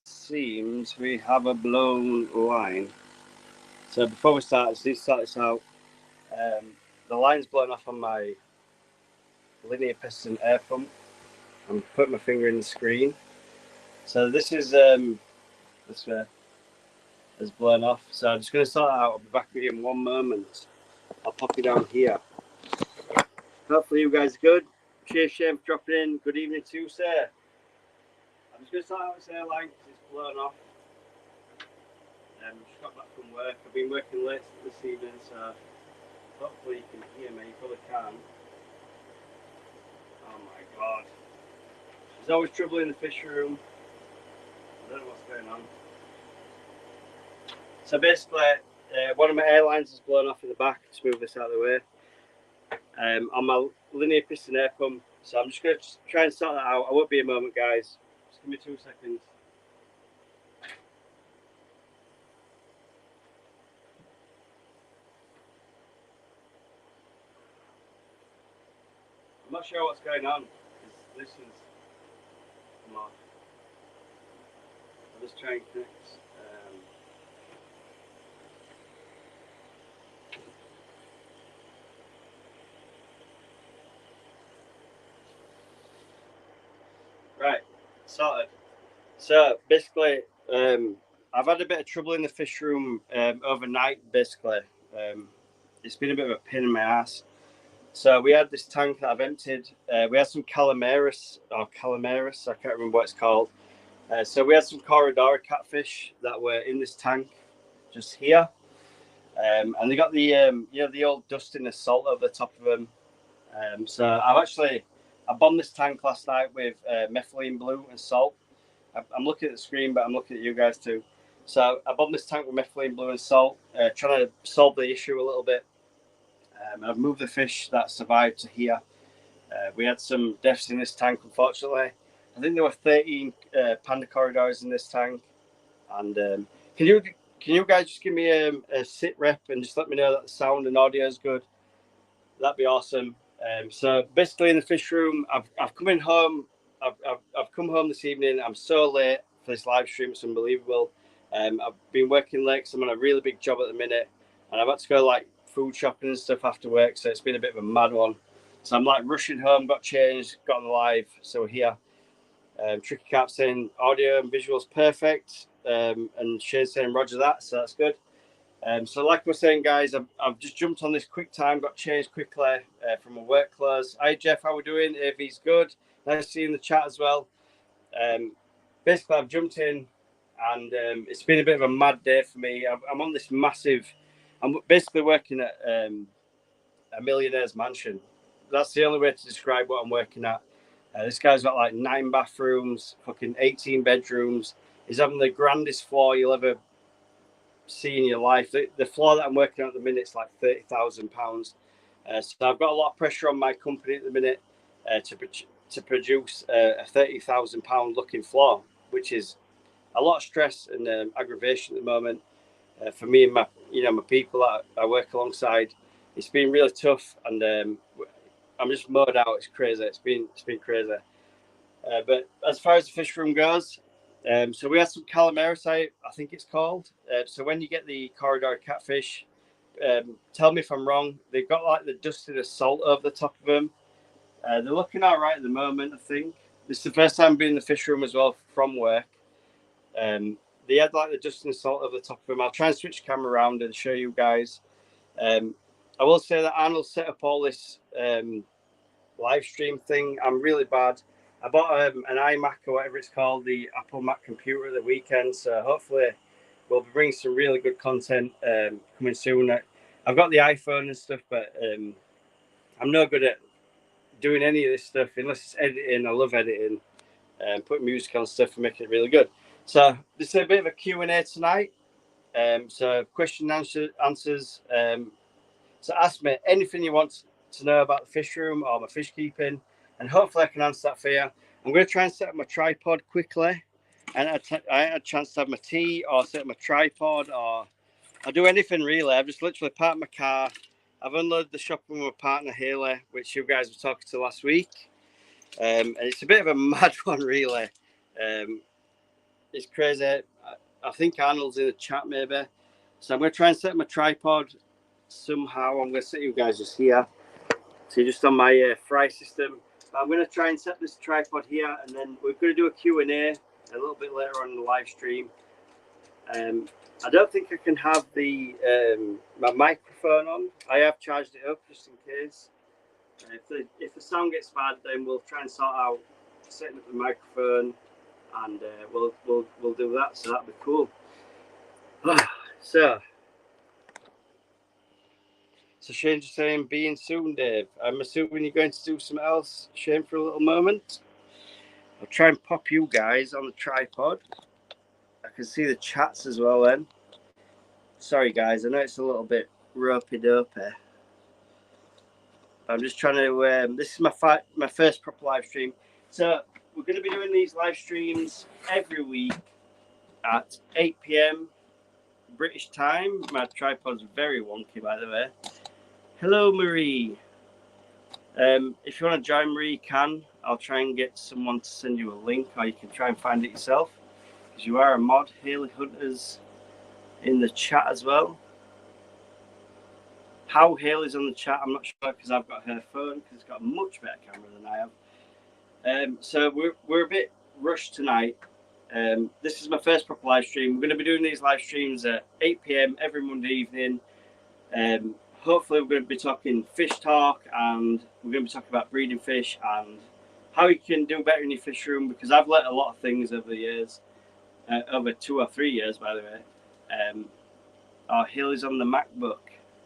seems we have a blown line. So before we start, I just need to start this out. The line's blown off on my linear piston air pump. I'm putting my finger in the screen. So this is this way has blown off. So I'm just going to sort it out. I'll be back with you in one moment. I'll pop you down here. Hopefully you guys are good. Cheers, Shane, for dropping in. Good evening to you, sir. I'm just going to sort out this airline because it's blown off. Just got back from work. I've been working late this evening, so hopefully you can hear me. You probably can. Oh my god. There's always trouble in the fish room. I don't know what's going on. So basically, one of my airlines is blown off in the back. Just move this out of the way. On my linear piston air pump. So I'm just going to try and sort that out. I won't be a moment, guys. Just give me 2 seconds. I'm not sure what's going on. This is... Come on. I'll just try and connect. Right, sorted. So basically, I've had a bit of trouble in the fish room overnight. Basically, it's been a bit of a pain in my ass. So we had this tank that I've emptied. We had some calamaris, I can't remember what it's called. So we had some corridor catfish that were in this tank, just here, and they got the the old dust and the salt over the top of them. So I bombed this tank last night with methylene blue and salt. I'm looking at the screen, but I'm looking at you guys too. So I bombed this tank with methylene blue and salt, trying to solve the issue a little bit. I've moved the fish that survived to here. We had some deaths in this tank, unfortunately. I think there were 13 panda corridors in this tank. And can you guys just give me a sit rep and just let me know that the sound and audio is good? That'd be awesome. So basically in the fish room, I've come in home. I've come home this evening. I'm so late for this live stream. It's unbelievable. I've been working late because I'm on a really big job at the minute, and I've had to go like food shopping and stuff after work. So it's been a bit of a mad one. So I'm like rushing home, got changed, got on the live. So we're here. Tricky Cap saying audio and visuals perfect, and Shane saying Roger that. So that's good. So like we're saying, guys, I've just jumped on this quick time, got changed quickly from my work clothes. Hi, Jeff, how we doing? AV's good. Nice to see you in the chat as well. Basically, I've jumped in, and it's been a bit of a mad day for me. I'm on this massive... I'm basically working at a millionaire's mansion. That's the only way to describe what I'm working at. This guy's got like 9 bathrooms, fucking 18 bedrooms. He's having the grandest floor you'll ever see in your life. The floor that I'm working on at the minute is like £30,000. So I've got a lot of pressure on my company at the minute to produce a £30,000 looking floor, which is a lot of stress and aggravation at the moment for me and my people that I work alongside. It's been really tough, and I'm just mowed out. It's crazy. It's been crazy. But as far as the fish room goes, so we had some calamaris, I think it's called. So when you get the corridor catfish, tell me if I'm wrong. They've got like the dust and the salt over the top of them. They're looking all right at the moment, I think. This is the first time being in the fish room as well from work. They had like the dust and the salt over the top of them. I'll try and switch the camera around and show you guys. I will say that Arnold set up all this live stream thing. I'm really bad. I bought an iMac or whatever it's called, the Apple Mac computer at the weekend. So hopefully we'll be bringing some really good content coming soon. I've got the iPhone and stuff, but I'm no good at doing any of this stuff unless it's editing. I love editing and putting music on stuff and making it really good. So this is a bit of a Q&A tonight. So question and answers. So ask me anything you want to know about the fish room or my fish keeping, and hopefully I can answer that for you. I'm going to try and set up my tripod quickly, and I had a chance to have my tea or set up my tripod, or I'll do anything really. I've just literally parked my car. I've unloaded the shop with my partner Haley, which you guys were talking to last week, and it's a bit of a mad one really. it's crazy. I think Arnold's in the chat maybe. So I'm going to try and set my tripod somehow. I'm going to set you guys just here. So just on my fry system. I'm going to try and set this tripod here, and then we're going to do a Q&A a little bit later on in the live stream. I don't think I can have the my microphone on. I have charged it up just in case. If the sound gets bad, then we'll try and sort out setting up the microphone, and we'll do that. So that'd be cool. So Shane's just saying, being soon, Dave. I'm assuming you're going to do something else, Shane, for a little moment. I'll try and pop you guys on the tripod. I can see the chats as well then. Sorry guys, I know it's a little bit ropey-dopey. I'm just trying to, this is my first proper live stream. So we're going to be doing these live streams every week at 8 p.m. British time. My tripod's very wonky, by the way. Hello, Marie. If you want to join Marie, you can. I'll try and get someone to send you a link, or you can try and find it yourself, because you are a mod. Haley Hunter's in the chat as well. How Haley's on the chat, I'm not sure, because I've got her phone, because it's got a much better camera than I have. So we're a bit rushed tonight. This is my first proper live stream. We're going to be doing these live streams at 8 p.m. every Monday evening. Hopefully we're going to be talking fish talk, and we're going to be talking about breeding fish and how you can do better in your fish room, because I've learnt a lot of things over the years, over 2 or 3 years, by the way. Our Haley's on the MacBook.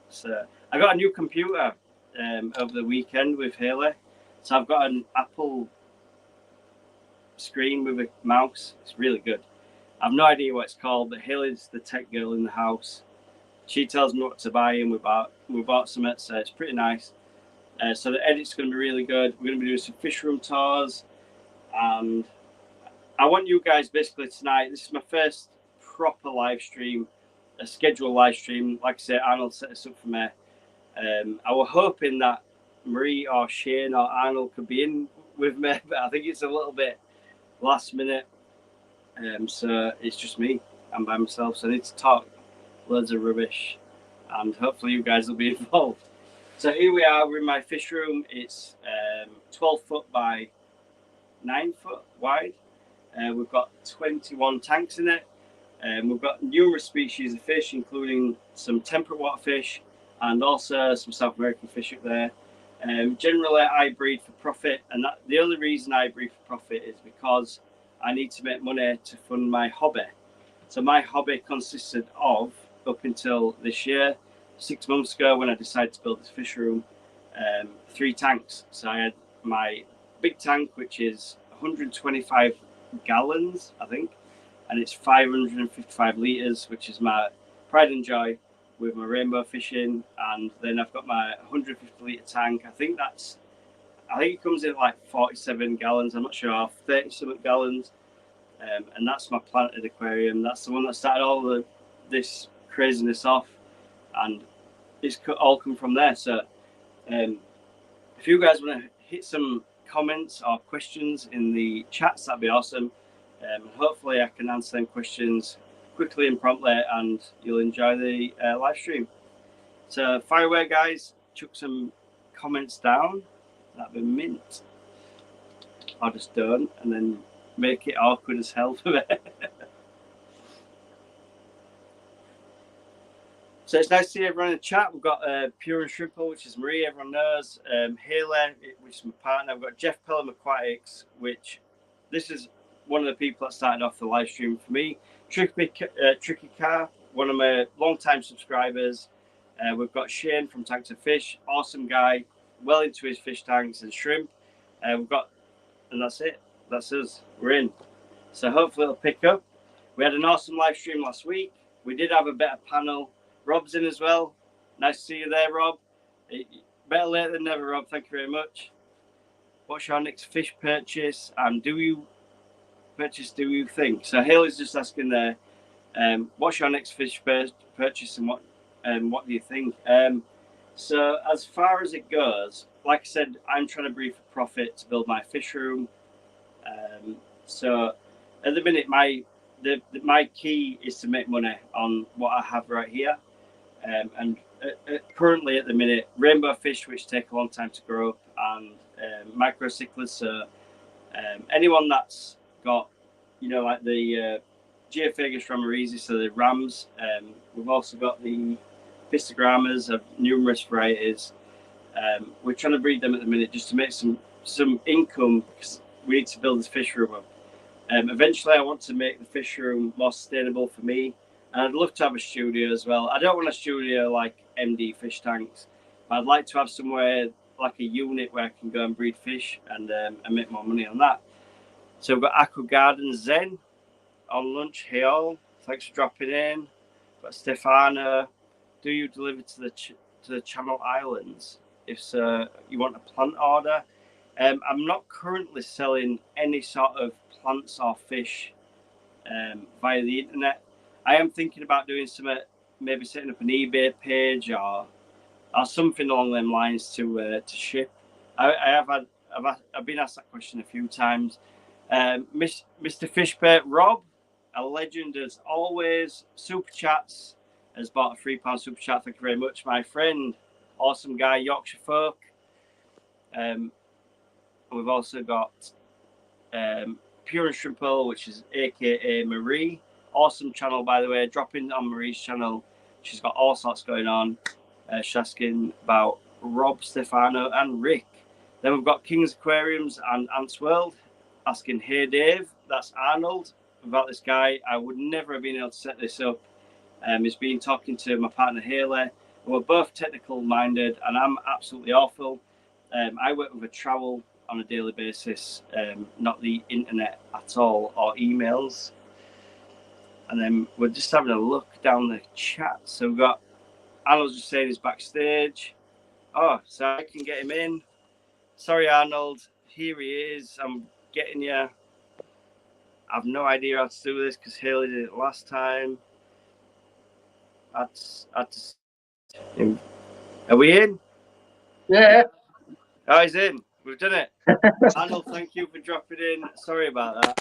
So I got a new computer over the weekend with Haley. So I've got an Apple screen with a mouse. It's really good. I've no idea what it's called, but Haley's the tech girl in the house. She tells me what to buy, and we bought some, so it's pretty nice. So the edit's going to be really good. We're going to be doing some fish room tours, and I want you guys basically tonight. This is my first proper live stream, a scheduled live stream. Like I said, Arnold set us up for me. I was hoping that Marie or Shane or Arnold could be in with me, but I think it's a little bit last minute. So it's just me. I'm by myself, so I need to talk loads of rubbish, and hopefully you guys will be involved. So here we are. We're in my fish room. It's 12 foot by 9 foot wide. We've got 21 tanks in it. We've got numerous species of fish, including some temperate water fish and also some South American fish up there. Generally, I breed for profit, and the only reason I breed for profit is because I need to make money to fund my hobby. So my hobby consisted of, up until this year, 6 months ago when I decided to build this fish room, 3 tanks. So I had my big tank, which is 125 gallons, I think, and it's 555 litres, which is my pride and joy with my rainbow fishing. And then I've got my 150 litre tank. I think it comes in like 47 gallons, I'm not sure, 30 something gallons. And that's my planted aquarium. That's the one that started all this craziness off, and it's all come from there. So if you guys want to hit some comments or questions in the chats, that'd be awesome. Hopefully I can answer them questions quickly and promptly, and you'll enjoy the live stream. So fire away, guys. Chuck some comments down. That'd be mint. Or just don't, and then make it awkward as hell for me. So it's nice to see everyone in the chat. We've got Pure and Shrimple, which is Marie, everyone knows. Haley, which is my partner. We've got Jeff Pelham Aquatics, which this is one of the people that started off the live stream for me. Tricky Car, one of my long-time subscribers. We've got Shane from Tanks of Fish, awesome guy, well into his fish tanks and shrimp. And that's it. That's us. We're in. So hopefully it'll pick up. We had an awesome live stream last week. We did have a better panel. Rob's in as well. Nice to see you there, Rob. Better late than never, Rob. Thank you very much. What's your next fish purchase? And do you think? So Haley's just asking there, what's your next fish purchase, and what do you think? So as far as it goes, like I said, I'm trying to breed for profit to build my fish room. So at the minute, my key is to make money on what I have right here. And currently at the minute, rainbow fish, which take a long time to grow up, and microcyclids. So anyone that's got, like the Geophagus ramirezi, so the rams. We've also got the pistogrammas of numerous varieties. We're trying to breed them at the minute just to make some income, because we need to build this fish room up. Eventually, I want to make the fish room more sustainable for me, and I'd love to have a studio as well. I don't want a studio like MD Fish Tanks, but I'd like to have somewhere like a unit where I can go and breed fish and make more money on that. So we've got Aqua Garden Zen on lunch. Hey all, thanks for dropping in. We've got Stefano. Do you deliver to the Channel Islands? If so, you want a plant order. I'm not currently selling any sort of plants or fish via the internet. I am thinking about doing something, maybe setting up an eBay page or something along them lines to ship. I've been asked that question a few times. Mr. Fishbait Rob, a legend as always, super chats, has bought a £3 super chat. Thank you very much, my friend. Awesome guy, Yorkshire folk. We've also got Pure and Shrimple, which is aka Marie. Awesome channel, by the way. Drop in on Marie's channel. She's got all sorts going on. She's asking about Rob, Stefano, and Rick. Then we've got King's Aquariums and Ants World asking, hey Dave, that's Arnold. About this guy, I would never have been able to set this up. He's been talking to my partner Haley. We're both technical minded, and I'm absolutely awful. I work with a trowel on a daily basis, not the internet at all or emails. And then we're just having a look down the chat. So we've got Arnold's just saying he's backstage. Oh, so I can get him in. Sorry, Arnold. Here he is. I'm getting you. I've no idea how to do this because Haley did it last time. Are we in? Yeah. Oh, he's in. We've done it. Arnold, thank you for dropping in. Sorry about that.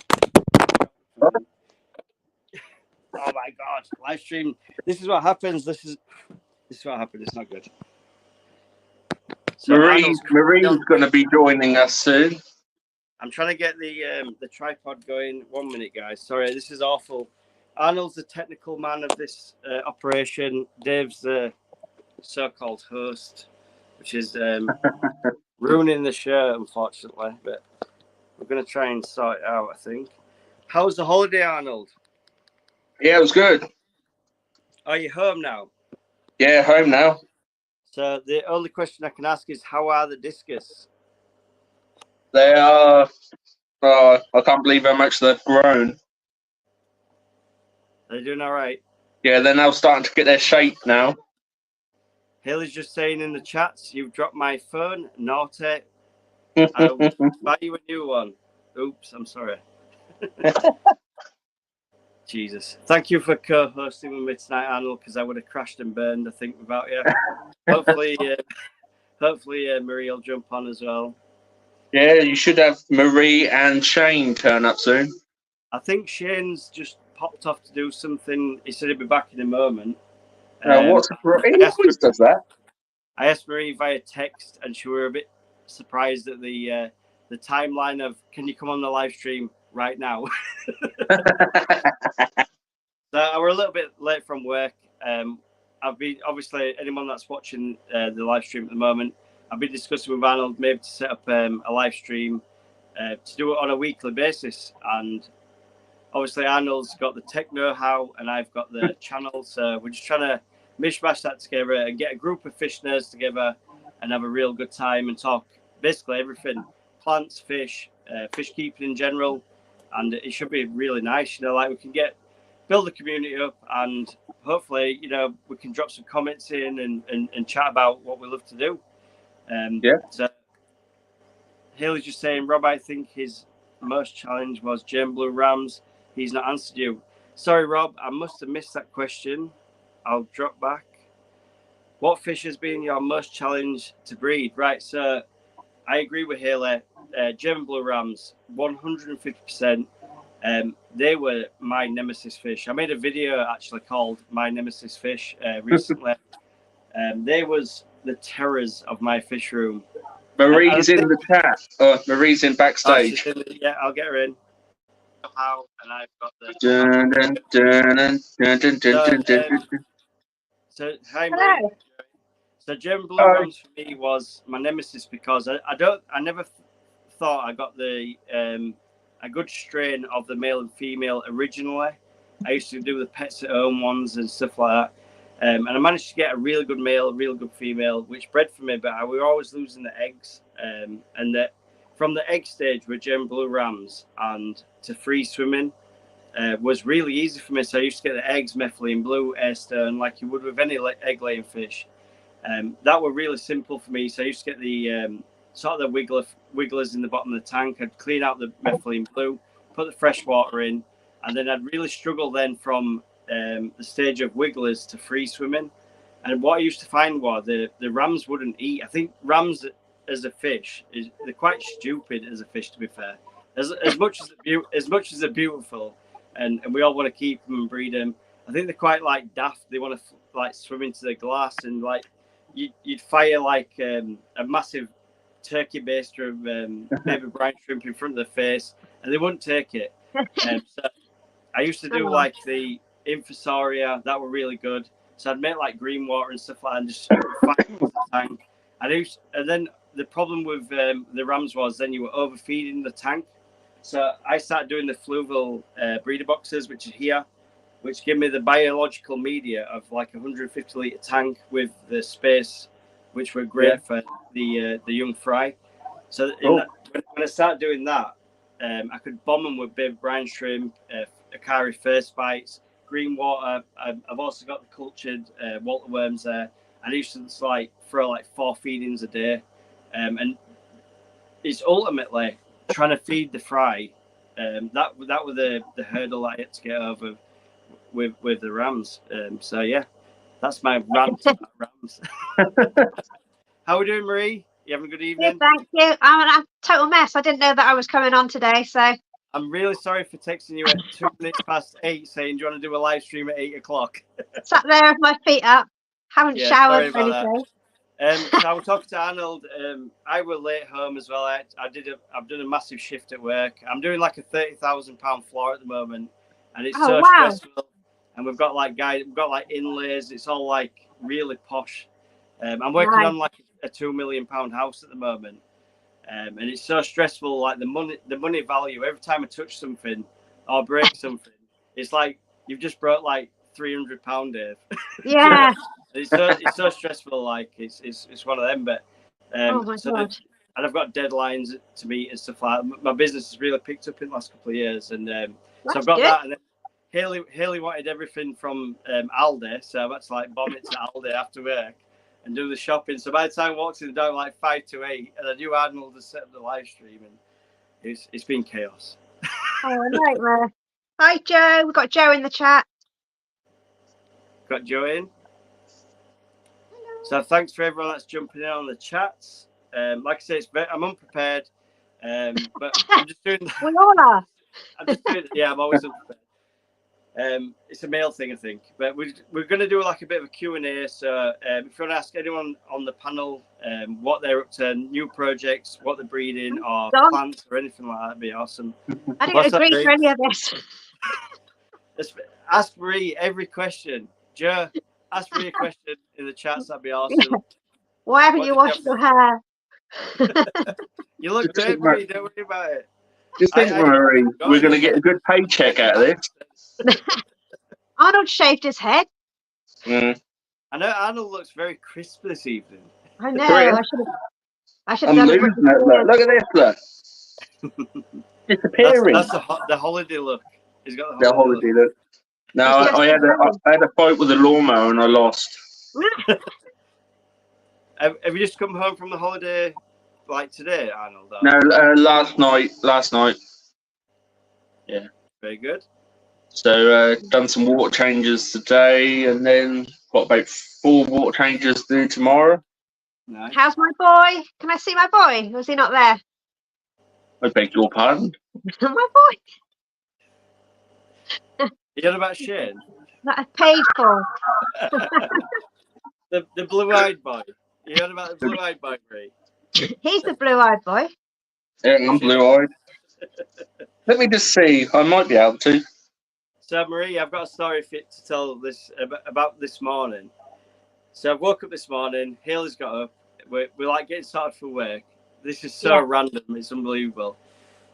Oh my God, live stream. This is what happens. This is what happened. It's not good. So Marie's going to be joining us soon. I'm trying to get the tripod going. 1 minute, guys. Sorry, this is awful. Arnold's the technical man of this operation. Dave's the so-called host, which is ruining the show, unfortunately. But we're going to try and sort it out, I think. How was the holiday, Arnold? Yeah, it was good. Are you home now? Yeah, home now. So the only question I can ask is, how are the discus? They are... I can't believe how much they've grown. They're doing all right? Yeah, they're now starting to get their shape now. Haley's just saying in the chats, you've dropped my phone. Naughty. I'll buy you a new one. Oops, I'm sorry. Jesus. Thank you for co-hosting with me tonight, Arnold, because I would have crashed and burned, I think, without you. Hopefully, Marie will jump on as well. Yeah, you should have Marie and Shane turn up soon. I think Shane's just popped off to do something. He said he'd be back in a moment. He always does that. I asked Marie via text, and she were a bit surprised at the timeline of, can you come on the live stream right now? So we're a little bit late from work. I've been, obviously, anyone that's watching the live stream at the moment, I've been discussing with Arnold maybe to set up a live stream to do it on a weekly basis. And obviously, Arnold's got the tech know-how, and I've got the channel. So we're just trying to mishmash that together and get a group of fish nerds together and have a real good time and talk basically everything: plants, fish, fish keeping in general. And it should be really nice, like we can build the community up, and hopefully, we can drop some comments in and chat about what we love to do. Yeah. So Haley's just saying, Rob, I think his most challenge was German Blue Rams. He's not answered you. Sorry, Rob, I must have missed that question. I'll drop back. What fish has been your most challenge to breed? Right, so I agree with Haley. German Blue Rams, 150%. They were my nemesis fish. I made a video actually called "My Nemesis Fish" recently. They was the terrors of my fish room. Marie's in the chat. Marie's in backstage. Yeah, I'll get her in. How and I've got the. So hi Marie. Hello. So German blue rams for me was my nemesis because I never thought I got the a good strain of the male and female originally. I used to do the pets at home ones and stuff like that, and I managed to get a really good male, a really good female, which bred for me. But we were always losing the eggs, and that from the egg stage with German blue rams and to free swimming. Was really easy for me. So I used to get the eggs, methylene blue, air stern, like you would with any egg laying fish. That were really simple for me. So I used to get the sort of the wigglers in the bottom of the tank. I'd clean out the methylene blue, put the fresh water in, and then I'd really struggle then from the stage of wigglers to free swimming. And what I used to find was the rams wouldn't eat. I think rams as a fish they're quite stupid as a fish, to be fair. As much as they're beautiful. And we all want to keep them and breed them. I think they're quite like daft. They want to like swim into the glass and like you'd fire like a massive turkey baster of baby brine shrimp in front of their face, and they wouldn't take it. So I used to do like the infusoria that were really good. So I'd make like green water and stuff like that, and just fire into the tank. And then the problem with the rams was then you were overfeeding the tank. So I started doing the fluval breeder boxes, which are here, which give me the biological media of like a 150 litre tank with the space, which were great for the young fry. So when I started doing that, I could bomb them with baby brine shrimp, Akari first bites, green water. I've also got the cultured water worms there. And I used to like throw like 4 feedings a day. And it's ultimately trying to feed the fry. That was the hurdle I had to get over with the rams. So yeah, that's my rant about rams. How are we doing, Marie? You having a good evening? Good, thank you. I'm a total mess. I didn't know that I was coming on today, so I'm really sorry for texting you at 2 minutes past 8 saying, do you want to do a live stream at 8 o'clock? Sat there with my feet up, haven't showered or anything. So I was talking to Arnold. I was late home as well. I've done a massive shift at work. I'm doing like a £30,000 floor at the moment, and it's stressful. And we've got like inlays. It's all like really posh. I'm working on like a £2 million house at the moment, and it's so stressful. Like the money value. Every time I touch something or break something, it's like you've just broke like £300, Dave. Yeah. It's so stressful. Like it's one of them. But God. And I've got deadlines to meet and stuff like that. My business has really picked up in the last couple of years, and so I've got that. And then Haley wanted everything from Aldi, so I've had to like bomb it to Aldi after work and do the shopping. So by the time I walked in the door, like 5 to 8, and I knew Arnold had set up the live stream, and it's been chaos. Oh, nightmare. Hi, Joe. We've got Joe in the chat. Got Joe in. So thanks for everyone that's jumping in on the chats. Like I say, I'm unprepared, but I'm just doing. We all are. I'm just doing. Yeah, I'm always unprepared. It's a male thing, I think. But we're going to do like a bit of a Q&A. So if you want to ask anyone on the panel what they're up to, new projects, what they're breeding, or plants or anything like that, that'd be awesome. I didn't agree for any of this. Ask Marie every question. Joe, ask me a question in the chats. That'd be awesome. Why haven't you washed your hair? You look great, Marie. Don't worry about it. Just think, Marie, we're going to get a good paycheck out of this. Arnold shaved his head. Mm. I know Arnold looks very crisp this evening. I know. I should have I'm done losing it. Look at this. Look. Disappearing. That's the holiday look. He's got the holiday look. No, I had a fight with a lawnmower and I lost. Have you just come home from the holiday like today, Arnold? No, last night. Yeah. Very good. So done some water changes today, and then got about 4 water changes to do tomorrow. Nice. How's my boy? Can I see my boy? Was he not there? I beg your pardon. My boy. You heard about Shane? That I paid for. The blue-eyed boy. You heard about the blue-eyed boy, Bree? He's the blue-eyed boy. Yeah, I'm blue-eyed. Let me just see. I might be able to. So, Marie, I've got a story fit to tell this about this morning. So, I woke up this morning. Haley's got up. We're like getting started for work. This is so random. It's unbelievable.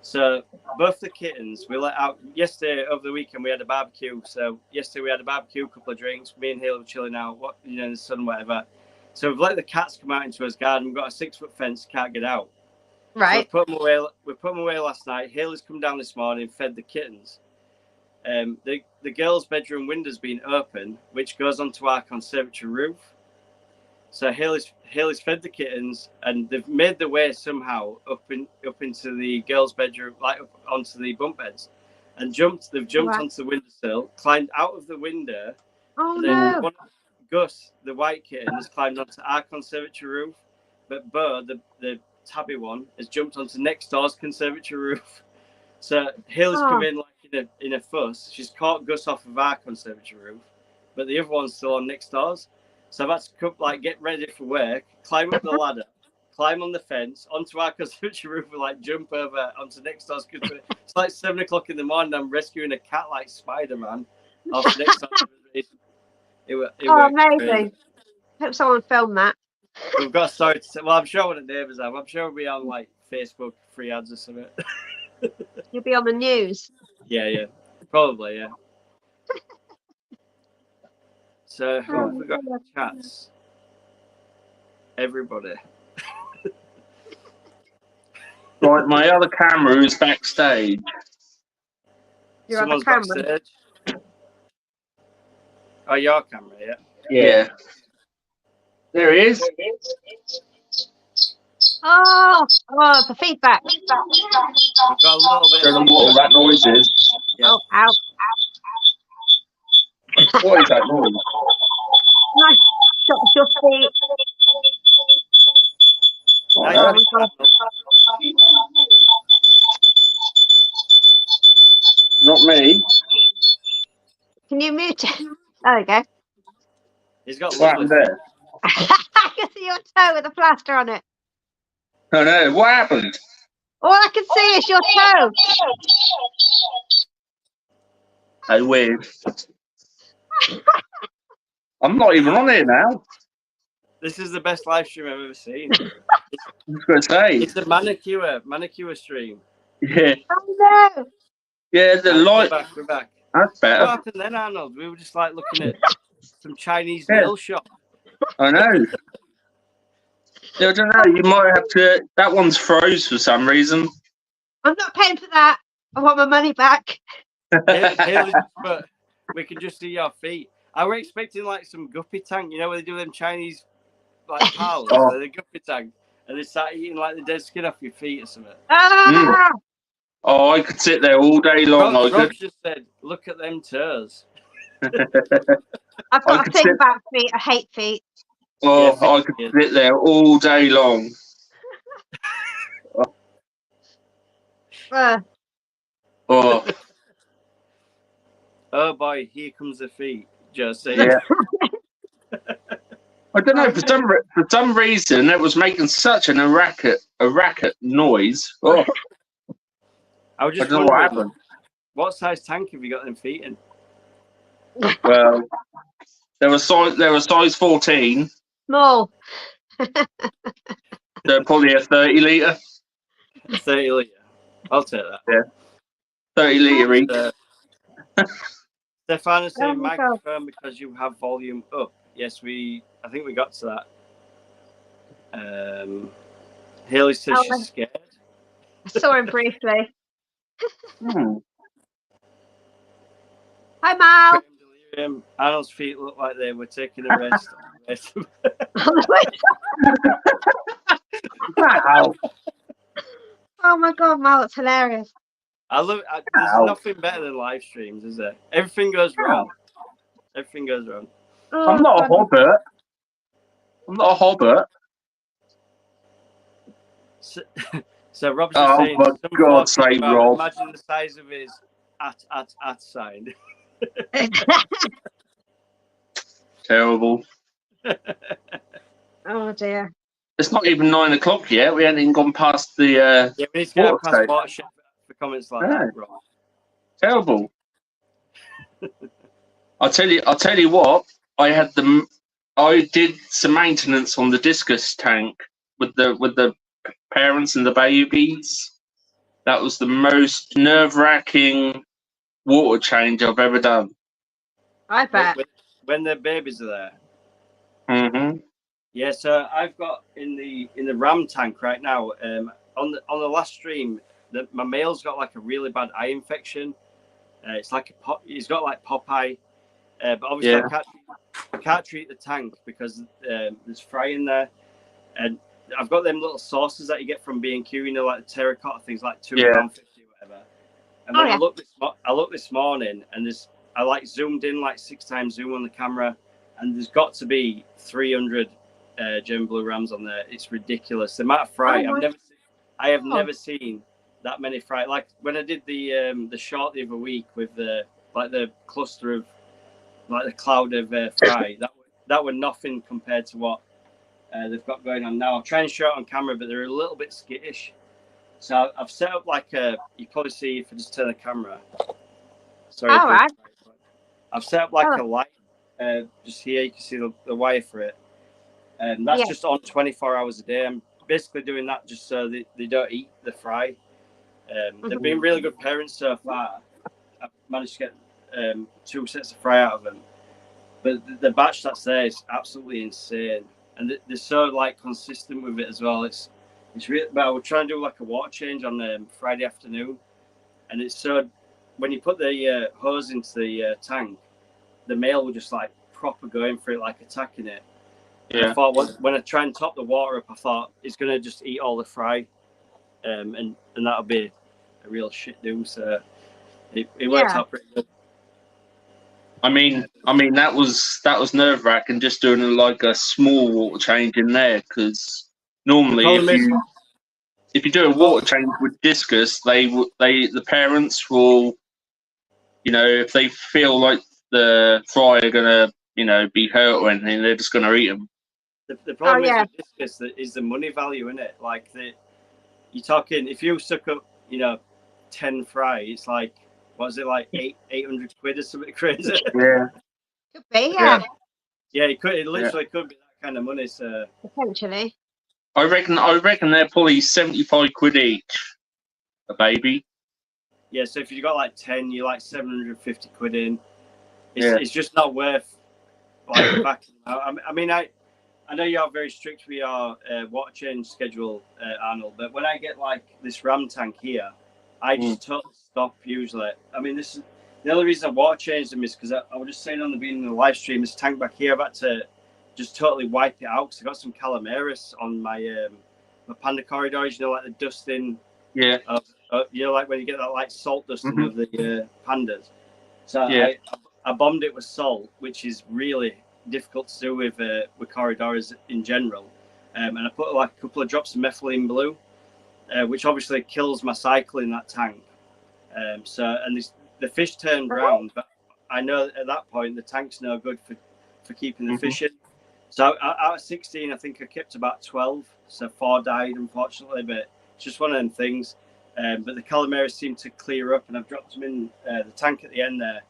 So, both the kittens we let out yesterday. Over the weekend, we had a barbecue. So, yesterday we had a barbecue, a couple of drinks. Me and Haley were chilling out. In the sun, whatever. So, we've let the cats come out into his garden. We've got a 6-foot fence. Can't get out. Right. So we put them away last night. Haley's come down this morning, fed the kittens. The girls' bedroom window's been open, which goes onto our conservatory roof. So Haley's fed the kittens, and they've made their way somehow up into the girls' bedroom, like up onto the bunk beds, and they've jumped onto the windowsill, climbed out of the window. Oh And then no! Gus, the white kitten, has climbed onto our conservatory roof, but Bo, the tabby one, has jumped onto next door's conservatory roof. So Haley's come in like in a fuss. She's caught Gus off of our conservatory roof, but the other one's still on next door's. So I've had to come, like, get ready for work, climb up the ladder, climb on the fence, onto our conservatory roof, and like jump over onto next door's conservatory. It's like 7 o'clock in the morning. I'm rescuing a cat like Spider-Man off next door's. Amazing! Crazy. Hope someone filmed that. We've got a story to say. Well, I'm sure what the neighbours have. I'm sure we'll be on like Facebook free ads or something. You'll be on the news. Yeah. Probably, yeah. So who have we got in the chats? Everybody. Right, my other camera is backstage. Your Someone's other camera. backstage. Oh, your camera, yeah. Yeah. There he is. Oh, for feedback. We've got a little bit. Don't know what all that noise is. Yeah. Oh, ow. What is that noise? Nice shots your feet. Nice Oh, feet, God. Not me. Can you mute it? There we go. He's got What lovely happened there? I can see your toe with a plaster on it. Oh no, what happened? All I can see is your toe. That's weird. I'm not even on here now. This is the best live stream I've ever seen. I was going to say. It's a manicure stream. Yeah. Oh no. Yeah, the light. We're back. That's What better. happened then, Arnold? We were just like looking at some Chinese nail shop. I know. Yeah, I don't know. You might have to. That one's froze for some reason. I'm not paying for that. I want my money back. But we can just see your feet. I were expecting like some guppy tank, you know, where they do them Chinese like parlors, Oh. the guppy tank, and they start eating like the dead skin off your feet or something. Ah! Oh, I could sit there all day long. Rob just said, "Look at them toes." I've got a could thing sit- about feet. I hate feet. Oh, Yeah, I could sit there all day long. Oh, Oh boy, here comes the feet. Just say, yeah. I don't know. For some reason, it was making such a racket noise. Oh, I was I just don't know what wondering, happened. what size tank have you got them feet in? Well, they were size 14. Small. They're probably a 30 litre. 30 litre. I'll take that. 30 litre each. Stefan is saying Oh my God. microphone because you have volume up. Yes, I think we got to that. Haley says she's scared. I saw him briefly. Hi, Mal. Arnold's feet look like they were taking a rest. Wow. Oh my God, Mal, that's hilarious. There's nothing better than live streams, is there? Everything goes wrong. Everything goes wrong. Oh, I'm not a hobbit. I'm not a hobbit. So Rob's just saying, for God's sake, Rob. Imagine the size of his at sign. Terrible. Oh dear. It's not even 9 o'clock yet. We haven't even gone past the Yeah, we need to get water past stage. watershed for comments like Yeah. that, Rob. Terrible. I'll tell you what. I did some maintenance on the discus tank with the parents and the babies. That was the most nerve-wracking water change I've ever done. I bet. When the babies are there. Mm-hmm. Yeah, so I've got in the ram tank right now. On the last stream, my male's got like a really bad eye infection. It's like he's got like Popeye, but obviously Yeah. I can't treat the tank because there's fry in there, and I've got them little saucers that you get from B&Q, you know, like the terracotta things, like £2.50 whatever. And when I looked this morning, and I like zoomed in like 6 times zoom on the camera, and there's got to be 300 German blue rams on there. It's ridiculous the amount of fry. I have never seen that many fry. Like when I did the shot the other week with the cluster of like the cloud of fry, that were nothing compared to what they've got going on now. I'll try and show it on camera, but they're a little bit skittish. So I've set up like you probably see if I just turn the camera. Sorry. All right. I've set up like a light just here. You can see the wire for it, and that's just on 24 hours a day. I'm basically doing that just so they don't eat the fry. They've been really good parents so far. I've managed to get 2 sets of fry out of them, but the batch that's there is absolutely insane, and they're so like consistent with it as well. It's really. But I would try and do like a water change on Friday afternoon, and it's so when you put the hose into the tank, the male will just like proper going for it, like attacking it. Yeah. And I thought when I try and top the water up, I thought it's gonna just eat all the fry, and that'll be a real shit do. So it worked out pretty good. I mean that was nerve-wracking just doing like a small water change in there, because normally if you do a water change with discus, the parents will, you know, if they feel like the fry are gonna, you know, be hurt or anything, they're just gonna eat them. The problem is with discus is the money value in it. Like you're talking, if you suck up, you know, 10 fry, it's like, what is it, like 800 quid or something crazy? Yeah. Could be, yeah. It literally could be that kind of money. So potentially. I reckon they're probably 75 quid each, a baby. Yeah, so if you got like 10, you're like 750 quid in. It's just not worth like backing out. I mean, I know you are very strict with your water change schedule, Arnold, but when I get like this ram tank here, I just totally stop usually. I mean, this is the only reason I water changed them is because I was just saying on the beginning of the live stream, this tank back here, I've had to just totally wipe it out because I got some calamaris on my my panda corridors, you know, like the dusting. Yeah. You know, like when you get that like salt dusting of the pandas. So I bombed it with salt, which is really difficult to do with corridors in general. And I put like a couple of drops of methylene blue, which obviously kills my cycle in that tank. The fish turned round, but I know at that point the tank's no good for keeping the fish in. So out of 16, I think I kept about 12. So 4 died, unfortunately, but it's just one of them things. But the calamaris seemed to clear up, and I've dropped them in the tank at the end there.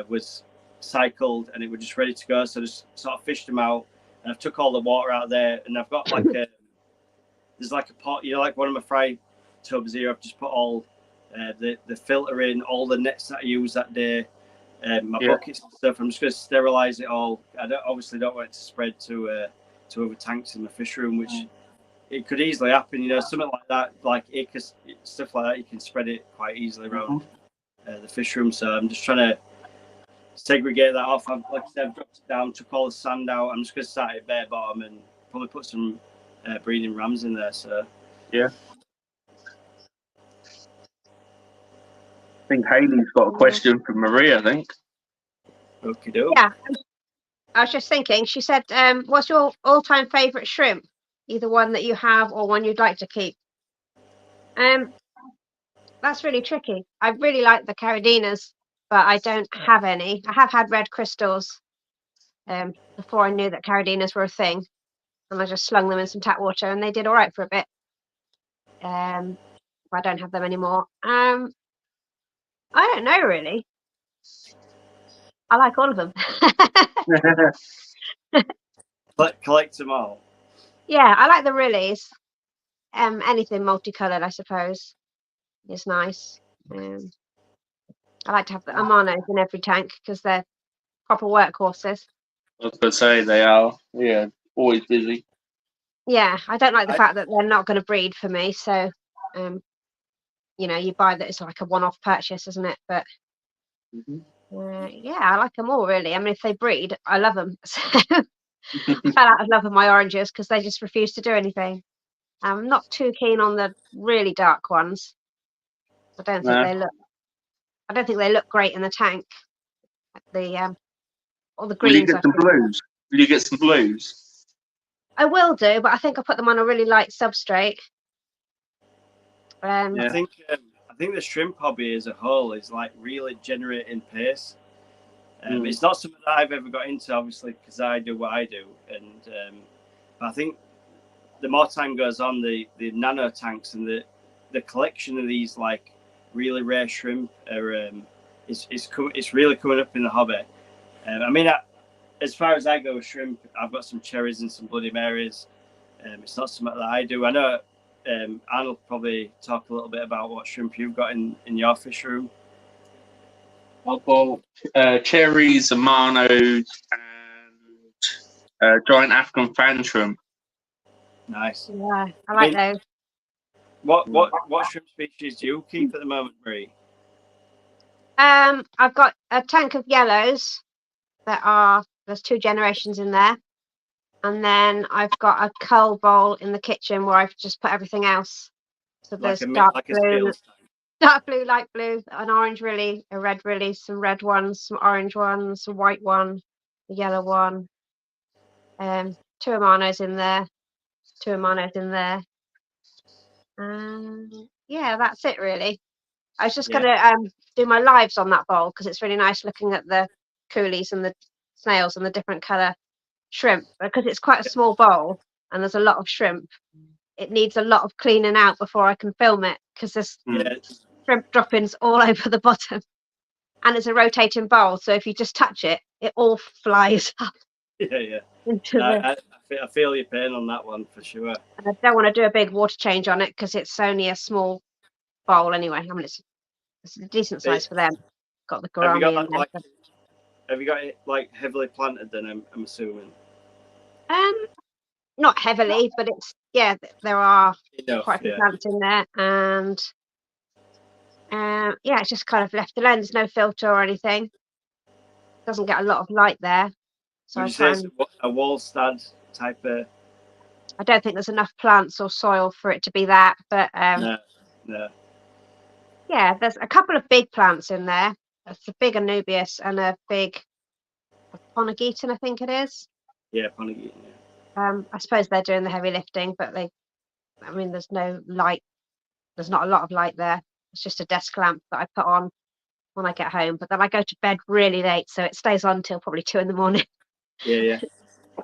Was cycled, and it was just ready to go. So I just sort of fished them out, and I've took all the water out there, and I've got like there's like a pot, you know, like one of my fry tubs here. I've just put all the filter in, all the nets that I use that day, my buckets and stuff. I'm just going to sterilize it all. I obviously don't want it to spread to other tanks in the fish room, which it could easily happen. You know, something like that, like acres, stuff like that, you can spread it quite easily around the fish room. So I'm just trying to segregate that off. Like I said, I've dropped it down, took all the sand out. I'm just going to start it bare bottom and probably put some breeding rams in there. So I think Haley's got a question from Maria, I think. Okie-doke. Yeah, I was just thinking. She said, "What's your all-time favourite shrimp? Either one that you have or one you'd like to keep." That's really tricky. I really like the Caradinas, but I don't have any. I have had red crystals before I knew that Caradinas were a thing, and I just slung them in some tap water, and they did all right for a bit. But I don't have them anymore. I don't know really. I like all of them. Collect them all. Yeah, I like the Rillies. Anything multicolored, I suppose, is nice. I like to have the Amanos in every tank because they're proper workhorses. I was going to say they are. Yeah, always busy. Yeah, I don't like the fact that they're not going to breed for me. So, you buy that, it's like a one-off purchase, isn't it? But yeah, I like them all really. I mean, if they breed, I love them. So I fell out of love with my oranges because they just refuse to do anything. I'm not too keen on the really dark ones. I don't think they look. I don't think they look great in the tank. The all the Will you greens. get some blues? Will you get some blues? I will do, but I think I'll put them on a really light substrate. I think the shrimp hobby as a whole is like really generating pace. It's not something that I've ever got into, obviously, because I do what I do, and I think the more time goes on, the nano tanks and the collection of these like really rare shrimp are it's really coming up in the hobby. I mean, as far as I go with shrimp, I've got some cherries and some Bloody Marys. It's not something that I do. I know Arnold probably talk a little bit about what shrimp you've got in your fish room. I've got cherries, Amanos, and giant African fan shrimp. Nice. Yeah, I like those. What shrimp species do you keep at the moment, Marie? I've got a tank of yellows there's 2 generations in there. And then I've got a coal bowl in the kitchen where I've just put everything else. So there's dark blue, light blue, an orange rilly, a red rilly, some red ones, some orange ones, some white one, a yellow one. 2 Amanos in there, 2 Amanos in there. Yeah, that's it really. I was just gonna do my lives on that bowl because it's really nice looking at the coolies and the snails and the different colour shrimp, because it's quite a small bowl and there's a lot of shrimp. It needs a lot of cleaning out before I can film it because there's shrimp droppings all over the bottom, and it's a rotating bowl, so if you just touch it, it all flies up. Yeah. Into I feel your pain on that one for sure. And I don't want to do a big water change on it because it's only a small bowl anyway. I mean, it's a decent size for them. Got the gourami in there. Have you got it like heavily planted then, I'm assuming? Not heavily, but it's there are quite a few yeah. plants in there, and it's just kind of left alone. There's no filter or anything. Doesn't get a lot of light there. So Would you say it's a wallstad type of? I don't think there's enough plants or soil for it to be that, but No. Yeah, there's a couple of big plants in there. There's a big Anubias and a big Ponageton, I think it is. Yeah, Ponageton. Yeah. I suppose they're doing the heavy lifting, but there's no light. There's not a lot of light there. It's just a desk lamp that I put on when I get home, but then I go to bed really late, so it stays on till probably 2 a.m. Yeah.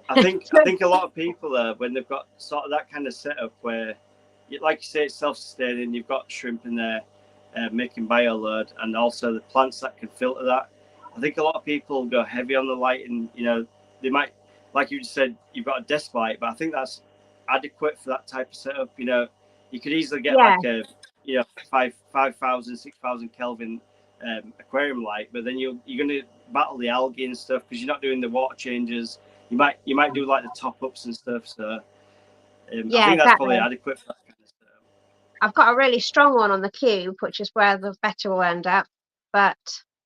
I think a lot of people when they've got sort of that kind of setup where, like you say, it's self-sustaining. You've got shrimp in there making bioload, and also the plants that can filter that. I think a lot of people go heavy on the lighting. They might, like you just said, you've got a desk light, but I think that's adequate for that type of setup. You could easily get like a 5,000, 6,000 Kelvin aquarium light, but then you're going to battle the algae and stuff because you're not doing the water changes. You might do like the top ups and stuff. So I think that's probably adequate for that kind of stuff. I've got a really strong one on the cube, which is where the better will end up, but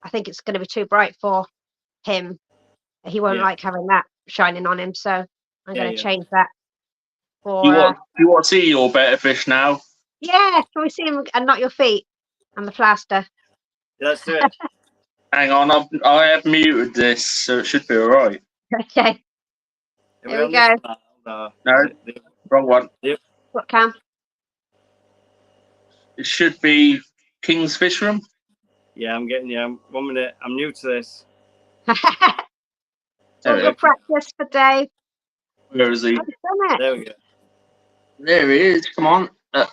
I think it's going to be too bright for him. He won't like having that shining on him, so I'm going to change that. You want to see your better fish now? Yeah, can we see him and not your feet and the plaster? Yeah, let's do it. Hang on, I have muted this, so it should be all right. Okay. Here we go. No, wrong one. What, Cam? It should be King's Fish Room? Yeah, I'm getting you. 1 minute. I'm new to this. All good practice for Dave. Where is he? There we go. There he is. Come on. No,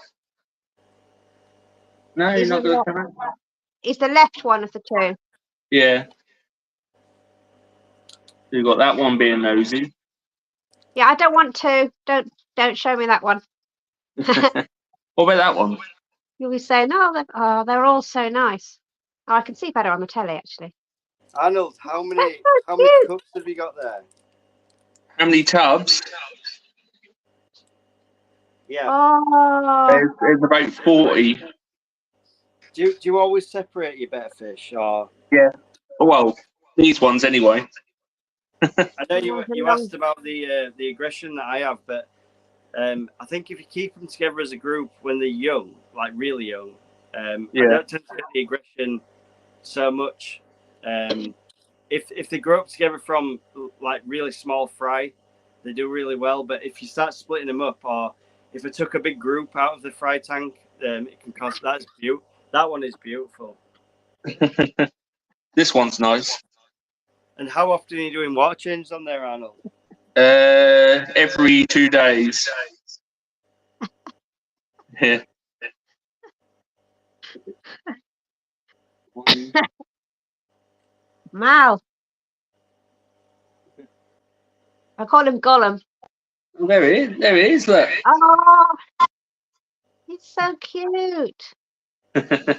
you're He's not in going to the- come out. He's the left one of the two. Yeah. You got that one being nosy. Yeah, I don't want to. Don't show me that one. What about that one? You'll be saying, oh, they're all so nice. Oh, I can see better on the telly, actually. Arnold, how many cute. cups have you got there? How many tubs? Yeah. Oh, There's about 40. Do you always separate your better fish, or? Yeah. Well, these ones anyway. I know you asked about the aggression that I have, but I think if you keep them together as a group when they're young, like really young, I don't tend to get the aggression so much. If they grow up together from like really small fry, they do really well. But if you start splitting them up, or if I took a big group out of the fry tank, it can cause that one is beautiful. This one's nice. And how often are you doing water changes on there, Arnold? Every 2 days. Yeah. Mal. I call him Gollum. Well, there he is. There he is. Look. Oh, he's so cute. I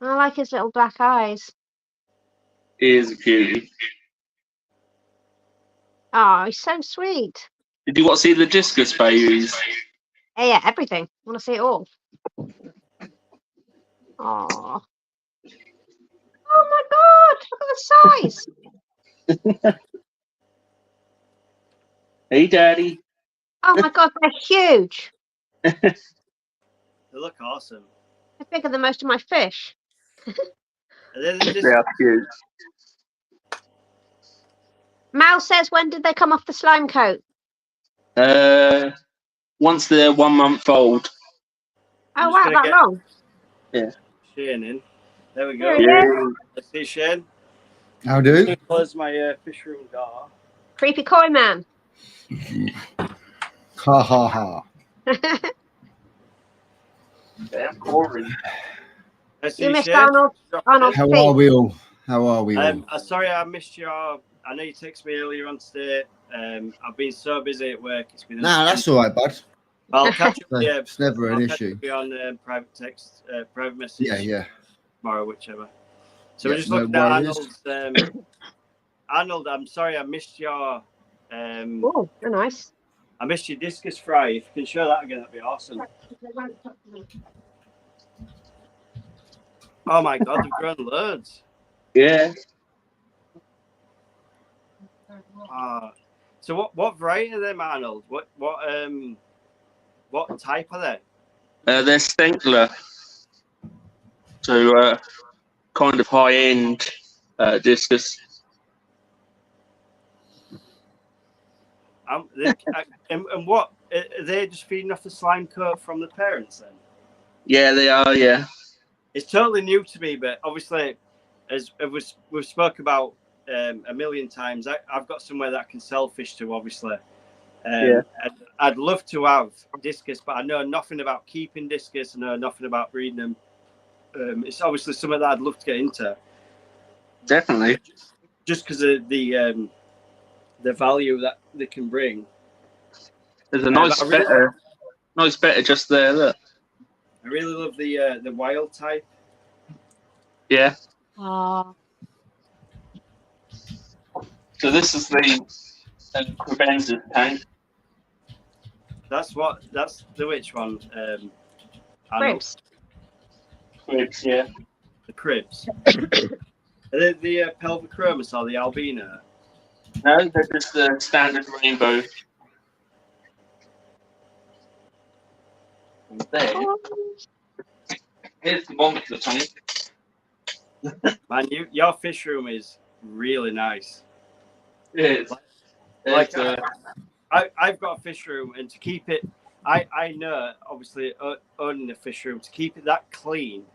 like his little black eyes. He is a cutie. Oh, he's so sweet. Did you want to see the discus babies? Yeah, everything. I want to see it all. Oh. Oh my God! Look at the size. Hey, Daddy. Oh my God, they're huge. They look awesome. They're bigger than most of my fish. They are cute. Mal says, when did they come off the slime coat? Once they're 1 month old. Oh wow, that long? Yeah. Shane in. There we go. Yeah. Let's see Shane. How do? Close my fish room door. Creepy koi man. Ha ha ha. Yeah, Corey. You missed Arnold. How are we all? How are we all? Sorry, I missed your. I know you texted me earlier on today. I've been so busy at work. It's been. Nah, that's all right, bud. I'll catch up. Yeah, it's never an issue. On private text, private message. Yeah. Tomorrow, whichever. So we're just looking at Arnold's. Arnold, I'm sorry, I missed your. Oh, they're nice. I missed your discus fry. If you can show that again, that'd be awesome. Oh my God, they've grown loads. Yeah. So what variety are they, Arnold? What type are they? They're Stenkler. So kind of high end discus. And what are they just feeding off the slime coat from the parents then? Yeah, they are. Yeah. It's totally new to me, but obviously, as we've spoke about a million times, I've got somewhere that I can sell fish to. Obviously, I'd love to have discus, but I know nothing about keeping discus. I know nothing about breeding them. It's obviously something that I'd love to get into. Definitely. Just because of the value that they can bring. There's a nice better just there. Look. I really love the wild type. Yeah. Oh. So this is the Crevenza tank. That's the which one? Cribs. Cribs, yeah. The cribs. Are they the Pelvichromis or the albino? No, they're just the standard rainbow. And there. Here's the monster tank. Man, your fish room is really nice. It is. I've got a fish room, and to keep it, I know obviously owning a fish room, to keep it that clean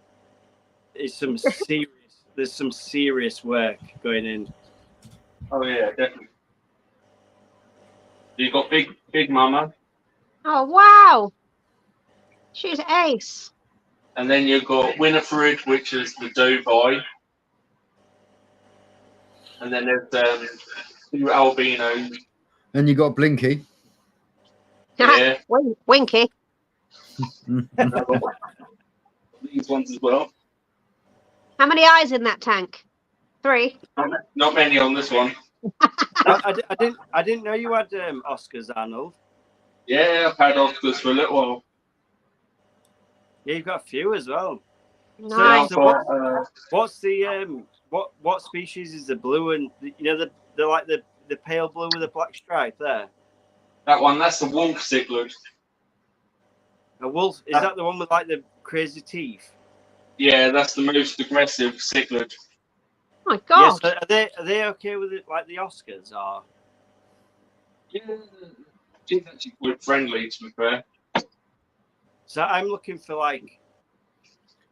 is some serious. There's some serious work going in. Oh yeah, definitely. You've got Big Mama. Oh wow, she's ace. And then you've got Winifred, which is the Dubai. And then there's 2 albinos. Then you got Blinky. Yeah. Winky. These ones as well. How many eyes in that tank? 3. Not many on this one. I didn't know you had Oscars, Arnold. Yeah, I've had Oscars for a little while. Yeah, you've got a few as well. Nice. So what's the what species is the blue and the like the pale blue with a black stripe there? That one, that's the wolf cichlid. A wolf, is that the one with like the crazy teeth? Yeah, that's the most aggressive cichlid. Oh my God. Yes, are they okay with it like the Oscars or? Yeah, she's actually quite friendly, to be fair. So I'm looking for like.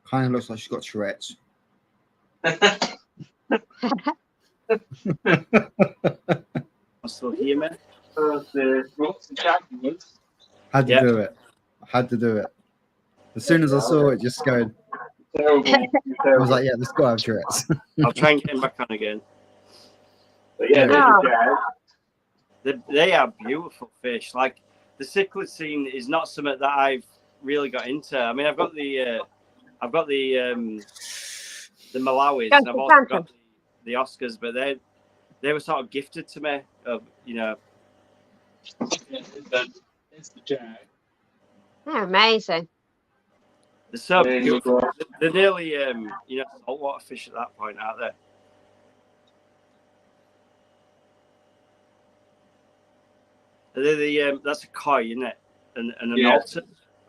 Kind of looks like she's got Tourette's. I'm still here, man. Had to do it. Had to do it. As soon as I saw it, just going. Terrible. I was like, yeah, let's go have Tourette's. I'll try and get him back on again. But yeah, they are beautiful fish. Like the cichlid scene is not something that I've really got into. I mean, I've got the Malawis, and I've also got the Oscars, but they were sort of gifted to me. It's the jag. They're amazing. They're so beautiful. They're nearly saltwater fish at that point, aren't they? That's a koi, isn't it? And an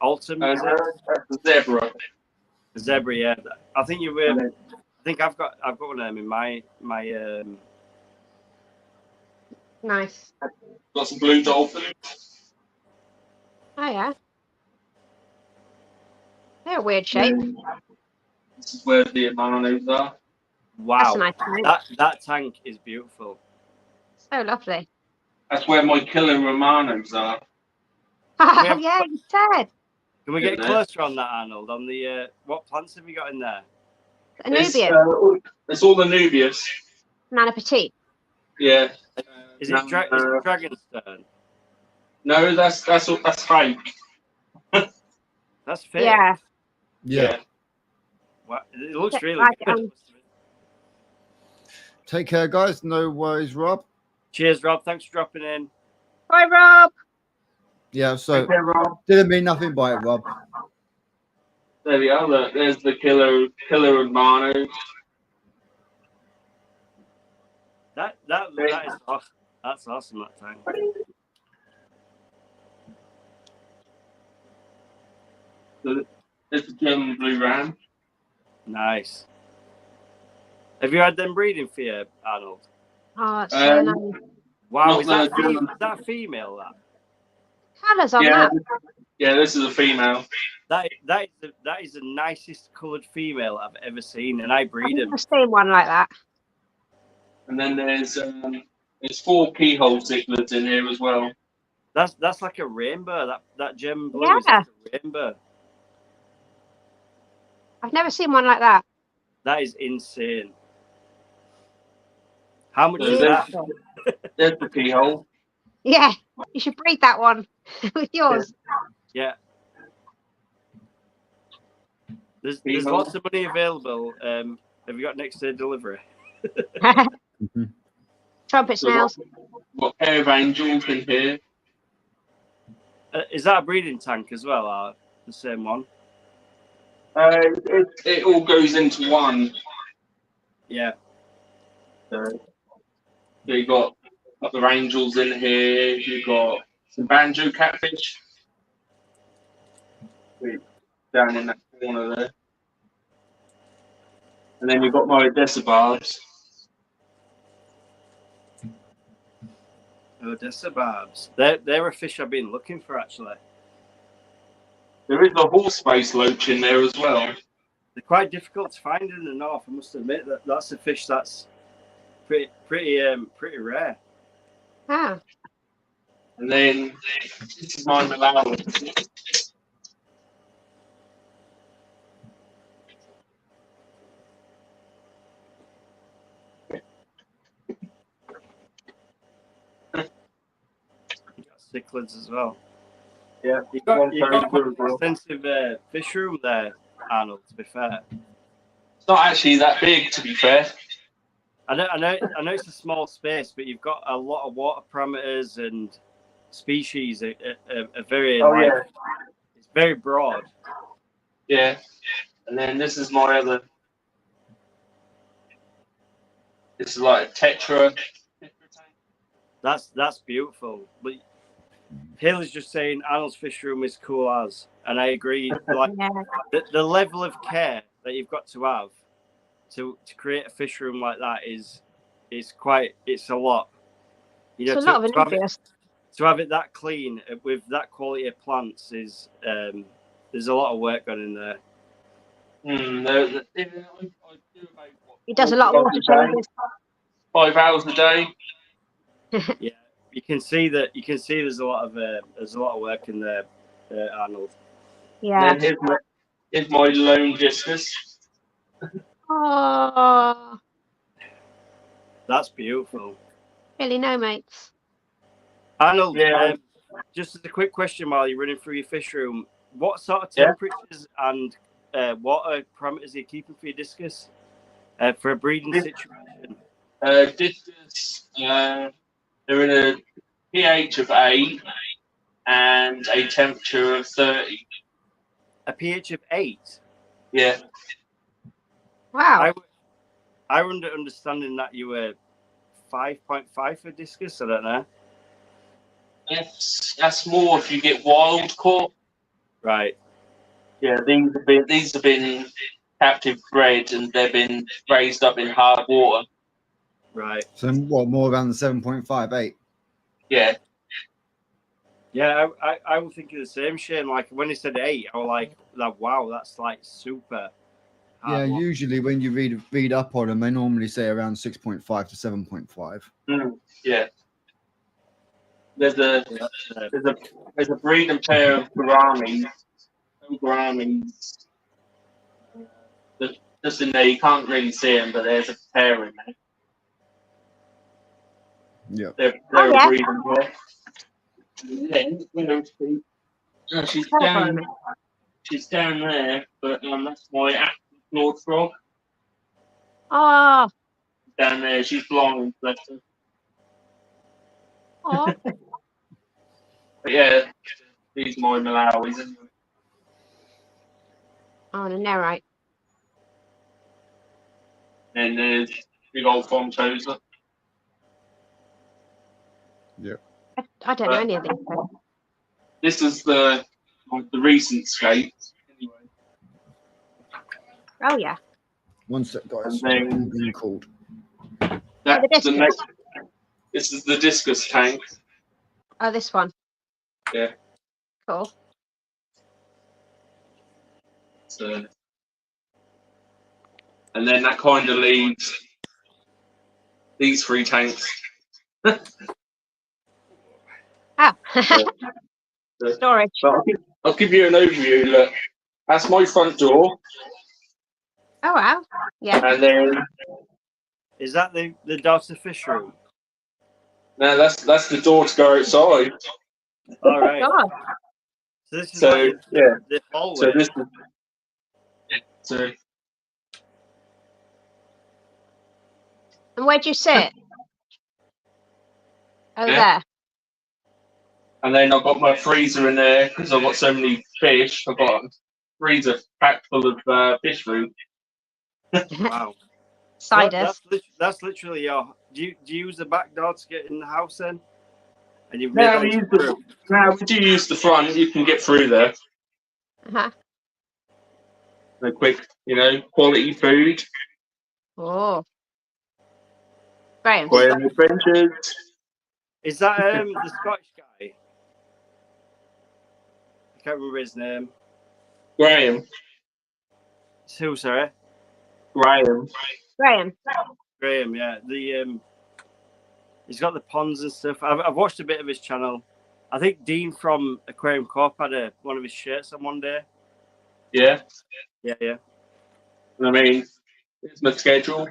altum, is it? That's a zebra. A zebra, yeah. I think you were. I think I've got one of them in my. Nice. Got some blue dolphin. Oh yeah. They're a weird shape. This is where the Amanos are. Wow. That's a nice tank. That tank is beautiful. So lovely. That's where my killer Romanos are. Yeah, you said. Can we get closer on that, Arnold? On the what plants have you got in there? Anubias. It's all the Nubius. Nana Petite. Yeah. Is it Dragonstone? No, that's fake. That's fake. Yeah. Yeah. Wow. It looks really good. Take care, guys. No worries, Rob. Cheers, Rob. Thanks for dropping in. Bye, Rob. Yeah, so Okay, Rob. didn't mean nothing by it, Rob. There we are. Look, there's the killer Manos. That is awesome. That's awesome, that tank. So there's the German blue ram. Nice. Have you had them breeding for you, Arnold? Oh, it's so nice. Wow, is that female? That? Colours on that. Yeah, this is a female. That is the nicest coloured female I've ever seen, and I breed them. I've never seen one like that. And then there's 4 keyhole cichlids in here as well. That's like a rainbow. That German blue is like a rainbow. I've never seen one like that. That is insane. How much is that? There's the keyhole. Yeah, you should breed that one with yours. Yeah. There's lots of money available. Have you got next day delivery? Trumpet snails. What pair of angels in here? Is that a breeding tank as well, or the same one? It all goes into one. Yeah. So you got other angels in here. You got some banjo catfish down in that corner there, and then you've got my Odessa Odessa barbs. They're a fish I've been looking for, actually. There is a horse face loach in there as well. They're quite difficult to find in the north. I must admit that that's a fish that's pretty rare. Ah. And then this is my Malawi. You got cichlids as well. Yeah, You've got quite an extensive fish room there, Arnold. To be fair, it's not actually that big, to be fair. I know it's a small space, but you've got a lot of water parameters and species. Are very it's very broad. Yeah, and then this is my other. This is like a tetra. That's beautiful. But Haley's just saying Arnold's fish room is cool as, and I agree. Like the level of care that you've got to have to create a fish room like that is quite. It's a lot. You know, it's a lot of to have it that clean with that quality of plants is there's a lot of work gone in there. He does a lot of water changes. 5 hours a day. Yeah, you can see that. You can see there's a lot of work in there, Arnold. Yeah. And then here's my lone discus. Oh, That's beautiful. really no mates. Arnold, just as a quick question while you're running through your fish room, what sort of temperatures and water parameters are you keeping for your discus for a breeding situation? Discus, they're in a pH of 8 and a temperature of 30. A pH of 8? Yeah. Wow. I was under understanding that you were 5.5 for discus. I don't know. That's more if you get wild caught. Right. Yeah, these have been captive bred and they've been raised up in hard water. Right. So what, more around the 7.58? Yeah. Yeah, I was thinking the same, Shane. Like when he said 8, I was like, wow, that's like super. Yeah, usually when you read up on them, they normally say around 6.5 to 7.5. Yeah. There's a breed and pair of gouramis. Just in there, you can't really see them, but there's a pair in there. Yeah. They're a breed and pair. She's down there, but that's my African Lord frog. Oh. Down there, she's blind, bless her. Oh. But yeah, these are my Malawis anyway. Oh, no, right. And there's big old Fontosa. Yeah. I don't know any of these. This is the recent scape. Anyway. Oh yeah. One sec, guys. Then, being called. That's the next. This is the discus tank. Oh, this one. Yeah. Cool. So, and then that kind of leaves these 3 tanks. Oh. Storage. But I'll give you an overview. Look, that's my front door. Oh wow. Yeah. And then is that the daughter fish room? No, that's the door to go outside. All right. God. So this is the hallway. So this is so. And where'd you sit? Oh, there. And then I've got my freezer in there because I've got so many fish. I've got a freezer packed full of fish food. Wow. Ciders. That's literally your. Do you use the back door to get in the house then? And you've No, we do use the front. You can get through there. A quick, quality food. Oh. Graham. Adventures. Is that the Scottish guy? I can't remember his name. Graham. Who, sorry? Graham. Graham, yeah. He's got the ponds and stuff. I've watched a bit of his channel. I think Dean from Aquarium Corp had one of his shirts on one day. Yeah. Yeah. I mean, it's my schedule.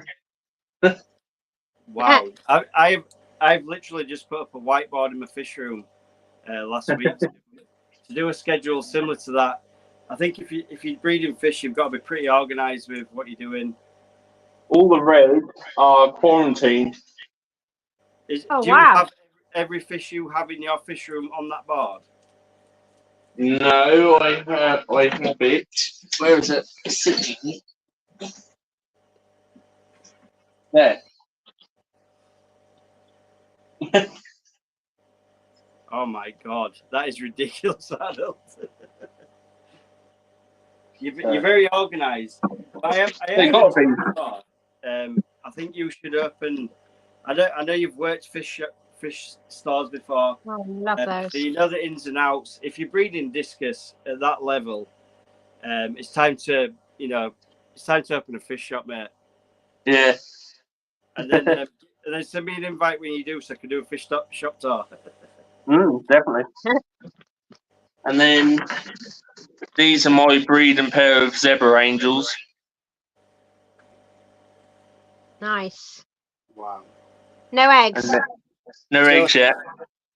Wow. I've literally just put up a whiteboard in my fish room last week to do a schedule similar to that. I think if you're breeding fish, you've got to be pretty organised with what you're doing. All the reds are quarantined. Do you have every fish you have in your fish room on that board? No, I have it. Where is it? It's sitting there. Oh my god, that is ridiculous, Arnold. You're very organised. I think you should open. I know you've worked fish stores before. Oh, love those. So you know the ins and outs. If you're breeding discus at that level, it's time to open a fish shop, mate. Yeah. And then send me an invite when you do, so I can do a fish shop tour. Definitely. And then these are my breeding pair of zebra angels. Nice. Wow. No eggs. No eggs yet.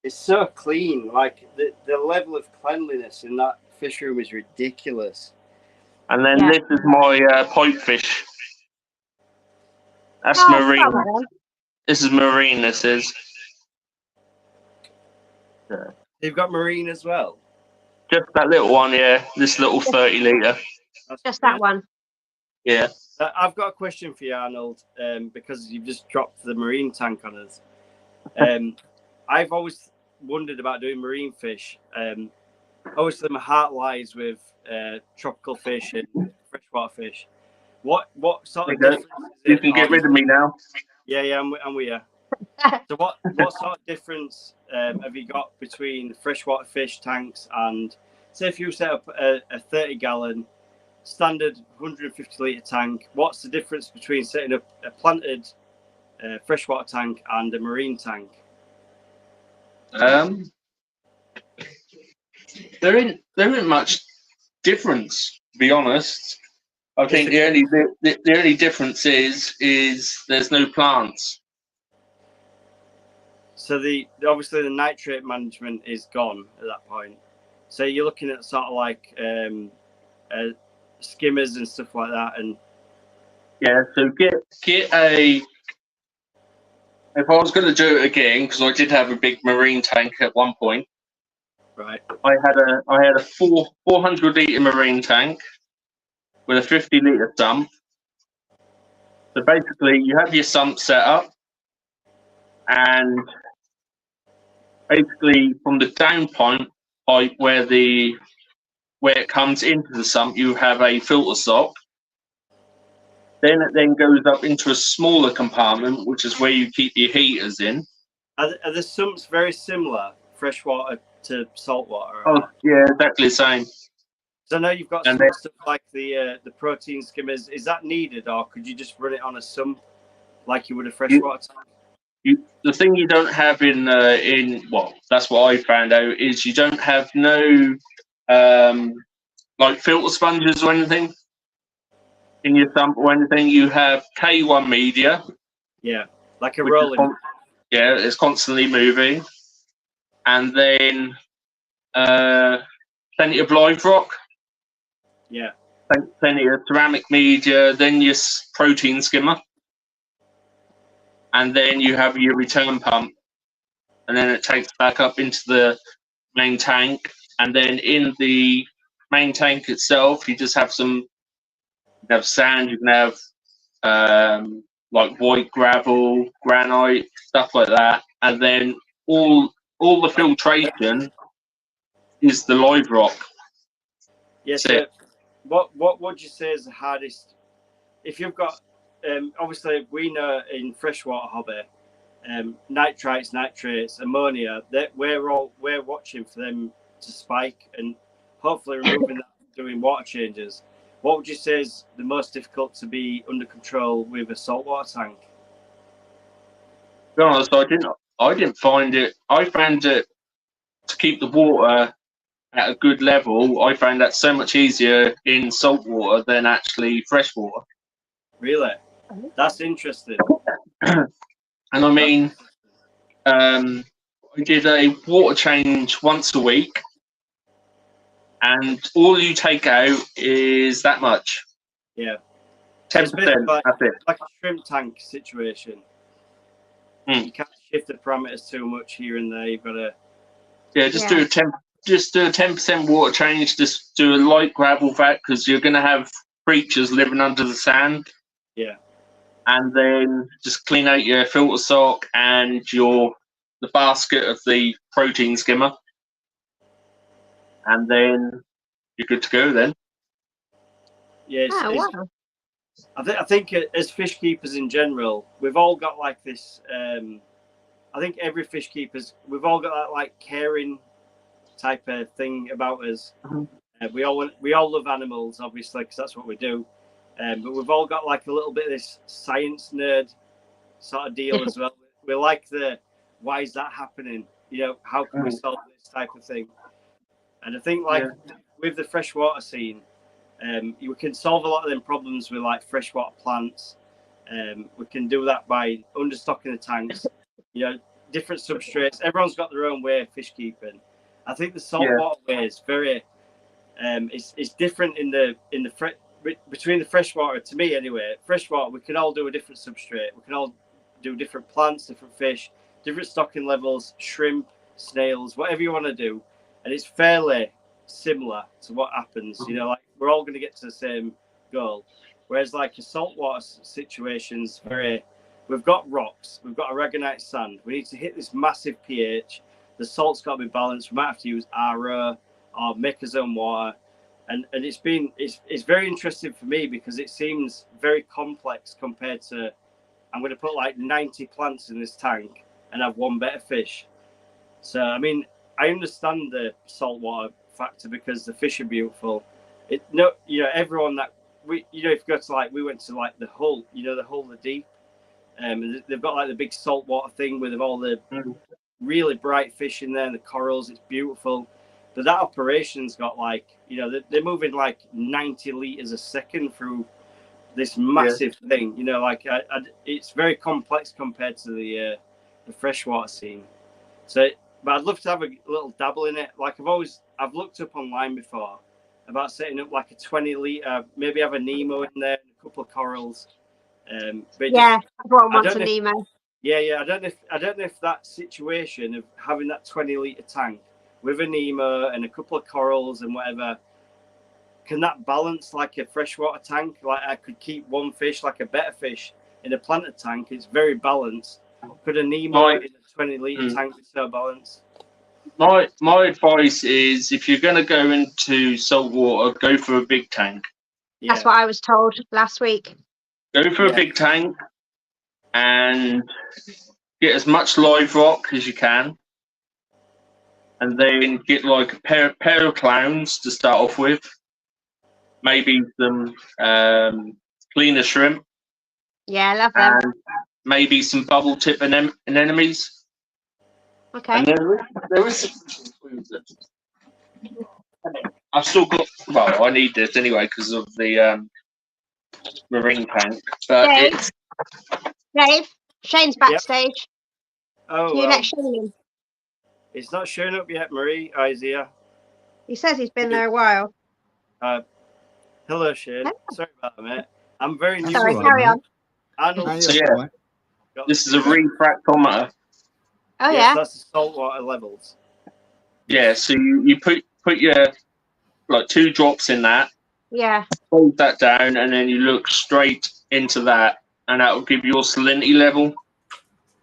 It's so clean. Like the level of cleanliness in that fish room is ridiculous. And then this is my pipefish. That's marine. This is marine. This is. You've got marine as well. Just that little one, yeah. This little 30 litre. Just that one. Yeah. I've got a question for you, Arnold, because you've just dropped the marine tank on us. I've always wondered about doing marine fish. Obviously, my heart lies with tropical fish and freshwater fish. What sort of difference? You can get rid of me now. Yeah, I'm with you. So what sort of difference have you got between freshwater fish tanks and, say, if you set up a 30-gallon standard 150 litre tank, what's the difference between setting up a planted freshwater tank and a marine tank? There isn't much difference, to be honest. I think the only difference is there's no plants. So obviously the nitrate management is gone at that point. So you're looking at sort of like skimmers and stuff like that, and so get a. If I was going to do it again, because I did have a big marine tank at one point, right? I had a 400 litre marine tank with a 50 litre sump. So basically, you have your sump set up, and basically from the down pipe where it comes into the sump, you have a filter sock. Then it goes up into a smaller compartment, which is where you keep your heaters in. Are the sumps very similar, freshwater to saltwater? Oh, yeah, exactly the same. So I know you've got some stuff like the protein skimmers. Is that needed, or could you just run it on a sump like you would a freshwater tank? The thing you don't have in that's what I found out, is you don't have no like filter sponges or anything in your sump or anything. You have K1 media. Yeah, like a rolling. It's constantly moving. And then plenty of live rock. Yeah. Plenty of ceramic media, then your protein skimmer. And then you have your return pump. And then it takes back up into the main tank. And then in the main tank itself, you just have sand, you can have like white gravel, granite, stuff like that. And then all the filtration is the live rock. Yes. So what would you say is the hardest? If you've got, obviously we know in freshwater hobby, nitrates, ammonia, that we're watching for them to spike and hopefully removing that, doing water changes. what would you say is the most difficult to be under control with a saltwater tank? To be honest, I didn't find it. I found it to keep the water at a good level. I found that so much easier in saltwater than actually freshwater. Really? That's interesting. And I mean, I did a water change once a week, and all you take out is that much. Yeah. 10%. Like, that's it. like a shrimp tank situation. You can't shift the parameters too much here and there. You've got to. Yeah, just do a 10% water change. Just do a light gravel vac because you're going to have creatures living under the sand. Yeah. And then just clean out your filter sock and the basket of the protein skimmer, and then you're good to go. Then. Yeah. Wow. I think as fish keepers in general, we've all got like this. I think every fish keepers, we've all got that like caring type of thing about us. We all love animals, obviously, because that's what we do. But we've all got like a little bit of this science nerd sort of deal as well. We like why is that happening? How can we solve this type of thing? And I think with the freshwater scene, we can solve a lot of them problems with like freshwater plants. We can do that by understocking the tanks. Different substrates. Everyone's got their own way of fish keeping. I think the saltwater way is very. It's different between the freshwater. To me, anyway, freshwater we can all do a different substrate. We can all do different plants, different fish, different stocking levels, shrimp, snails, whatever you want to do, and it's fairly similar to what happens. Like we're all going to get to the same goal. Whereas like a saltwater situation's we've got rocks, we've got aragonite sand. We need to hit this massive pH. The salt's got to be balanced. We might have to use RO or make our own water. And it's very interesting for me because it seems very complex compared to I'm going to put like 90 plants in this tank and have one better fish. So I mean I understand the saltwater factor because the fish are beautiful. Everyone that if you go to like we went to like the Hull, the Hull the Deep. They've got like the big saltwater thing with all the really bright fish in there and the corals. It's beautiful. But that operation's got like, they're moving like 90 liters a second through this massive thing. It's very complex compared to the freshwater scene. So, but I'd love to have a little dabble in it. Like I've looked up online before about setting up like a 20 liter, maybe have a Nemo in there and a couple of corals. Everyone wants a Nemo. Yeah. I don't know if that situation of having that 20 liter tank with a Nemo and a couple of corals and whatever, can that balance like a freshwater tank? Like I could keep one fish, like a better fish, in a planted tank. It's very balanced. Could a Nemo in a 20 liter tank be so balanced? My advice is if you're going to go into saltwater, go for a big tank. Yeah. That's what I was told last week. Go for a big tank and get as much live rock as you can. And then get like a pair of clowns to start off with. Maybe some cleaner shrimp. Yeah, I love them. And maybe some bubble tip anemones. Okay. And there is I've still got. Well, I need this anyway because of the marine tank. But Dave, Shane's backstage. Oh, can you let Shane in? It's not showing up yet, Marie. Is here. He says he's been there a while. Hello, Shane. Sorry about that, mate. I'm very new. Sorry, carry on. This is a refractometer. Oh, yes, that's the saltwater levels. Yeah, so you put your like 2 drops in that. Yeah. Hold that down, and then you look straight into that, and that will give you your salinity level.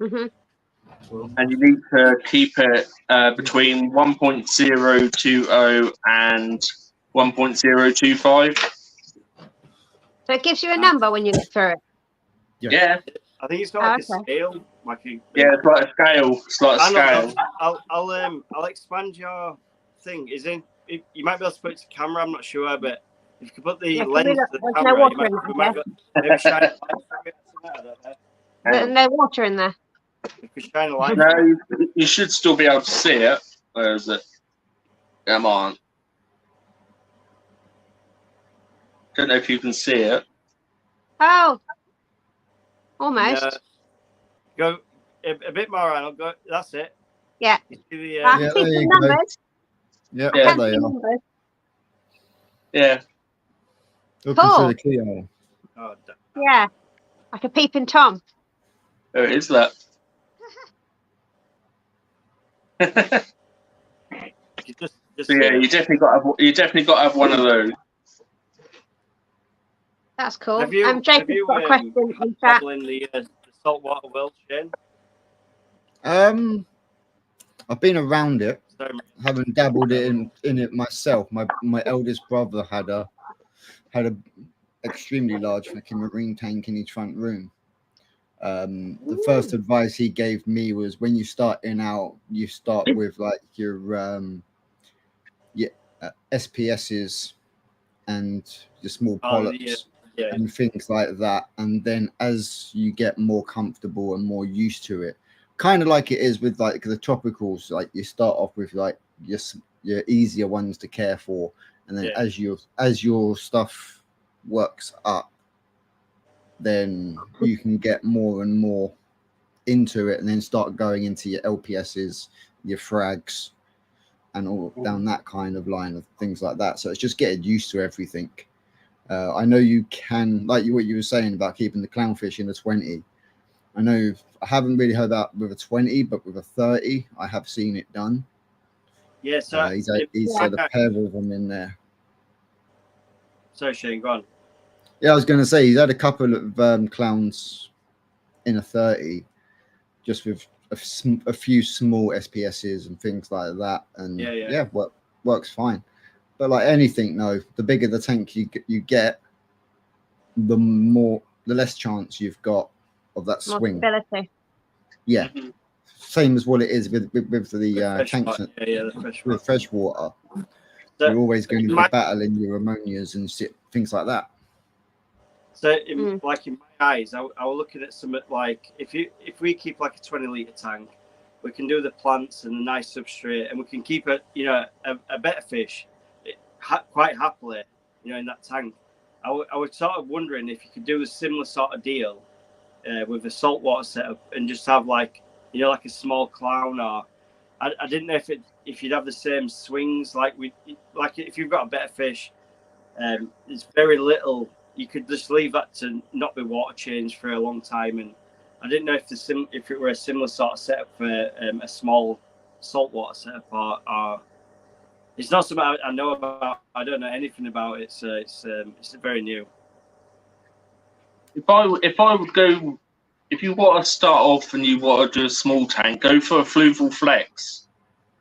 Mhm. And you need to keep it between 1.020 and 1.025. So it gives you a number when you look through it. Yeah. I think it's got like a scale, it's like a scale. It's like a scale. I'll expand your thing. You might be able to put it to camera. I'm not sure, but If you could put the Yeah, can lens we to look, the there's camera, no water in we there, might maybe shine a light through it. I don't know. There's no water in there. If we shine a light No, through it. you should still be able to see it. Where is it? Come on. Don't know if you can see it. Oh, almost. No. Go a bit more, Arnold. Go. That's it. Yeah. You see the, I can Yeah, see there some you go. numbers. Yeah, I Yeah. can there see they are. numbers. Yeah. Looking Cool. through the keyhole. oh, Yeah. Like a peeping Tom. There it is, look. you just So yeah, you definitely got to have one of those. That's cool. Have you Jacob's got a question in chat. dabble in the saltwater world, Shane? I've been around it. Sorry, Haven't dabbled in it myself. My eldest brother had a extremely large fucking marine tank in his front room. The first advice he gave me was when you starting out, you start with like your SPSs and your small polyps and things like that, and then as you get more comfortable and more used to it, kind of like it is with like the tropicals, like you start off with like your easier ones to care for, and then as your stuff works up, then you can get more and more into it, and then start going into your LPSs, your frags, and all down that kind of line of things like that. So it's just getting used to everything. I know you can, like what you were saying about keeping the clownfish in a 20. I know I haven't really heard that with a 20, but with a 30, I have seen it done. Yeah, so he's had a pair of them in there. Sorry, Shane, go on. Yeah, I was going to say he's had a couple of clowns in a 30, just with a few small SPSs and things like that, and works fine. But like anything, no, the bigger the tank you get, the less chance you've got of that swing. Stability. Yeah, same as what it is with the tanks. With fresh water, so you're always going to be battling your ammonias and things like that. So, like in my eyes, I was looking at some like if we keep like a 20-litre tank, we can do the plants and a nice substrate, and we can keep a better fish quite happily, in that tank. I was sort of wondering if you could do a similar sort of deal with a saltwater setup and just have like a small clown, or I didn't know if you'd have the same swings like if you've got a better fish, it's very little. You could just leave that to not be water changed for a long time, and I didn't know if it were a similar sort of setup for a small saltwater setup, or it's not something I know about. I don't know anything about it, so it's very new. If I would go, if you want to start off and you want to do a small tank, go for a fluval flex.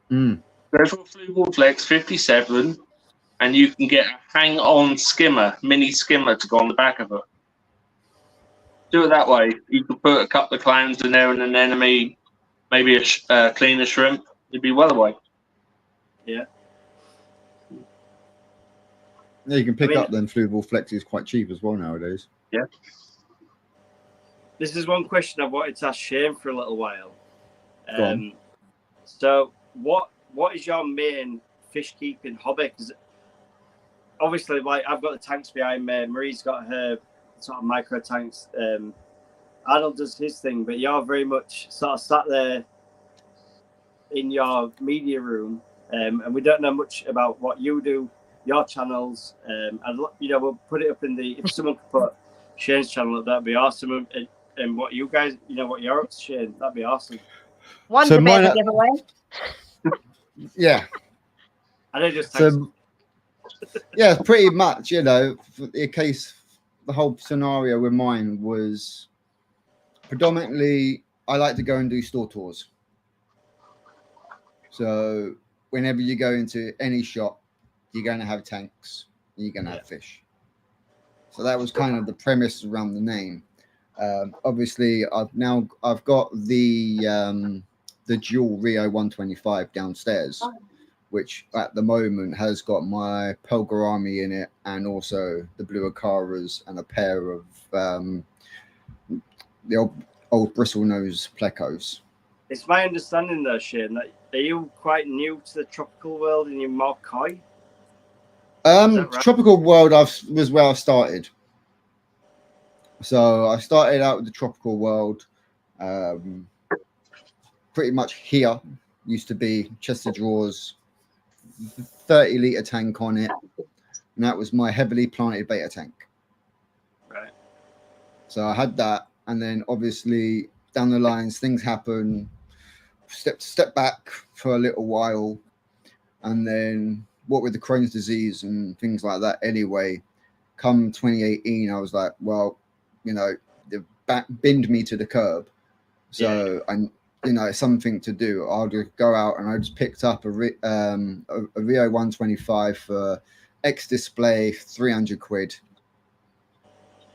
Go for a fluval flex 57. And you can get a hang-on skimmer, mini skimmer, to go on the back of it. Do it that way. You could put a couple of clowns in there and an enemy, maybe a cleaner shrimp. You'd be well away. Yeah. Yeah, you can pick up them fluval flexes quite cheap as well nowadays. Yeah. This is one question I've wanted to ask Shane for a little while. Go on. So, what is your main fish keeping hobby? Because obviously, like I've got the tanks behind me. Marie's got her sort of micro tanks. Arnold does his thing, but you're very much sort of sat there in your media room, and we don't know much about what you do, your channels. We'll put it up in the. If someone could put Shane's channel up, that'd be awesome. And what you guys, what you're up to, Shane, that'd be awesome. One's a bit of a giveaway. Yeah. I don't just. Yeah, pretty much. The whole scenario with mine was predominantly I like to go and do store tours. So whenever you go into any shop, you're going to have tanks and you're going to have fish. So that was kind of the premise around the name. Obviously, I've got the dual Rio 125 downstairs, which at the moment has got my Pelgarami in it, and also the blue Acaras and a pair of the old bristlenose plecos. It's my understanding, though, Shane, that are you quite new to the tropical world and you're more koi? Right? Tropical world was where I started. So I started out with the tropical world. Pretty much here used to be chest of drawers, 30-litre tank on it, and that was my heavily planted beta tank. Right. So I had that, and then obviously down the lines things happen. Step back for a little while, and then what with the Crohn's disease and things like that. Anyway, come 2018, I was like, well, you know, they've binned me to the curb, so it's something to do. I'll just go out, and I just picked up a Rio 125 for X display, 300 quid,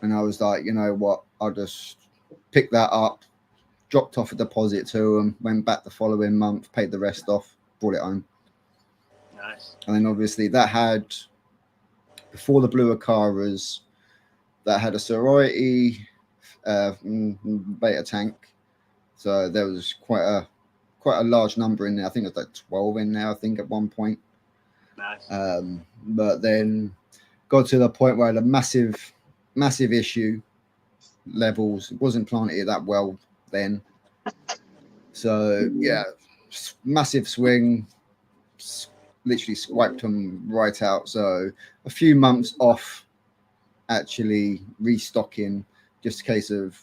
and I was like, you know what, I'll just pick that up. Dropped off a deposit to them, went back the following month, paid the rest off, brought it home. Nice. And then obviously that had, before the blue Acaras, that had a sorority beta tank. So there was quite a large number in there. I think it was like 12 in there, I think, at one point. Nice. But then got to the point where I had a massive issue. Levels, it wasn't planted that well then. So yeah, massive swing, literally swiped them right out. So a few months off actually restocking, just a case of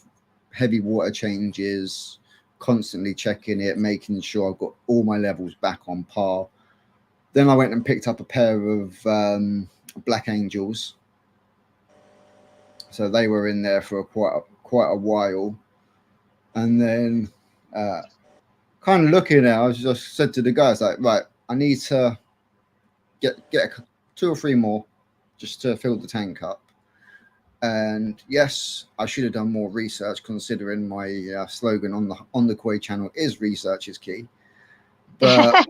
heavy water changes, constantly checking it, making sure I've got all my levels back on par. Then I went and picked up a pair of Black Angels. So they were in there for quite a while. And then kind of looking at it, I just said to the guys, like, right, I need to get 2 or 3 more just to fill the tank up. And yes, I should have done more research, considering my slogan on the Koi channel is research is key. But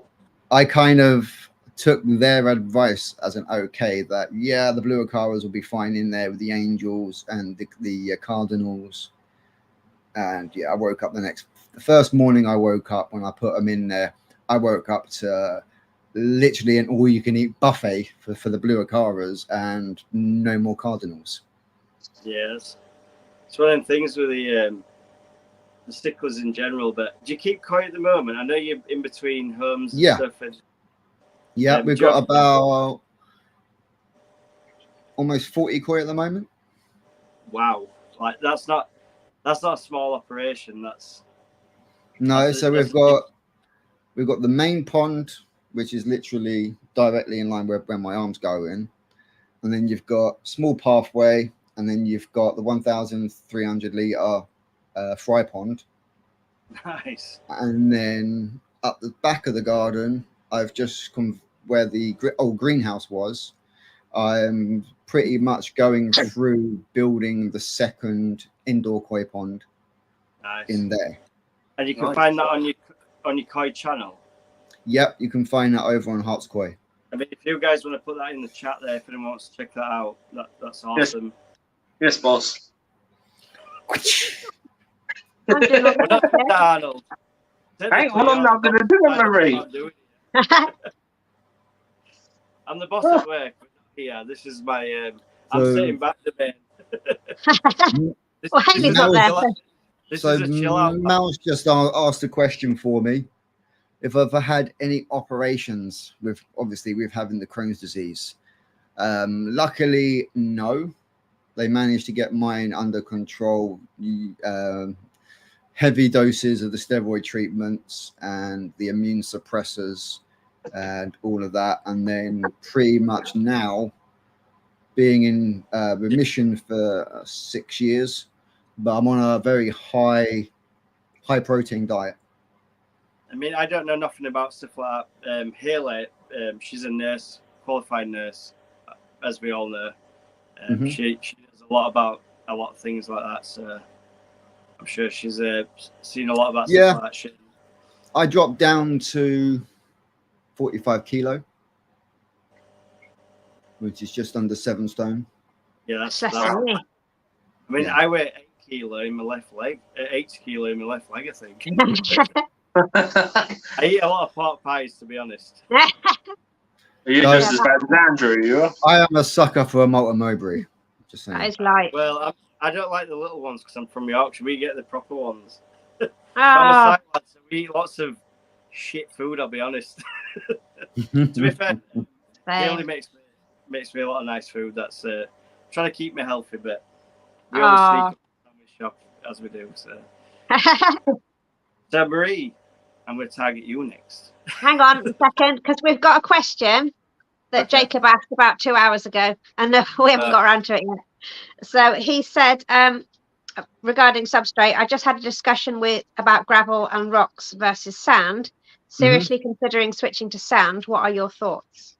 I kind of took their advice as an okay, that the blue Acaras will be fine in there with the Angels and the Cardinals. And I woke up the first morning I woke up, when I put them in there, I woke up to literally an all-you-can-eat buffet for the blue Acaras and no more Cardinals. Yes, it's one of them things with the sticklers in general. But do you keep koi at the moment? I know you're in between homes and stuff. And, we've got about almost 40 koi at the moment. Wow, like that's not a small operation. So we've got the main pond, which is literally directly in line where my arms go in, and then you've got small pathway, and then you've got the 1,300 litre fry pond. Nice. And then up the back of the garden, I've just come where the old greenhouse was. I'm pretty much going through building the second indoor koi pond. Nice. In there. And you can find that on your koi channel. Yep, you can find that over on Hearts Koi. I mean, if you guys want to put that in the chat there, if anyone wants to check that out, that's awesome. Yes, boss. Arnold. Hang on, I'm not going to do it, Marie. I'm the boss at work. Yeah, this is my. I'm sitting back the bed. Haley's not there. This is a chill out. Mal's just asked a question for me. If I've ever had any operations with having the Crohn's disease. Luckily, no. They managed to get mine under control. Heavy doses of the steroid treatments and the immune suppressors and all of that. And then pretty much now being in remission for 6 years, but I'm on a very high protein diet. I mean, I don't know nothing about stuff like that. Haley, she's a nurse, qualified nurse, as we all know. She knows a lot about a lot of things like that. So I'm sure she's seen a lot about stuff like that shit. I dropped down to 45 kilo, which is just under 7 stone. Yeah, that's less than me. I mean, Yeah. I weigh 8 kilo in my left leg. 8 kilo in my left leg, I think. I eat a lot of pork pies, to be honest. You're just as bad as Andrew, you are. I am a sucker for a Malta Mowbray. Just saying. That is light. Well, I don't like the little ones because I'm from Yorkshire. We get the proper ones. Oh, I'm a side lad, so we eat lots of shit food, I'll be honest. To be fair, he only makes me a lot of nice food. That's trying to keep me healthy, but we always sneak up to the sandwich shop as we do. So Marie, I'm going to target you next. Hang on a second, because we've got a question that Jacob asked about 2 hours ago, and we haven't got around to it yet. So he said, regarding substrate, I just had a discussion about gravel and rocks versus sand. Seriously considering switching to sand. What are your thoughts?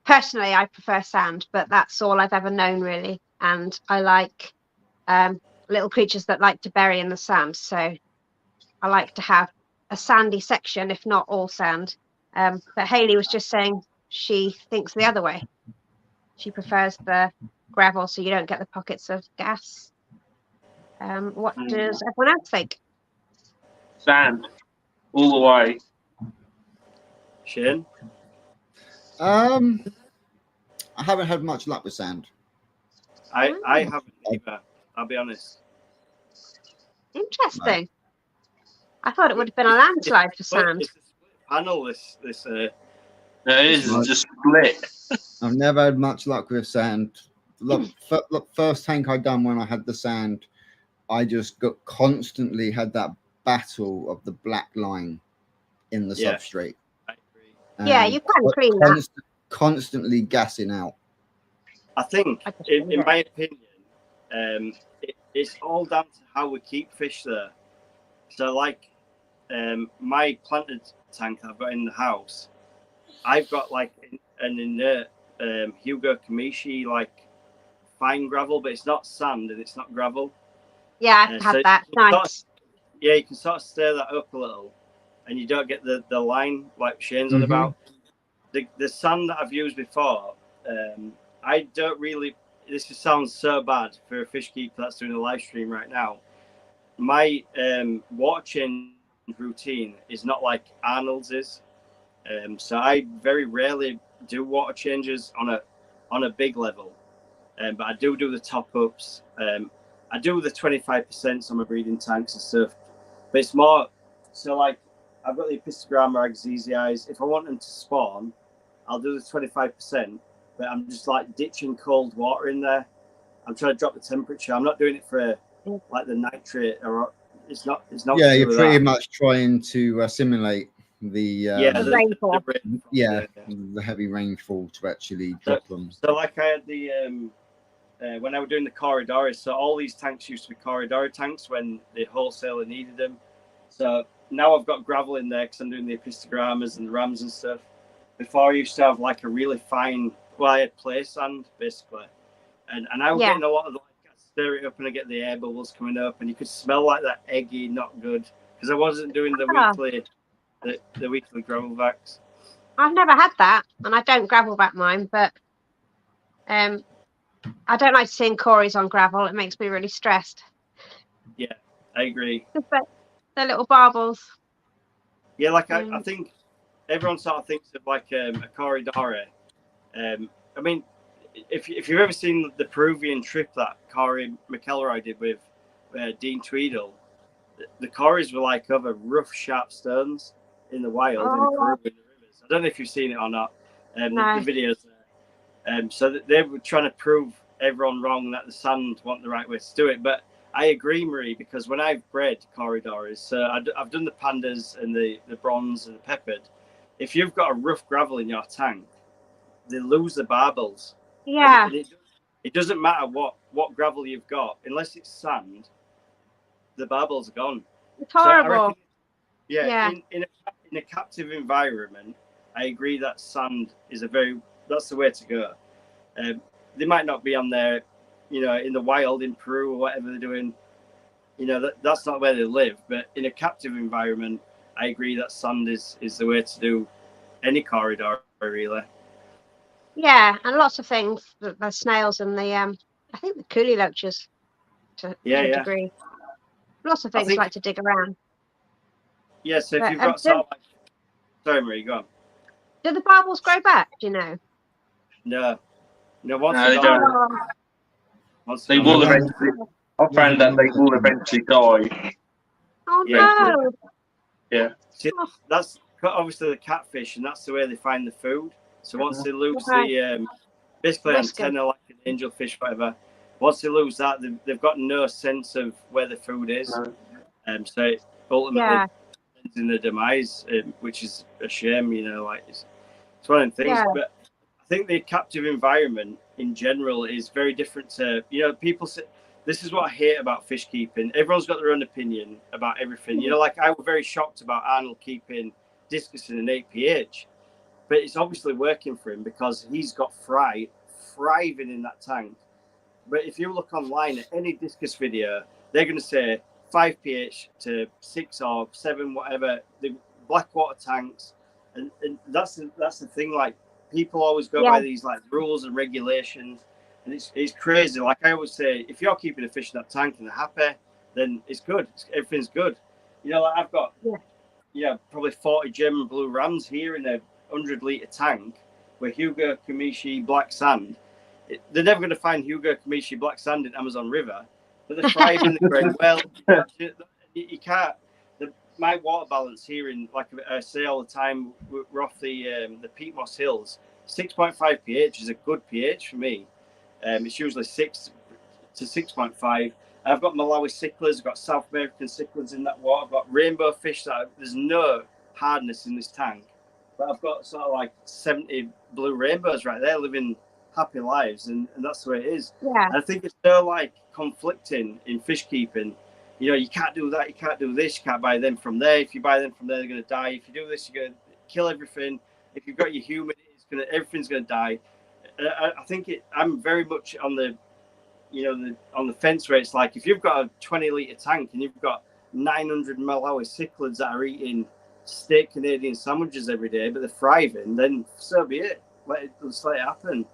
Personally, I prefer sand, but that's all I've ever known, really. And I like little creatures that like to bury in the sand. So I like to have a sandy section, if not all sand. But Hayley was just saying she thinks the other way. She prefers the gravel, so you don't get the pockets of gas. What does everyone else think? Sand, all the way. Shane? I haven't had much luck with sand. I haven't either, I'll be honest. Interesting. I thought it would have been a landslide for sand. It's a split panel, this It is just split. I've never had much luck with sand. Look, first tank I done when I had the sand, I just constantly had that battle of the black line in the substrate. I agree. Yeah, you can clean that. Constantly gassing out. I think, in my opinion, it's all down to how we keep fish there. So, like, my planted tank I've got in the house, I've got like an inert Hugo Kamishi, like fine gravel, but it's not sand and it's not gravel. Yeah, I've had that. Nice. You can sort of stir that up a little, and you don't get the line like Shane's on about. The sand that I've used before, I don't really. This sounds so bad for a fish keeper that's doing a live stream right now. My water change routine is not like Arnold's is. So I very rarely do water changes on a big level, but I do the top ups. I do the 25% on my breeding tanks and stuff, but it's more so like I've got the Epistogramma Axesiis. If I want them to spawn, I'll do the 25%, but I'm just like ditching cold water in there. I'm trying to drop the temperature. I'm not doing it for like the nitrate or it's not. Yeah, you're pretty much trying to simulate the rainfall. The heavy rainfall to actually drop them. So like I had the when I was doing the corridors, so all these tanks used to be corridor tanks when the wholesaler needed them. So now I've got gravel in there because I'm doing the Epistogrammas and the rams and stuff. Before I used to have like a really fine, I had play sand basically, and I was getting a lot of like I stir it up and I get the air bubbles coming up, and you could smell like that eggy, not good, because I wasn't doing the weekly gravel vacs. I've never had that, and I don't gravel back mine, but I don't like seeing cories on gravel. It makes me really stressed. Yeah, I agree. They're little barbels. Yeah, like I think everyone sort of thinks of like a corridor. I mean, if you've ever seen the Peruvian trip that Corey McElroy did with Dean Tweedle, the cories were like over rough, sharp stones in the wild in Peru in the rivers. I don't know if you've seen it or not. The videos. So they were trying to prove everyone wrong that the sand wasn't the right way to do it. But I agree, Marie, because when I've bred corridors, so I've done the pandas and the bronze and the peppered. If you've got a rough gravel in your tank, they lose the barbels. Yeah. And it doesn't matter what gravel you've got, unless it's sand, the barbels are gone. It's horrible. So in a captive environment, I agree that sand is that's the way to go. They might not be on there, in the wild in Peru or whatever they're doing. That's not where they live. But in a captive environment, I agree that sand is the way to do any corridor, really. Yeah, and lots of things. The snails and the I think the coolie loaches to a degree. Lots of things like to dig around. Yeah, so if you've got sort of like, sorry, Marie, go on. Do the barbels grow back? Do you know? No, Once they don't. They will eventually. I found that they will eventually die. Oh no! Yeah. See, that's obviously the catfish, and that's the way they find the food. So once they lose the basically antenna like an angelfish, whatever. Once they lose that, they've got no sense of where the food is. So it ultimately ends in the demise, which is a shame. Like it's one of the things. Yeah. But I think the captive environment in general is very different to people say. This is what I hate about fish keeping. Everyone's got their own opinion about everything. Like I was very shocked about Arnold keeping discus in an 8 pH, but it's obviously working for him because he's got thriving in that tank. But if you look online at any discus video, they're going to say 5 pH to 6 or 7, whatever. The black water tanks, and that's the thing. Like people always go by these like rules and regulations. And it's crazy. Like I always say, if you're keeping a fish in that tank and they're happy, then it's good. Everything's good. Like I've got, probably 40 German blue rams here in a 100-litre tank with Hugo Kamishi black sand. They're never going to find Hugo Kamishi black sand in Amazon River, but they're thriving. They're growing well. You can't. My water balance here in, like I say all the time, we're off the Peat Moss Hills. 6.5 pH is a good pH for me. It's usually 6 to 6.5. I've got Malawi cichlids, I've got South American cichlids in that water. I've got rainbow fish there's no hardness in this tank. But I've got sort of like 70 blue rainbows right there living happy lives, and that's the way it is. Yeah. And I think it's so like conflicting in fish keeping. You can't do that, you can't do this, you can't buy them from there. If you buy them from there, they're going to die. If you do this, you're going to kill everything. If you've got your human, everything's going to die. I think I'm very much on the, on the fence where it's like if you've got a 20-litre tank and you've got 900 Malawi cichlids that are eating steak Canadian sandwiches every day, but they're thriving, then so be it. Let's let it happen.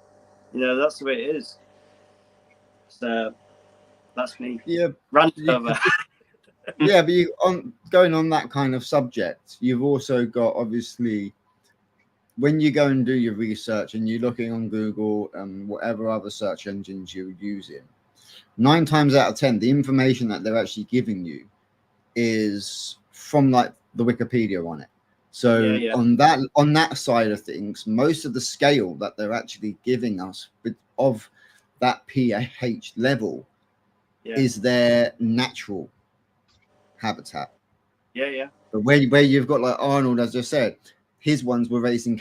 That's the way it is. So that's me. Yeah. Rant over. Yeah, but going on that kind of subject, you've also got obviously. When you go and do your research and you're looking on Google and whatever other search engines you're using, 9 times out of 10, the information that they're actually giving you is from like the Wikipedia on it. So on that side of things, most of the scale that they're actually giving us of that pH level is their natural habitat. Yeah. But where you've got like Arnold, as I said, his ones were raised in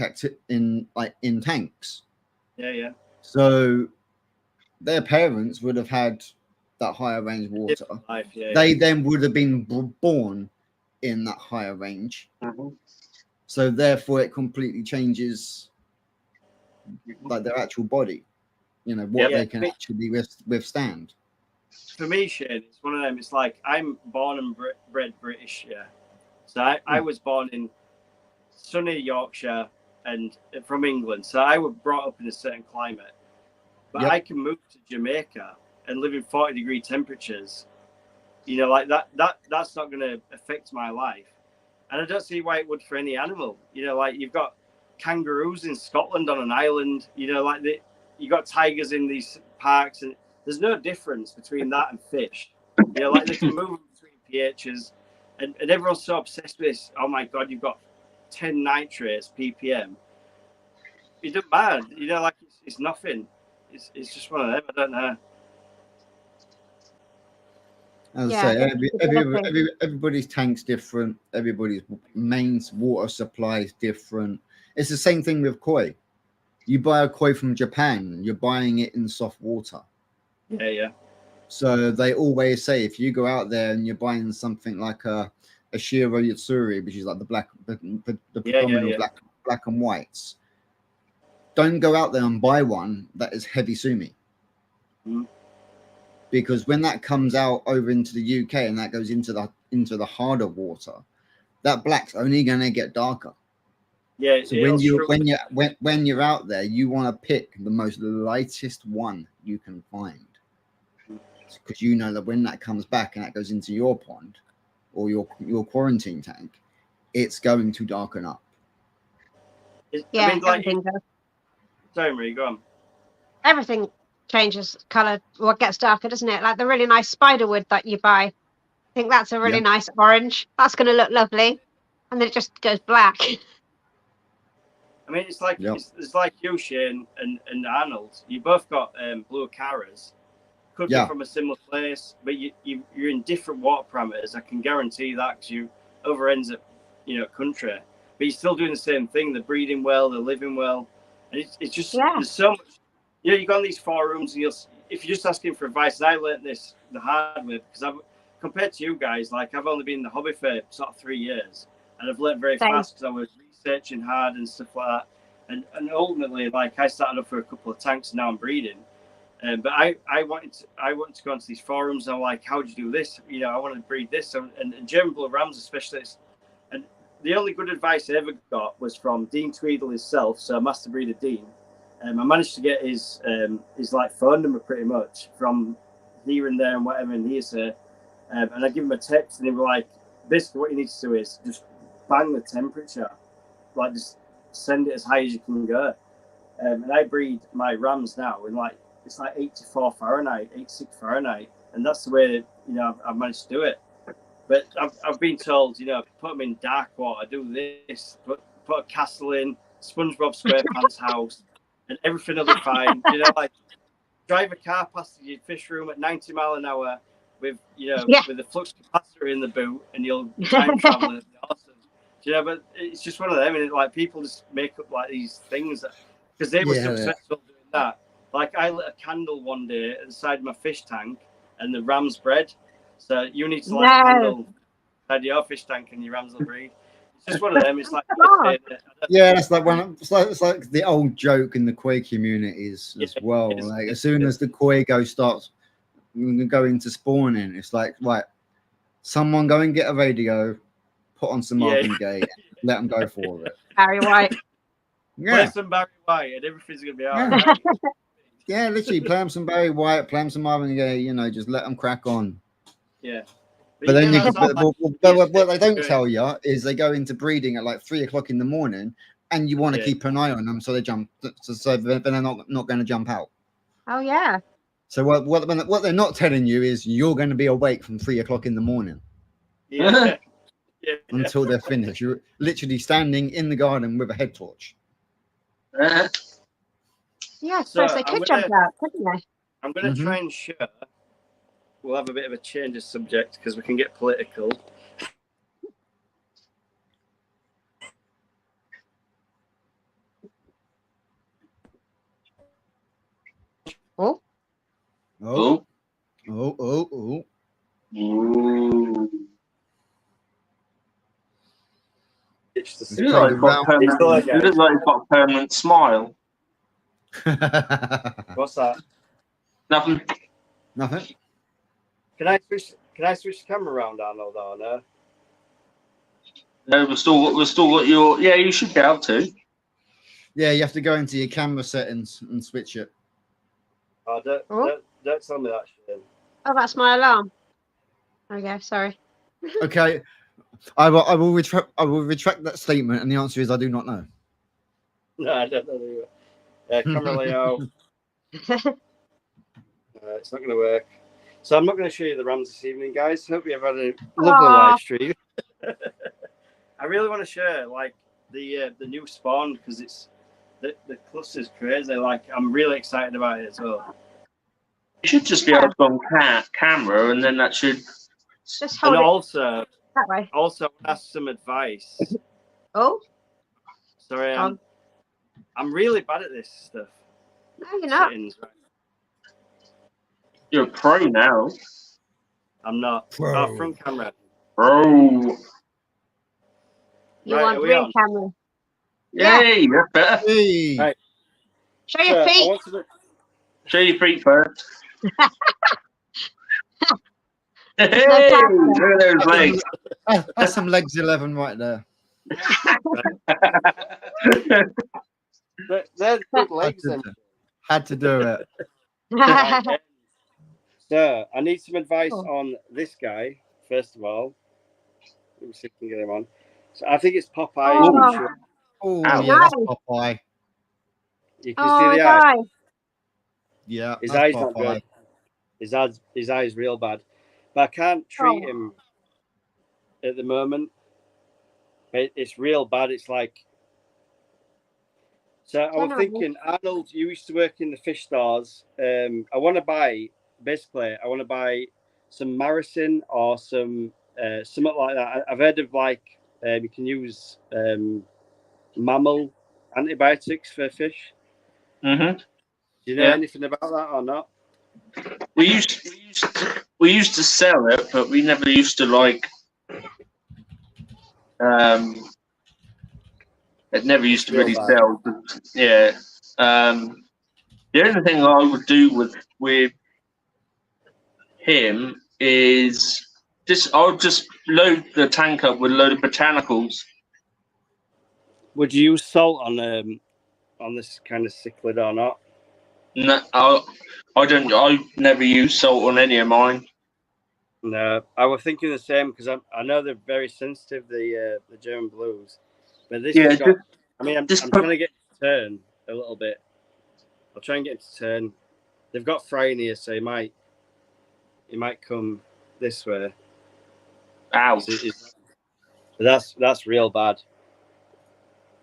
tanks. Yeah. So their parents would have had that higher range water. They then would have been born in that higher range. Mm-hmm. So therefore, it completely changes like their actual body. What they can actually withstand. For me, Shane, it's one of them. It's like I'm born and bred British. Yeah. So I was born in sunny Yorkshire and from England, so I was brought up in a certain climate, but I can move to Jamaica and live in 40-degree temperatures, like that's not going to affect my life, and I don't see why it would for any animal. Like you've got kangaroos in Scotland on an island, like you got tigers in these parks, and there's no difference between that and fish. Like they can move between pHs, and everyone's so obsessed with this. Oh my God, you've got 10 nitrates ppm. It doesn't matter, like it's nothing. It's just one of them. I don't know. As I say, everybody's tank's different. Everybody's main water supply is different. It's the same thing with koi. You buy a koi from Japan, you're buying it in soft water. Yeah. So they always say if you go out there and you're buying something like a Shiro Yatsuri, which is like the predominant black and whites, don't go out there and buy one that is heavy sumi. Because when that comes out over into the UK and that goes into the harder water, that black's only going to get darker. Yeah. So when you're out there, you want to pick the most lightest one you can find, because you know that when that comes back and that goes into your pond or your quarantine tank, it's going to darken up. Yeah, I mean, like, everything does. sorry, Marie, go on. Everything changes colour or gets darker, doesn't it? Like the really nice spiderwood that you buy. I think that's a really nice orange. That's going to look lovely. And then it just goes black. I mean, it's like it's like you, Shane, and Arnold. You both got blue Acaras. Could be from a similar place, but you're in different water parameters. I can guarantee that, because you over ends at country, but you're still doing the same thing. They're breeding well, they're living well, and it's just there's so much. You go on these forums, and if you're just asking for advice. And I learned this the hard way, because compared to you guys, like, I've only been in the hobby for sort of 3 years, and I've learned very fast because I was researching hard and stuff like that. And ultimately, like, I started up for a couple of tanks, and now I'm breeding. But I wanted to go onto these forums, and I'm like, how do you do this? I want to breed this, and German Blue Rams especially. And the only good advice I ever got was from Dean Tweedle himself, so Master Breeder Dean. I managed to get his like phone number pretty much from here and there and whatever and hearsay. And I give him a text, and he was like, basically what you need to do is just bang the temperature, like just send it as high as you can go. And I breed my rams now in it's like 84 Fahrenheit, 86 Fahrenheit, and that's the way I've managed to do it. But I've been told, put them in dark water, do this, put a castle in, SpongeBob SquarePants house, and everything will be fine. Like, drive a car past your fish room at 90 mile an hour with with the flux capacitor in the boot, and you'll time travel. And awesome. But it's just one of them, and like, people just make up like these things because they were successful doing that. Like, I lit a candle one day at the side of my fish tank, and the rams bred. So you need to light a candle inside your fish tank, and your rams will breed. It's just one of them. It's like that's like it's like the old joke in the koi communities as well. Like, as soon as the koi starts going to spawning, it's like, right, someone go and get a radio, put on some Marvin Gaye, let them go for it. Barry White. Play some Barry White, and everything's gonna be all right. Yeah, literally, play them some Barry White, play them some Marvin Gaye. Just let them crack on. Yeah. But then what they don't tell you is they go into breeding at like 3 o'clock in the morning, and you want to keep an eye on them so they jump, so they're not going to jump out. Oh yeah. So what they're not telling you is you're going to be awake from 3 o'clock in the morning. Yeah. Until they're finished. You're literally standing in the garden with a head torch. Yeah, so they could jump out, couldn't they? I'm going to try and show. We'll have a bit of a change of subject because we can get political. Oh. Oh. Oh, oh, oh. Ooh. It's the You look like you've got a permanent smile. What's that? Nothing. Nothing. Can I switch the camera around, Arnold, or no? No, we've still got your. Yeah, you should be able to. Yeah, you have to go into your camera settings and switch it. Oh, don't tell me that shit. Oh, that's my alarm. Okay, sorry. Okay, I will retract that statement, and the answer is I do not know. No, I don't know. Camera layout. It's not going to work. So I'm not going to show you the Rams this evening, guys. Hope you have had a lovely live stream. I really want to share like the new spawn because it's the cluster's crazy. Like, I'm really excited about it as well. You should just be able to go on camera, and then that should. Just hold and it also that way. Also ask some advice. Oh. Sorry, I'm really bad at this stuff. No, you're not. Settings, right? You're a pro now. I'm not. Pro. Front camera. Pro. You want rear camera. Yay, you're better. Hey. Right. Show your feet. Show your feet first. Hey, No look at those legs. That's some legs 11 right there. They're good legs. Had to do it. Right, so I need some advice Oh. on this guy, first of all. Let me see if I can get him on. So I think it's Popeye. Oh. Oh, Ow. yeah, that's Nice. Popeye. You can see the nice. eye. Yeah, His that's eye's Popeye. not good. His eye's real bad. But I can't treat him at the moment. It's real bad. It's like... So I was thinking, Arnold, you used to work in the fish stores. I want to buy some Maricin or some something like that. I've heard of like you can use mammal antibiotics for fish. Mm-hmm. Do you know anything about that or not? We used to sell it, but we never used to like. It never used to really sell. Yeah. The only thing I would do with him is I would just load the tank up with a load of botanicals. Would you use salt on this kind of cichlid or not? No, I don't. I never use salt on any of mine. No, I was thinking the same because I know they're very sensitive, the German blues, but this has got. I mean, I'm trying to get it to turn a little bit. I'll try and get it to turn. They've got fry in here, so he might come this way. Ouch! That's real bad.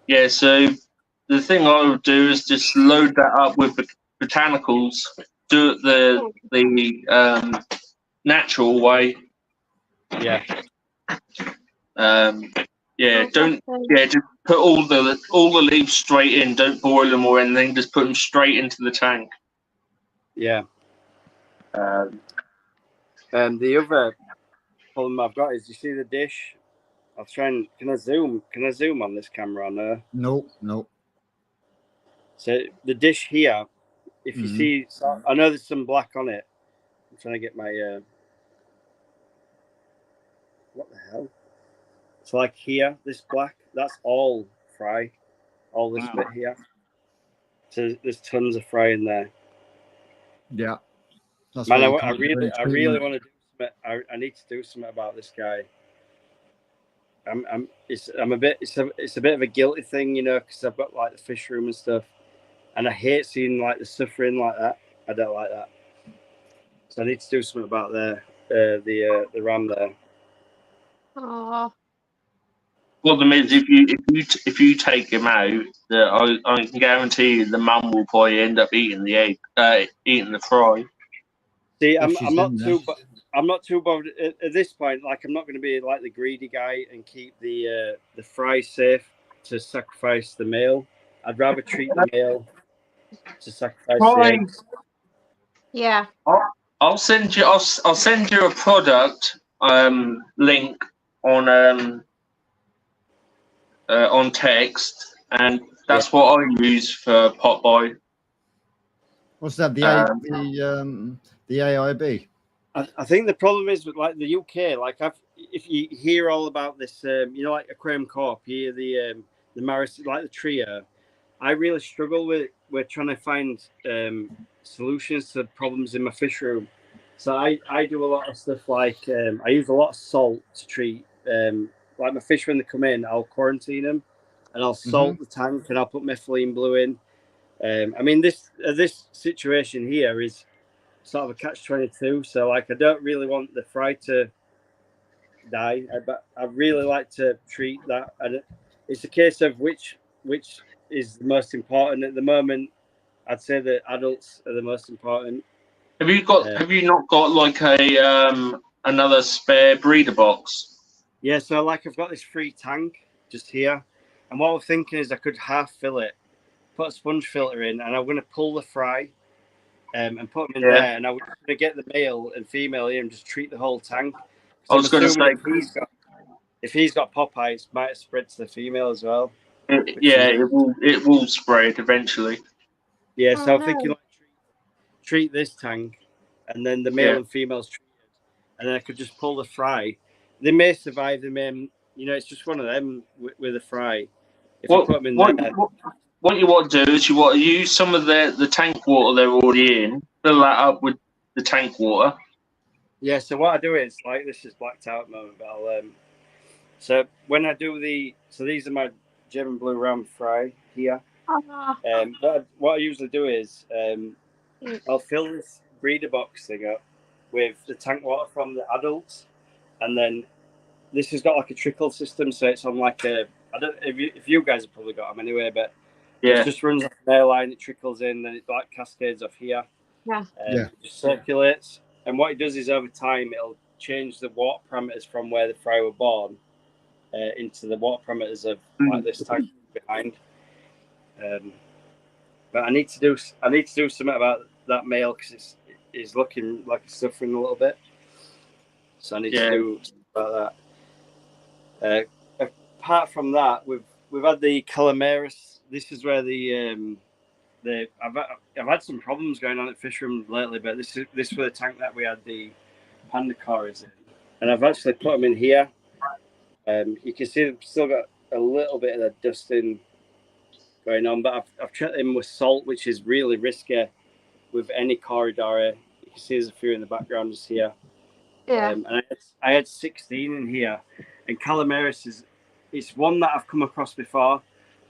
Yeah. So the thing I would do is just load that up with botanicals. Do it the natural way. Yeah. Just put all the leaves straight in. Don't boil them or anything. Just put them straight into the tank. Yeah. The other problem I've got is, you see the dish? I'll try and can I zoom on this camera on there? Nope. So the dish here, if you see, I know there's some black on it. I'm trying to get my what the hell? It's like here, this black, that's all fry, all this bit here. So there's tons of fry in there. Yeah. That's Man, I really want to do something. I need to do something about this guy. It's a bit of a guilty thing, you know, because I've got like the fish room and stuff, and I hate seeing like the suffering like that. I don't like that. So I need to do something about the ram there. Oh. Well, the is if you take him out, I can guarantee you the mum will probably end up eating the egg, eating the fry. See, I'm not too bothered at this point. Like, I'm not going to be like the greedy guy and keep the fry safe to sacrifice the male. I'd rather treat the male to sacrifice the eggs. Yeah. I'll send you a product link on text, and that's what I use for Popeye. What's that? The AIB. I think the problem is with like the UK. Like, if you hear all about this, you know, like Aquarium Corp, you hear the Maris, like the trio. I really struggle with trying to find solutions to problems in my fish room. So I do a lot of stuff like I use a lot of salt to treat like my fish when they come in. I'll quarantine them and I'll salt the tank and I'll put methylene blue in. I mean, this situation here is sort of a catch-22. So like, I don't really want the fry to die, but I really like to treat that. And it's a case of which is the most important at the moment. I'd say the adults are the most important. Have you not got like a another spare breeder box? Yeah, so like I've got this free tank just here, and what I'm thinking is I could half fill it, put a sponge filter in, and I'm going to pull the fry and put them in there, and I'm going to get the male and female here and just treat the whole tank. I was going to say, if he's got Popeye, it might have spread to the female as well. It will spread eventually. Yeah, so I'm thinking like treat this tank, and then the male and females treated, and then I could just pull the fry, they may survive. They may, it's just one of them with a fry. If What I put them in what there, what you want to do is you want to use some of the tank water they're already in, fill that up with the tank water. yeah. So what I do is this is blacked out at the moment, but I'll So when I do these are my German blue ram fry here. What I usually do is I'll fill this breeder box thing up with the tank water from the adults, and then this has got like a trickle system, so it's on like a I don't if you guys have probably got them anyway, but it just runs off an airline, it trickles in, then it like cascades off here. It just circulates, and what it does is over time it'll change the water parameters from where the fry were born into the water parameters of like this tank behind. But I need to do something about that male because it's looking like it's suffering a little bit. So I need to do something about that. Apart from that, we've had the Calamaris. This is where I've had some problems going on at fish room lately, but this was the tank that we had the panda cories in, and I've actually put them in here. You can see they've still got a little bit of the dusting going on, but I've treated them with salt, which is really risky with any corridor. You can see there's a few in the background just here. And I had 16 in here, and Calamaris it's one that I've come across before.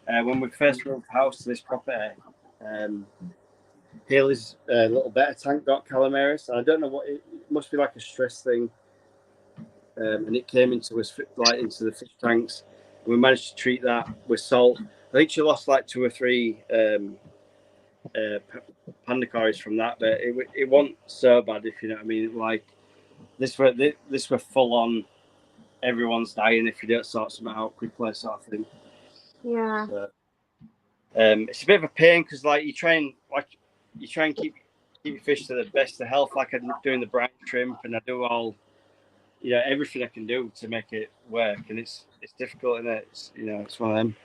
When we first moved house to this property, Haley's little betta tank got Calamaris. I don't know what it must be, like a stress thing. And it came into the fish tanks. And we managed to treat that with salt. I think she lost like 2 or 3 panda cories from that, but it wasn't so bad, if you know what I mean. Like this were full on. Everyone's dying if you don't sort something out quickly, sort of thing. Yeah. So, it's a bit of a pain because you try and keep your fish to the best of health. Like I'm doing the brine shrimp, and I do all. Everything I can do to make it work, and it's difficult, and it's one of them.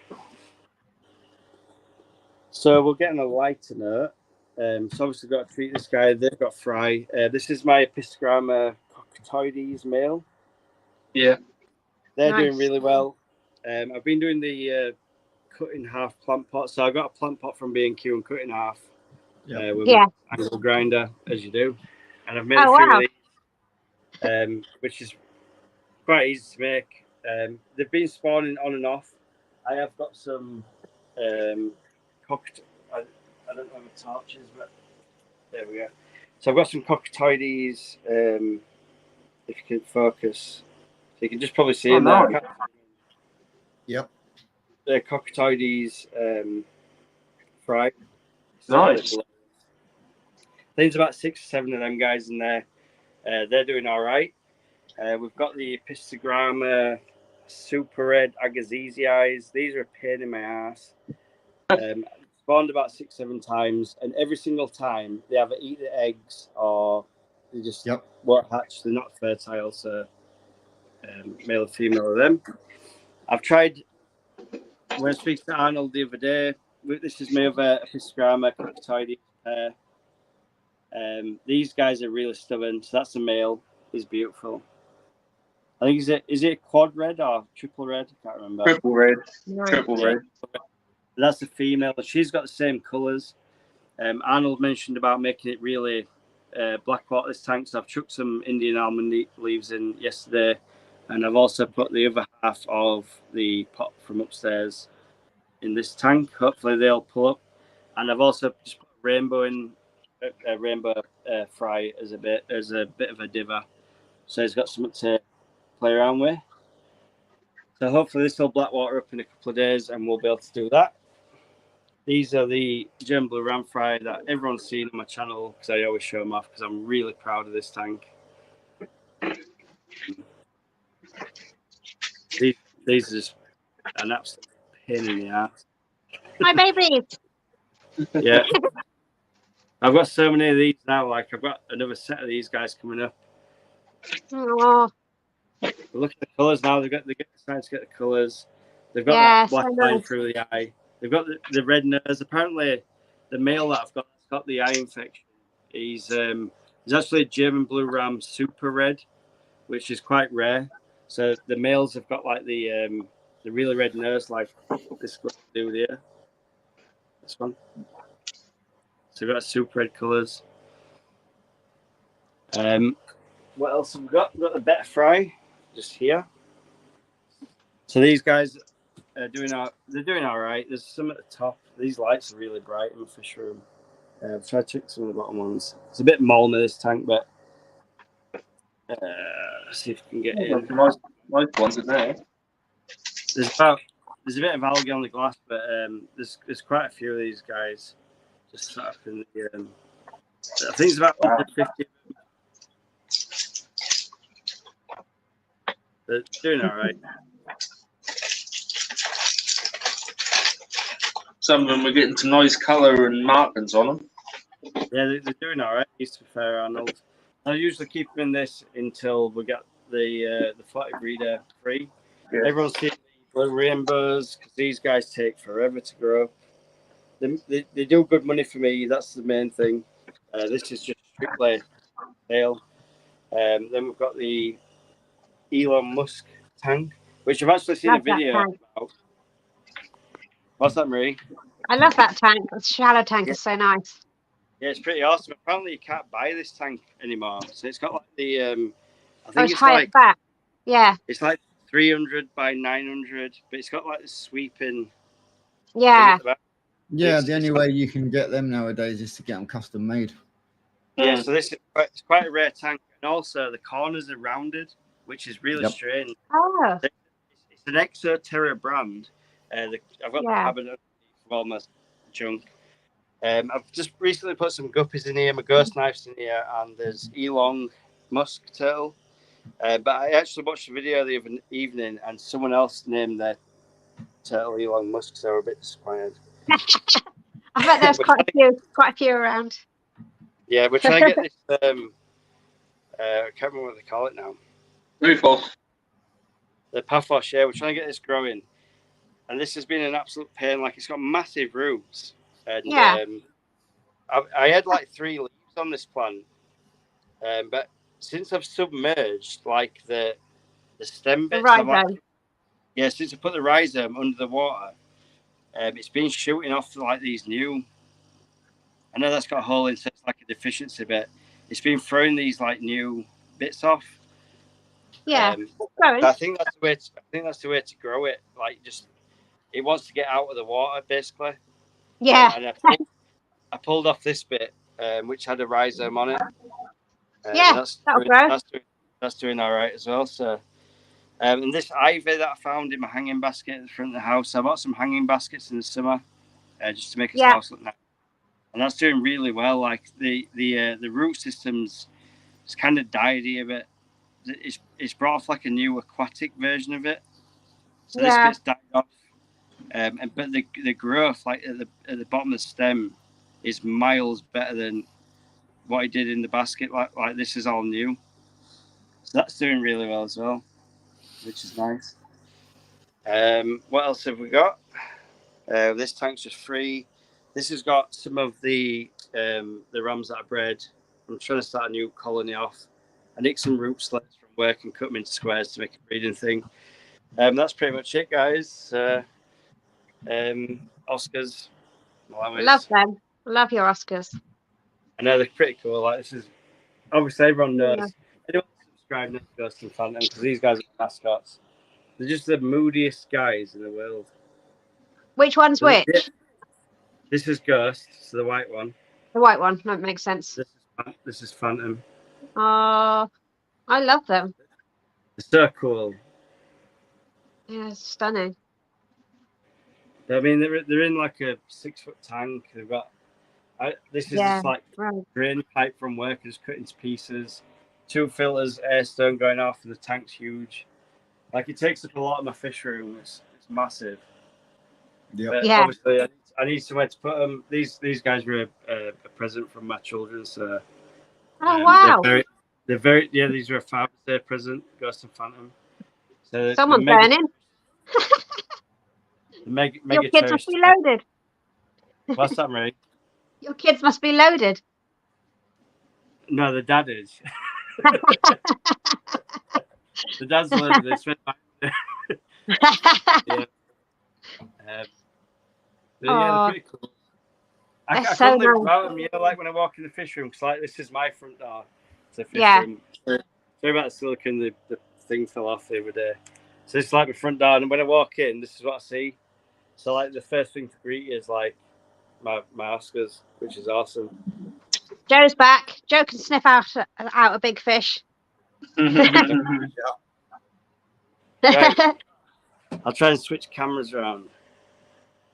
So we're getting a lighter note. So obviously got to treat this guy. They've got fry. This is my Epistogramma cockatoides male. Yeah, they're doing really well. I've been doing the cut in half plant pot. So I got a plant pot from B&Q and cut in half with my angle grinder, as you do, and I've made a few of these, which is quite easy to make. They've been spawning on and off. I have got some I don't know where the torch is, but there we go. So I've got some cockatoides. If you can focus, so you can just probably see them there. Yep. The cockatoides fry. Nice. I think there's about 6 or 7 of them guys in there. They're doing all right. We've got the Epistogramma super red agassizi. These are a pain in my ass. Spawned about 6 or 7 times, and every single time they either eat the eggs or they just won't hatch. They're not fertile, so male and female of them. I've tried. When I speak to Arnold the other day, this is my other Epistogramma cockatoides pair. These guys are really stubborn. So that's a male. He's beautiful. I think is it quad red or triple red? I can't remember. Triple red. Triple red. That's the female. She's got the same colours. Arnold mentioned about making it really black water this tank. So I've chucked some Indian almond leaves in yesterday, and I've also put the other half of the pot from upstairs in this tank. Hopefully they'll pull up. And I've also just put rainbow in a rainbow fry as a bit of a diver, so he's got something to play around with. So hopefully this will black water up in a couple of days, and we'll be able to do that. These are the German blue ram fry that everyone's seen on my channel because I always show them off because I'm really proud of this tank. These are just an absolute pain in the ass. My baby. Yeah. I've got so many of these now. Like I've got another set of these guys coming up. Oh. Look at the colours now. They're starting to get the colours. They've got that black line through the eye. They've got the red nose. Apparently, the male that I've got the eye infection. He's actually a German blue ram super red, which is quite rare. So the males have got like the really red nose, like this do here. This one. So we've got super red colours. What else have we got? We've got the better fry just here. So these guys are doing they're doing all right. There's some at the top. These lights are really bright in the fish room. I've tried to check some of the bottom ones. It's a bit moldy, this tank, but let's see if we can get in. Nice ones in there. There's a bit of algae on the glass, but there's quite a few of these guys just sat up in the. I think it's about 150. They're doing all right. Some of them are getting some nice colour and markings on them. Yeah, they're doing all right. To be fair, Arnold. I usually keep them in this until we get the flat breeder free. Yeah. Everyone's seeing blue rainbows because these guys take forever to grow. They do good money for me. That's the main thing. This is just strictly sale. Then we've got the Elon Musk tank, which I've actually seen a video about. What's that, Marie? I love that tank. The shallow tank is so nice. Yeah, it's pretty awesome. Apparently, you can't buy this tank anymore. So it's got like the I think it's high like back. Yeah. It's like 300 by 900, but it's got like the sweeping. Yeah. Yeah, the only way you can get them nowadays is to get them custom made. Yeah, so this is it's quite a rare tank, and also the corners are rounded, which is really strange. Oh. It's an Exoterra brand. I've got the cabinet of all my junk. I've just recently put some guppies in here, my ghost knives in here, and there's Elon Musk turtle. But I actually watched a video the other evening, and someone else named their turtle Elon Musk, so I was a bit disappointed. I bet there's quite a few around. Yeah, we're trying to get this. I can't remember what they call it now. Paphos. The Paphos, yeah. We're trying to get this growing, and this has been an absolute pain. Like, it's got massive roots, and I had like 3 leaves on this plant, but since I've submerged like the stem bits, since I put the rhizome under the water, it's been shooting off like these new. I know that's got a hole in, so it's like a deficiency bit. It's been throwing these like new bits off. Yeah, I think that's the way to grow it. Like, just it wants to get out of the water, basically. Yeah. And I pulled off this bit, which had a rhizome on it. That's doing all right as well. So, and this ivy that I found in my hanging basket at the front of the house, I bought some hanging baskets in the summer, just to make his house look nice. And that's doing really well. Like the root systems, it's kind of died here a bit. It's brought off like a new aquatic version of it. So this bit's died off. But the growth, like at the bottom of the stem, is miles better than what I did in the basket. Like this is all new. So that's doing really well as well, which is nice. What else have we got? This tank's just free. This has got some of the rams that I bred. I'm trying to start a new colony off. I nicked some root sleds from work and cut them into squares to make a breeding thing. That's pretty much it, guys. Oscars. Love them. Love your Oscars. I know they're pretty cool. Like, this is obviously everyone knows. Anyone subscribe to Ghost and Phantom because these guys are mascots. They're just the moodiest guys in the world. Which one's which? This is Ghost, so the white one. The white one. That makes sense. This is Phantom. Oh, I love them. They're so cool. Yeah, it's stunning. I mean, they're in like a 6-foot tank. They've got this is just like drain pipe from work, just cut into pieces. 2 filters, air stone going off, and the tank's huge. Like, it takes up a lot of my fish room. It's massive. But obviously, I need somewhere to put them. These guys were a present from my children, so. Oh wow! They're very these were a Father's Day present, Ghost and Phantom. So someone's burning. Your kids must be loaded. What's that, Marie? Your kids must be loaded. No, the dad is. The dad's learned this. Yeah. They're pretty cool. I couldn't live without them, you know, like when I walk in the fish room, because like this is my front door to the fish room. Sorry about the silicone, the thing fell off the other day. So it's like my front door, and when I walk in, this is what I see. So like the first thing to greet you is like my Oscars, which is awesome. Joe's back. Joe can sniff out a big fish. Right. I'll try and switch cameras around.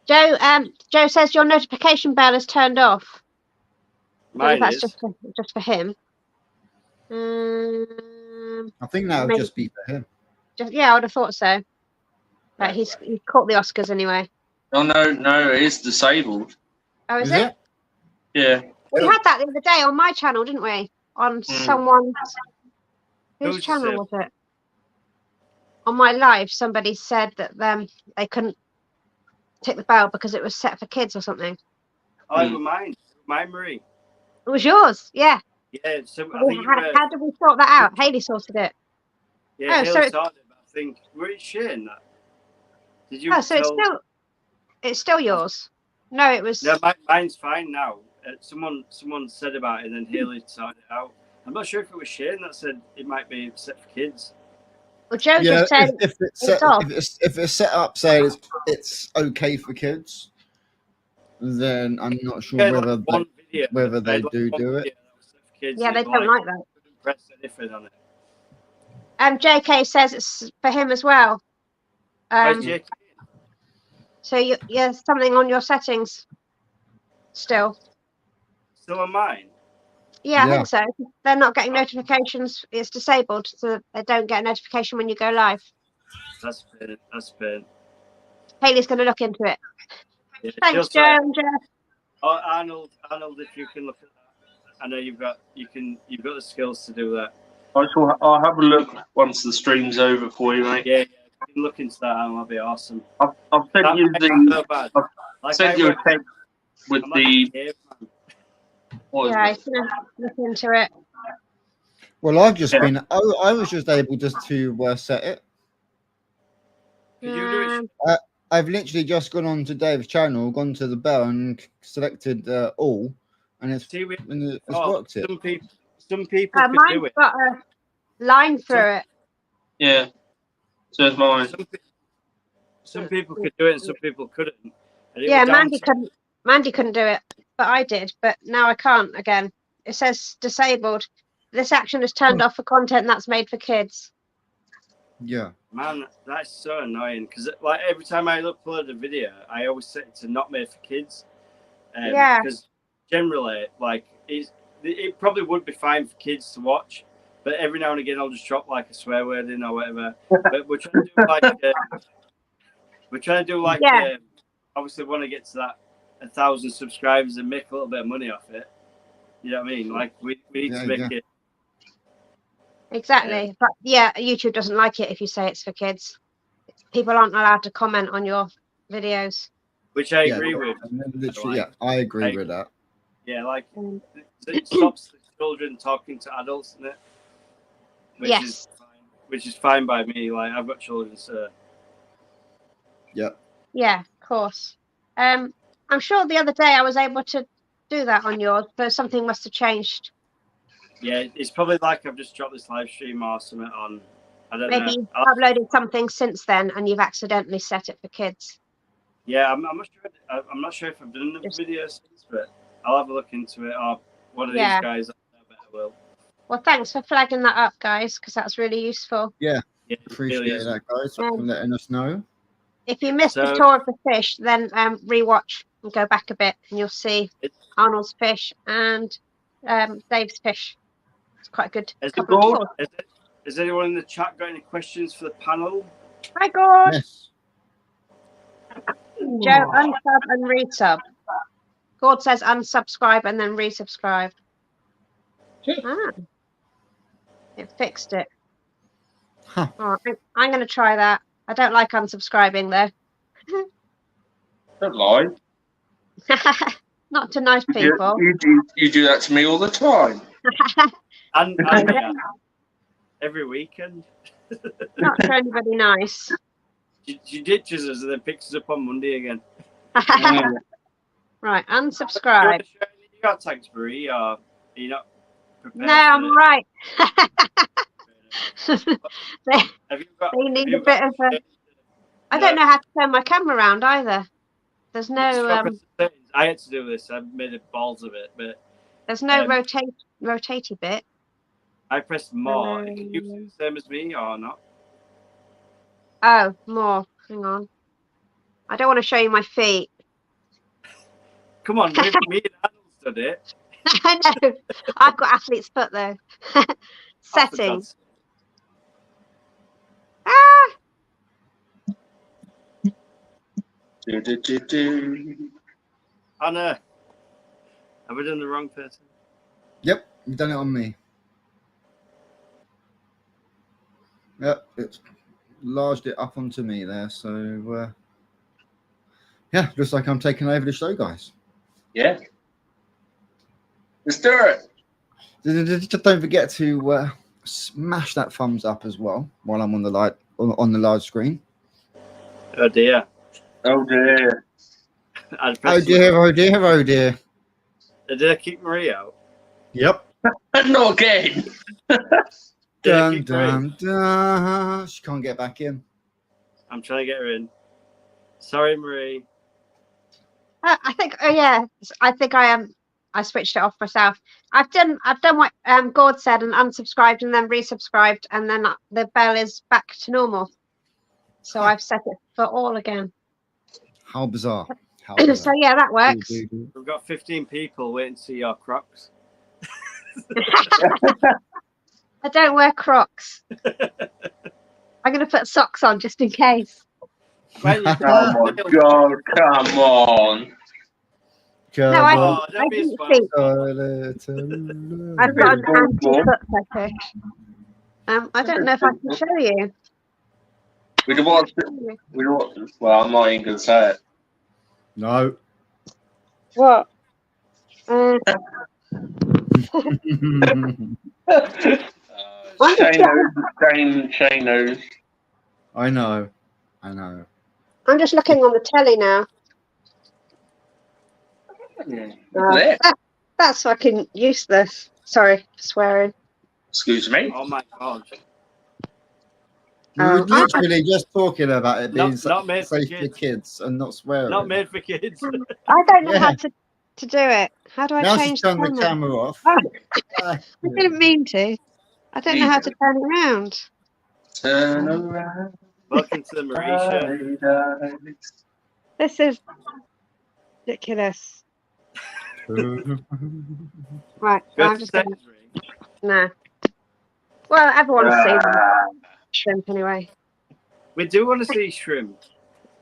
Joe says your notification bell is turned off. Mine that's is. just for him. I think that would just be for him. I would have thought so. But he's caught the Oscars anyway. Oh no, it is disabled. Oh, is it? Yeah. We had that the other day on my channel, didn't we? On someone's... Whose channel was it? On my live, somebody said that they couldn't tick the bell because it was set for kids or something. Oh, it was mine. Mine, Marie. It was yours, yeah. Yeah. So how did we sort that out? Haley sorted it. Yeah, Haley sorted it, but I think were it sharing that? Did you? Oh, so it's still yours. No, it was. No, mine's fine now. Someone said about it, and then Haley sorted it out. I'm not sure if it was Shane that said it might be set for kids. Well, Joe just said if it's set up saying it's okay for kids, then I'm not sure whether they do it. Yeah, they don't like that. Press anything on it. JK says it's for him as well. So you're something on your settings still. Still on mine? Yeah, I think so. They're not getting notifications. It's disabled, so they don't get a notification when you go live. That's pain. Haley's going to look into it. Yeah, thanks, Joe and Jeff. Oh, Arnold, if you can look at that. I know you've got the skills to do that. I'll have a look once the stream's over for you, mate. Yeah, you can look into that, and that'll be awesome. I've sent you sent you a text with the. Yeah, he's gonna look into it. Well, I've just been. I was just able just to set it. Could you do it? I've literally just gone on to Dave's channel, gone to the bell, and selected all, and it's worked. Some people could do it. Got a line through it. Yeah. So it's mine. Some people could do it, and some people couldn't. Yeah, Mandy couldn't do it, but I did. But now I can't again. It says disabled. This action is turned off for content that's made for kids. Yeah. Man, that's so annoying because like every time I upload a video, I always set it to not made for kids. Because generally, like it probably would be fine for kids to watch, but every now and again I'll just drop like a swear word in or whatever. But we're trying to do like obviously want to get to that 1,000 subscribers and make a little bit of money off it. You know what I mean? Like we need to make it. Exactly. But yeah, YouTube doesn't like it if you say it's for kids. People aren't allowed to comment on your videos. Which I agree with. Literally, I agree with that. Yeah, like it stops the children talking to adults, isn't it? Which is fine by me. Like I've got children, so. Yep. Yeah, of course. I'm sure the other day I was able to do that on yours, but something must have changed. Yeah, it's probably like I've just dropped this live stream or something on. I don't know. Maybe you've uploaded something since then and you've accidentally set it for kids. Yeah, I'm not sure. I'm not sure if I've done the video since, but I'll have a look into it. Or one of these guys, I better will. Well, thanks for flagging that up, guys, because that's really useful. Yeah, appreciate that, guys, for letting us know. If you missed the tour of the fish, then rewatch and go back a bit, and you'll see Arnold's fish and Dave's fish. It's quite good. Has anyone in the chat got any questions for the panel? Hi, Gord. Yes. Joe, unsub and resub. Gord says unsubscribe and then resubscribe. It fixed it. Huh. All right, I'm going to try that. I don't like unsubscribing though. Don't lie. Not to nice people. You do that to me all the time. and every weekend. Not for anybody nice. She ditches us and then picks us up on Monday again. Right, Do you unsubscribe. want to show any of your tags, Marie, or are you not prepared? No, I'm all right. Have you got? They need have you a bit got of a. I don't know how to turn my camera around either. There's You just no gotta press the settings. I had to do this. I made a balls of it, but there's no um, rotatey bit. I pressed more. Can you see the same as me or not? Oh, more. Hang on. I don't want to show you my feet. Come on, me and Arnold's done it. I know. I've got athlete's foot though. Oh, for Settings. God's sake. Ah! Anna, have we done the wrong person? Yep, you've done it on me. Yep, it's larged it up onto me there. So, yeah, looks like I'm taking over the show, guys. Yeah. Let's do it. Just don't forget to smash that thumbs up as well while I'm on the large screen. Oh dear. Oh dear. Oh dear. Did I kick Marie out? Yep. Not again. Dun, dun, dun. She can't get back in. I'm trying to get her in. Sorry, Marie. I think. Oh yeah. I think I am. I switched it off myself. I've done what Gord said and unsubscribed and then resubscribed and then the bell is back to normal. So I've set it for all again. How bizarre. So yeah, that works. We've got 15 people waiting to see your Crocs. I don't wear Crocs. I'm going to put socks on just in case. Oh my God! Come on. No, I didn't think. I've got an anti-foot fetish. I don't know if I can show you. Well, I'm not even going to say it. No. What? Shane knows. I know. I'm just looking on the telly now. That's fucking useless. Sorry, swearing. Excuse me. Oh my God. We were literally just talking about it being not made safe for kids and not swearing. Not made for kids. I don't know how to do it. How do I now change turn the camera off? Oh, I didn't mean to. I don't know how to turn it around. Turn around. Welcome to the Marie Show. This is ridiculous. Right, I'm just going to... Nah. Well, everyone's seen shrimp anyway. We do want to see shrimp.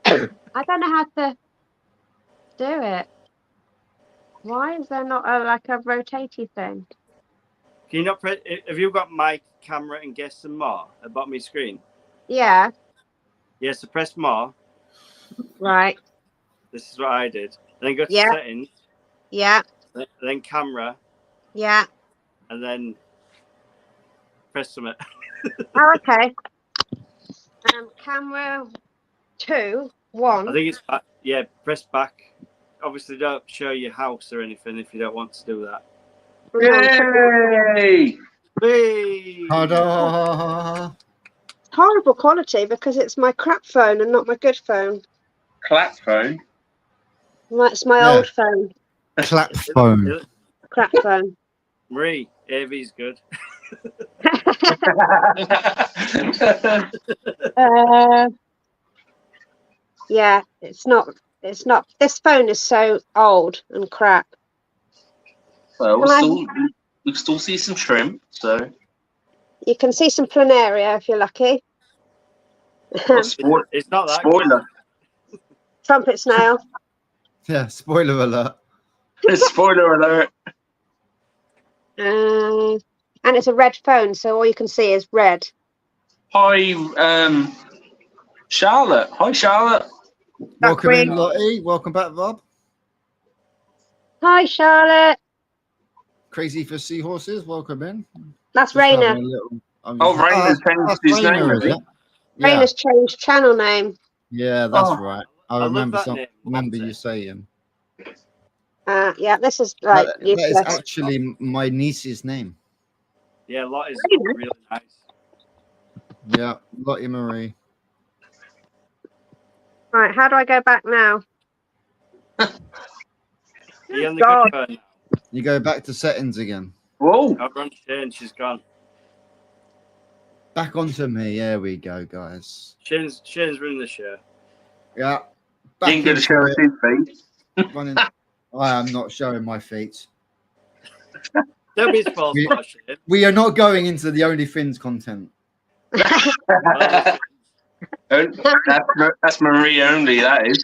I don't know how to do it. Why is there not a rotatey thing? Can you not press? Have you got my camera and guess some more at the bottom of your screen? Yeah. Yeah, so press more. Right. This is what I did. And then go to settings. Yeah. Then camera. Yeah. And then press submit. Oh, okay. Camera 2, 1. I think it's back. Yeah, press back. Obviously, don't show your house or anything if you don't want to do that. Yay! Hey! Horrible quality because it's my crap phone and not my good phone. Clap phone? It's my old phone. Clap phone. Crap phone. Marie, AV's good. Yeah, it's not. This phone is so old and crap. Well, we still see some shrimp, so you can see some planaria if you're lucky. It's not that. Spoiler. Trumpet snail. Yeah, spoiler alert. Spoiler alert. And it's a red phone, so all you can see is red. Hi, Charlotte. Hi, Charlotte. Welcome in, Lottie. Welcome back, Rob. Hi, Charlotte. Crazy for Seahorses. Welcome in. That's Raina. Rainer's changed his name, is it? Yeah. Rainer's changed channel name. Yeah, that's right. I love remember that name, remember Monty. you saying. Yeah, this is like That is useless. actually my niece's name. Yeah, Lottie's Really? really nice. Yeah, Lottie Marie. Right, how do I go back now? Are you on the God. good phone now? You go back to settings again. Whoa! I've run Shane, she's gone. Back onto me. There we go, guys. Shane's running the show. Yeah. Back Ain't gonna into show it. his feet. Running. I am not showing my feet. Don't be his fault, Shane. We are not going into the OnlyFins content. Well, That's Marie only, that is.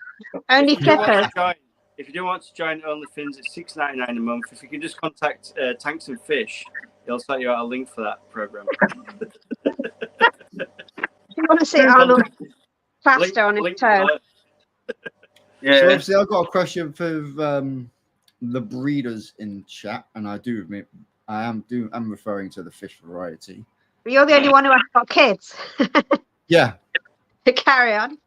Only if you do want flippers. to join, if you do want to join OnlyFins, it's $6.99 a month. If you can just contact Tanks and Fish, he'll send you out a link for that program. You want to see Arnold plaster on his link toe? below. Yeah. So obviously I've got a question for the breeders in chat, and I do admit I'm referring to the fish variety. But you're the only one who has got kids. Yeah. Carry on.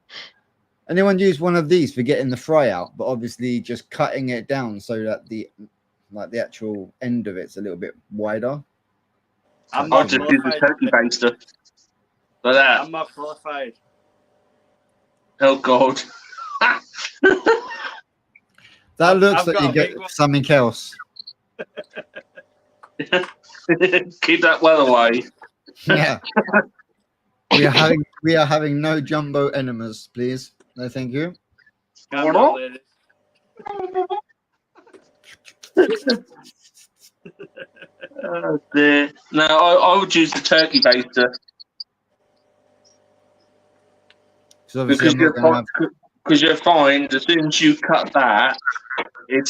Anyone use one of these for getting the fry out, but obviously just cutting it down so that the actual end of it's a little bit wider? I'm I'll not just use the turkey baster. Like that. I'm not qualified. That Oh, God. looks I've like got you a get big one. something else. Keep that well away. Yeah. we are having no jumbo enemas, please. No, thank you. Calm down, ladies. Oh, dear. No, I would use the turkey baster. So obviously I'm not going to have... Because you'll find as soon as you cut that, you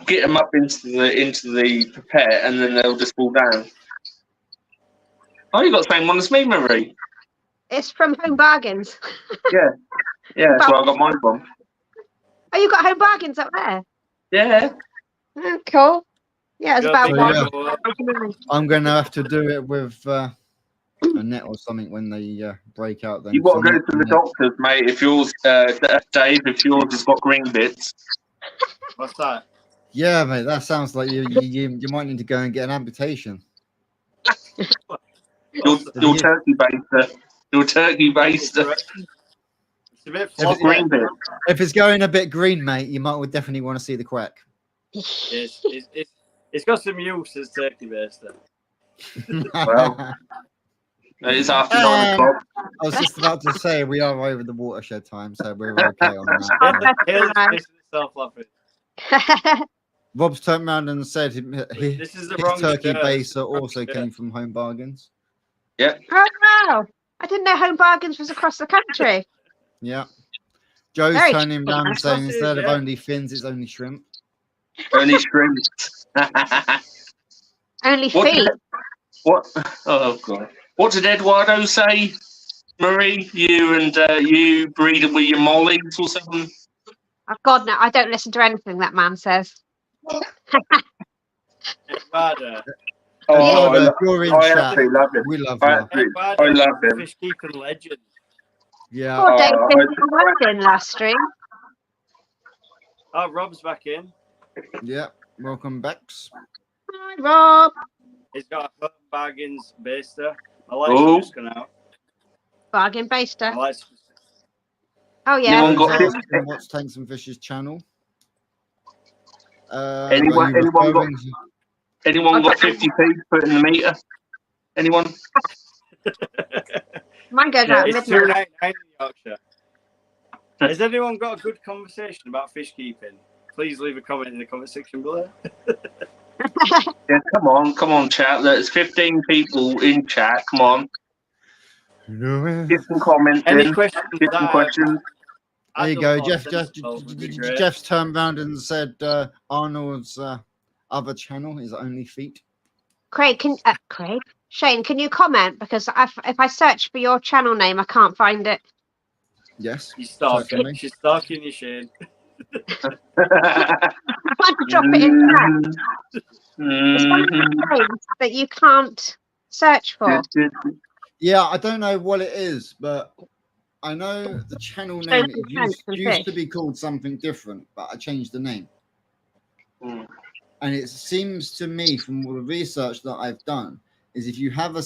get them up into the pipette, and then they'll just fall down. Oh, you got the same one as me, Marie. It's from Home Bargains. Yeah, that's where I got mine from. Oh, you got Home Bargains up there? Yeah. Oh, cool. Yeah, it's about So, one. I'm going to have to do it with a net or something when they break out. Then You've got to go to the doctors, mate. If yours, Dave, if yours has got green bits. What's that? Yeah, mate. That sounds like you might need to go and get an amputation. Your turkey baster. Your turkey baster. It's a bit What's green bit? If it's going a bit green, mate, you might definitely want to see the quack. It's got some use as turkey baster. Well, it's after 9 o'clock. I was just about to say we are over the watershed time, so we're okay on that. Caleb's pissing himself laughing. Rob's turned around and said This is the his wrong turkey shirt. baser also came from Home Bargains. Yep. Oh, wow. I didn't know Home Bargains was across the country. Yeah. Joe's Very turning around and saying Sausage, instead of yeah. only fins, it's only shrimp. Only shrimp. Only What feet. What? Oh, God. What did Eduardo say, Marie? You and you breeding with your mollies or something? Oh, God, no. I don't listen to anything that man says. Eduardo. Oh, Eduardo, if you're in I chat, absolutely love him. we love I you. absolutely- Eduardo, I love him. Fishkeeping legend. Yeah. Poor Dave I- didn't come in last stream. Oh, Rob's back in. Yeah. Welcome back. Hi, Rob. He's got a Home Bargains baster. My lights Oh. have just gone out. Bargain baster. My lights. Oh, yeah. Anyone got Joe's his- asking what's Tanks and Fish's channel? Anyone- are you anyone got- referring to- Anyone got 50p put in the meter? Anyone? Mine goes out at It's midnight. $2.99 in Yorkshire. Has anyone got a good conversation about fish keeping? Please leave a comment in the comment section below. Yeah, come on, chat. There's 15 people in chat. Come on. Get some comments Any in. questions? Get some questions. There you go. Jeff. Jeff. Jeff's turned around and said Arnold's other channel is Only Feet. Craig, Shane, can you comment? Because if I search for your channel name, I can't find it. Yes. She's stalking. certainly. She's stalking you, Shane. I tried to drop it in chat. It's one of those things that you can't search for? Yeah, I don't know what it is, but I know the channel name used to be called something different, but I changed the name. Mm. And it seems to me, from all the research that I've done, is if you have a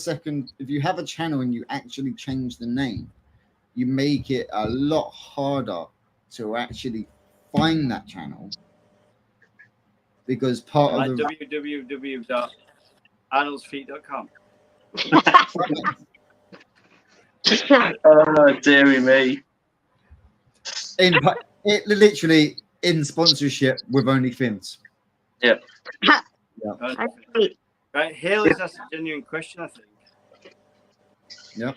channel and you actually change the name, you make it a lot harder to actually find that channel, because part like of the www.arnoldsfeet.com. Oh, dearie me. It literally in sponsorship with OnlyFins. Yep. Right, Haley's asked a genuine question, I think. Yep.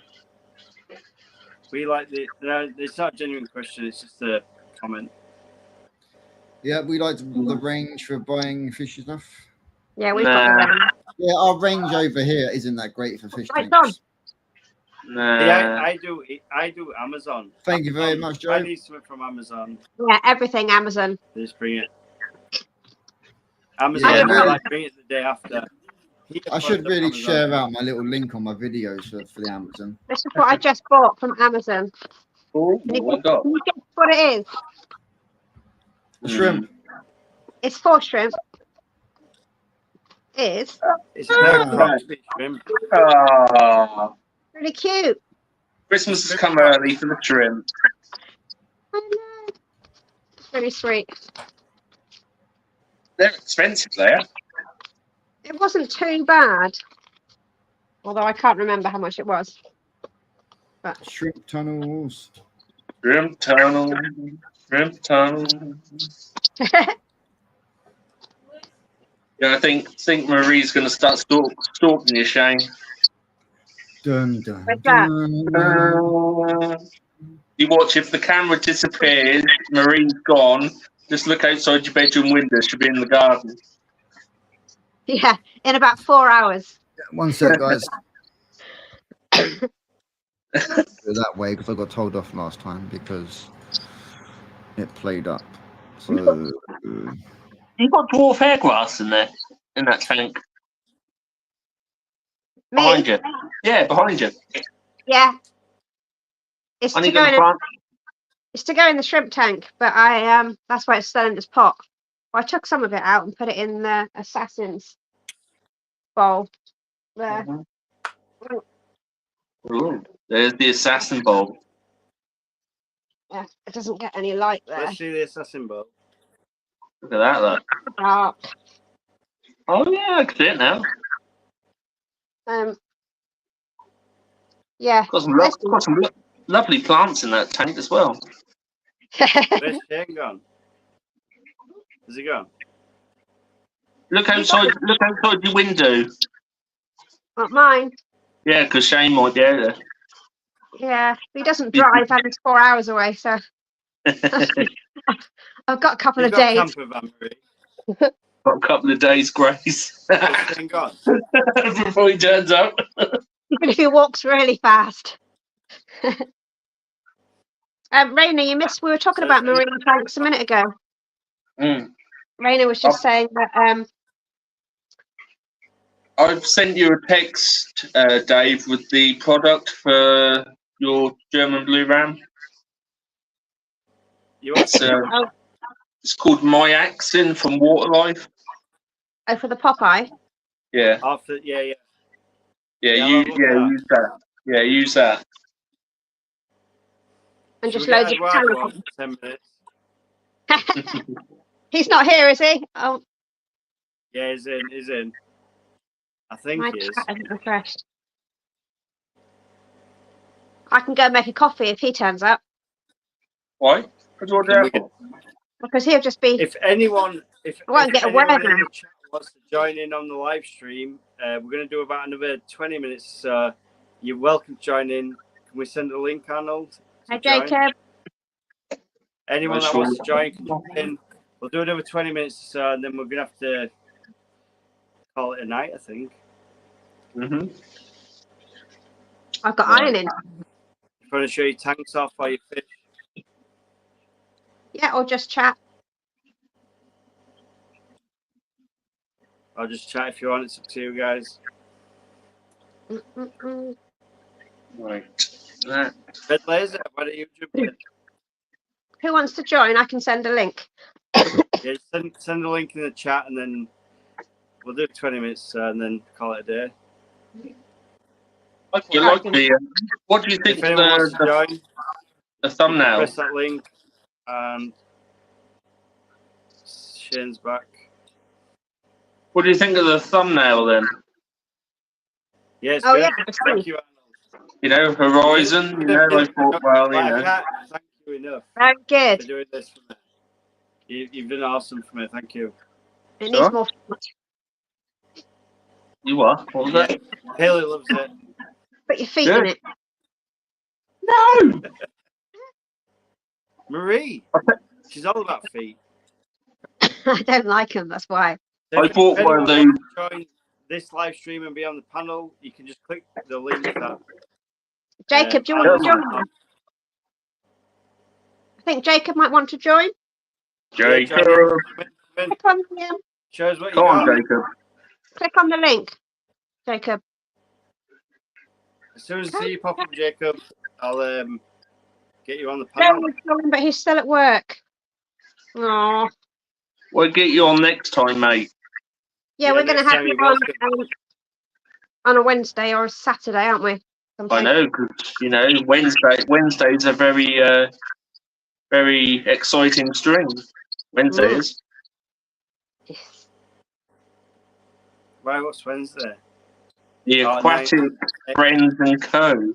We like it's not a genuine question, it's just a comment. Yeah, we like the range for buying fish stuff. Yeah, we've got the range. Yeah, our range over here isn't that great for fish Right, tanks. Nah. Yeah, I do Amazon. Thank you very much, Joe. I need something from Amazon. Yeah, everything Amazon. Just bring it. Amazon, Yeah, bring it the day after. I should really share out my little link on my videos for the Amazon. This is what I just bought from Amazon. Oh my God. Can you guess what it is? Shrimp. It's 4 shrimp. It's Crosby shrimp. Oh, Really cute. Christmas has come early for the shrimp. I know. It's really sweet. They're expensive there. It wasn't too bad. Although I can't remember how much it was. But Shrimp tunnels. Shrimp tunnel. Shrimp tunnel. Yeah, I think Marie's going to start stalking you, Shane. Dun, dun, What's that? You watch, if the camera disappears, Marie's gone, just look outside your bedroom window. She'll be in the garden. yeah, in about 4 hours. One sec, guys. Do that way because I got told off last time because it played up. So You've got dwarf hair grass in there, in that tank. Me? Behind you. Yeah, behind you. Yeah. It's to go in the shrimp tank, but that's why it's still in this pot. Well, I took some of it out and put it in the assassin's bowl. There. Ooh, there's the assassin bowl. Yeah, it doesn't get any light there. Let's see the assassin bowl. Look at that, though. Oh, yeah, I can see it now. Yeah. Got some lovely plants in that tank as well. Where's Shane gone? Has he gone? Look outside your window. Not mine. Yeah, because Shane might be out there. Yeah, he doesn't drive and it's 4 hours away, so I've got a couple of days. Camper van, Marie. Got a couple of days grace. Shane gone? Before he turns up. Even if he walks really fast. Raina, you missed. We were talking about marine tanks a minute ago. Raina was just saying that. I've sent you a text, Dave, with the product for your German blue ram. It's called My Axin from Waterlife. Oh, for the Popeye. Yeah. Yeah. Use that. Yeah, use that. And just loads of talent. 10 minutes. He's not here, is he? Oh. Yeah, he's in. I think he is. My chat isn't refreshed. I can go make a coffee if he turns up. Why? What do you want to do? Because he'll just be. If anyone wants to join in on the live stream, we're going to do about another 20 minutes. So you're welcome to join in. Can we send a link, Arnold? Hi, Jacob. Anyone that wants to join can jump in. We'll do another 20 minutes, and then we're going to have to call it a night, I think. I've got ironing. You want to show your tanks off while you fish? Yeah, or just chat. I'll just chat if you want. It's up to you guys. Right. Red Laser, why don't you jump in? Who wants to join? I can send a link. Yeah, send a link in the chat, and then we'll do 20 minutes and then call it a day. You like the? What do you think If anyone wants to join, the thumbnail? press that link, and Shane's back. What do you think of the thumbnail then? Yeah, it's good. Yeah. Thank you, Arnold. You know, Horizon. You know, I thought, well, you know. I can't thank you enough. Very good. For doing this for me. You've been awesome for me. Thank you. It needs more. You are. What was that? Haley loves it. Put your feet in it. No. Marie. She's all about feet. I don't like them. That's why. So I bought one of those. Join this live stream and be on the panel. You can just click the link that. Jacob, do you want to join? I think Jacob might want to join. Jacob. Click on him. Show us what Come on, Jacob. Click on the link, Jacob. As soon as I see you pop up, Jacob, I'll get you on the panel. But he's still at work. Oh. We'll get you on next time, mate. Yeah, we're going to have you on a Wednesday or a Saturday, aren't we? I know, because you know Wednesdays are very, very exciting stream. Wednesdays. Yes. Right, what's Wednesday? The Aquatic Friends and Co.